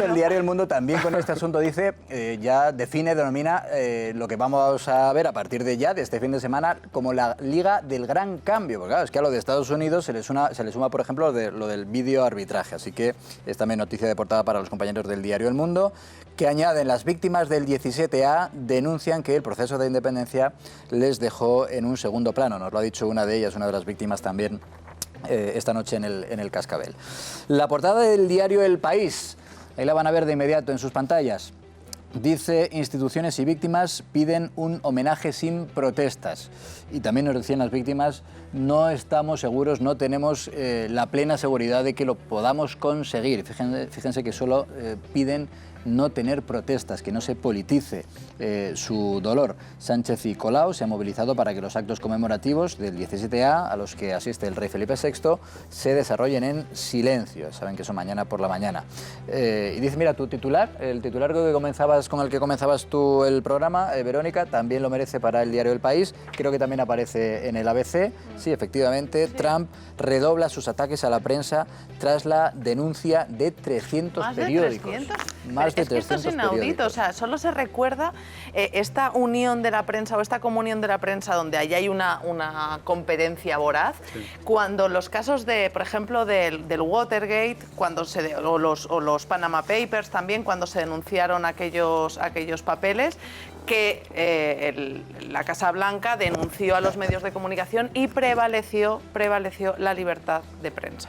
el diario El Mundo también con este asunto dice, ya denomina lo que vamos a ver a partir de ya, de este fin de semana, como la Liga del Gran Cambio. Porque claro, es que a lo de Estados Unidos se le suma, por ejemplo, lo del vídeo arbitraje. Así que es también noticia de portada para los compañeros del diario El Mundo, que añaden: las víctimas del 17A denuncian que el proceso de independencia les dejó en un segundo plano. Nos lo ha dicho una de ellas, una de las víctimas también, esta noche en el Cascabel. La portada del diario El País, ahí la van a ver de inmediato en sus pantallas. Dice: instituciones y víctimas piden un homenaje sin protestas. Y también nos decían las víctimas: no estamos seguros, no tenemos la plena seguridad de que lo podamos conseguir. Fíjense que solo piden no tener protestas, que no se politice su dolor. Sánchez y Colau se han movilizado para que los actos conmemorativos del 17A, a los que asiste el rey Felipe VI, se desarrollen en silencio. Saben que son mañana por la mañana. Y dice, mira, tu titular, el titular con el que comenzabas tú el programa, Verónica, también lo merece para el diario El País. Creo que también aparece en el ABC. Sí, efectivamente, sí. Trump redobla sus ataques a la prensa tras la denuncia de 300 periódicos. Más de 300 esto es inaudito, o sea, solo se recuerda esta unión de la prensa o esta comunión de la prensa donde ahí hay una competencia voraz, sí. Cuando los casos de, por ejemplo, del Watergate, o los Panama Papers también, cuando se denunciaron aquellos papeles, que la Casa Blanca denunció a los medios de comunicación y prevaleció la libertad de prensa.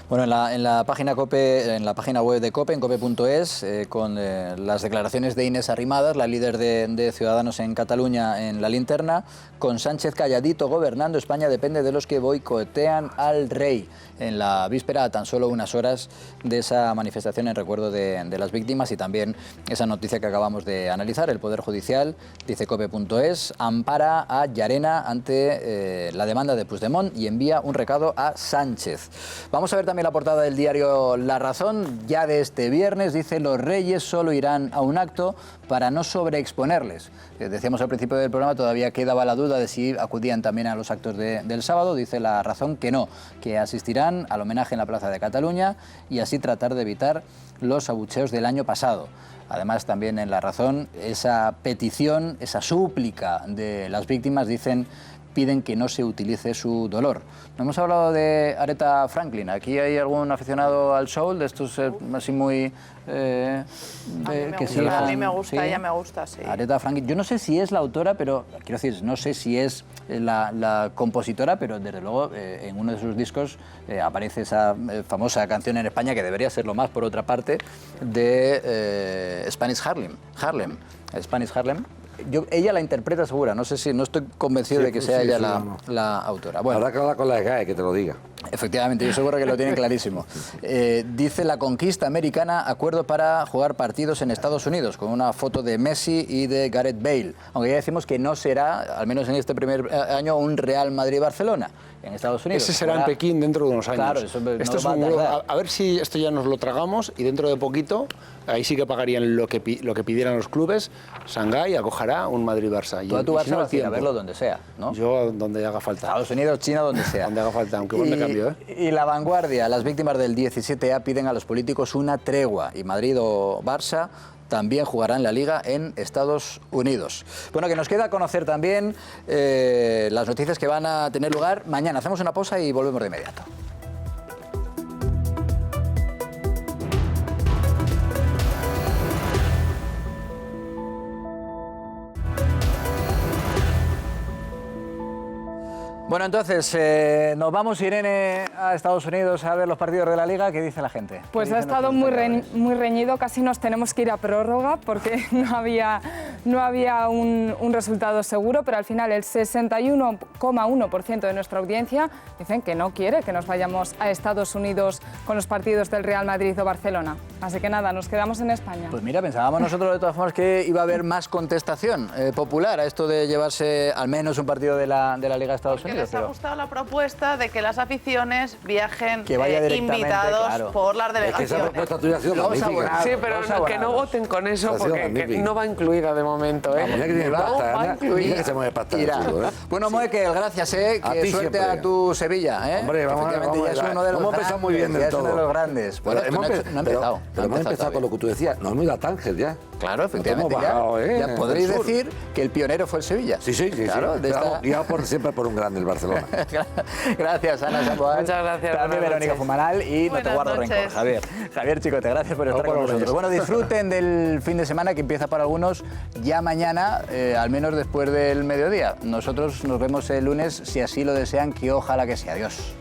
Bueno, en la página COPE, en la página web de COPE, en cope.es, con las declaraciones de Inés Arrimadas, la líder de Ciudadanos en Cataluña, en la linterna, con Sánchez calladito gobernando, España depende de los que boicotean al rey. En la víspera, a tan solo unas horas de esa manifestación en recuerdo de las víctimas, y también esa noticia que acabamos de analizar. El Poder Judicial, dice cope.es, ampara a Llarena ante la demanda de Puigdemont y envía un recado a Sánchez. Vamos a ver también la portada del diario La Razón, ya de este viernes. Dice: los reyes solo irán a un acto para no sobreexponerles. Decíamos al principio del programa, todavía quedaba la duda de si acudían también a los actos del sábado. Dice La Razón que no, que asistirán al homenaje en la Plaza de Cataluña y así tratar de evitar los abucheos del año pasado. Además, también en La Razón, esa petición, esa súplica de las víctimas, piden que no se utilice su dolor. No hemos hablado de Aretha Franklin. ¿Aquí hay algún aficionado al soul, de estos así muy... a mí me gusta, ¿sí? Ella me gusta, sí. Aretha Franklin. Yo no sé si es la autora, pero quiero decir, no sé si es la compositora, pero desde luego en uno de sus discos aparece esa famosa canción en España, que debería serlo más, por otra parte, de Spanish Harlem. Spanish Harlem. Ella la interpreta segura, no estoy convencido de que sea ella la autora. Bueno, habrá que hablar con la SGAE, que te lo diga. Efectivamente, yo seguro que lo tienen clarísimo. Dice La Conquista Americana, acuerdo para jugar partidos en Estados Unidos, con una foto de Messi y de Gareth Bale. Aunque ya decimos que no será, al menos en este primer año, un Real Madrid-Barcelona en Estados Unidos. Ese será en Pekín dentro de unos años. Claro, eso no esto es va a tardar. a ver si esto ya nos lo tragamos y dentro de poquito, ahí sí que pagarían lo que pidieran los clubes. Shanghái acogerá un Madrid-Barça. Tú a tu Barça vas a ir a verlo donde sea, ¿no? Yo donde haga falta. Estados Unidos, China, donde sea. Donde haga falta, aunque igual me cambio, ¿eh? Y La Vanguardia, las víctimas del 17A piden a los políticos una tregua y Madrid o Barça también jugarán la Liga en Estados Unidos. Bueno, que nos queda conocer también las noticias que van a tener lugar mañana. Hacemos una pausa y volvemos de inmediato. Bueno, entonces, nos vamos, Irene, a Estados Unidos a ver los partidos de la Liga. ¿Qué dice la gente? Pues ha estado muy reñido, casi nos tenemos que ir a prórroga porque no había un resultado seguro, pero al final el 61,1% de nuestra audiencia dicen que no quiere que nos vayamos a Estados Unidos con los partidos del Real Madrid o Barcelona. Así que nada, nos quedamos en España. Pues mira, pensábamos nosotros de todas formas que iba a haber más contestación popular a esto de llevarse al menos un partido de la Liga de Estados Unidos. Les ha gustado la propuesta de que las aficiones viajen invitados, claro, por las delegaciones. Es que esa propuesta tuya ha sido magnífica. Sí, pero que no voten con eso porque no va incluida de momento. Mira que tiene pasta, mira que se mueve pasta. Bueno, Moekel, gracias, que suerte a tu Sevilla. Hombre, vamos a ver. Hemos empezado muy bien del todo. Es uno de los grandes. Bueno, no ha hemos empezado con lo que tú decías. No hemos ido a Tánger ya. Claro, efectivamente. Ya podréis decir que el pionero fue el Sevilla. Sí. Claro, guiado siempre por un grande, el Barcelona. Gracias, Ana Samboal. Muchas gracias. También Verónica Fumanal y no te guardo rencor, Javier. Javier Chicote, gracias por estar con nosotros. Bueno, disfruten del fin de semana que empieza para algunos ya mañana, al menos después del mediodía. Nosotros nos vemos el lunes, si así lo desean, que ojalá que sea. Adiós.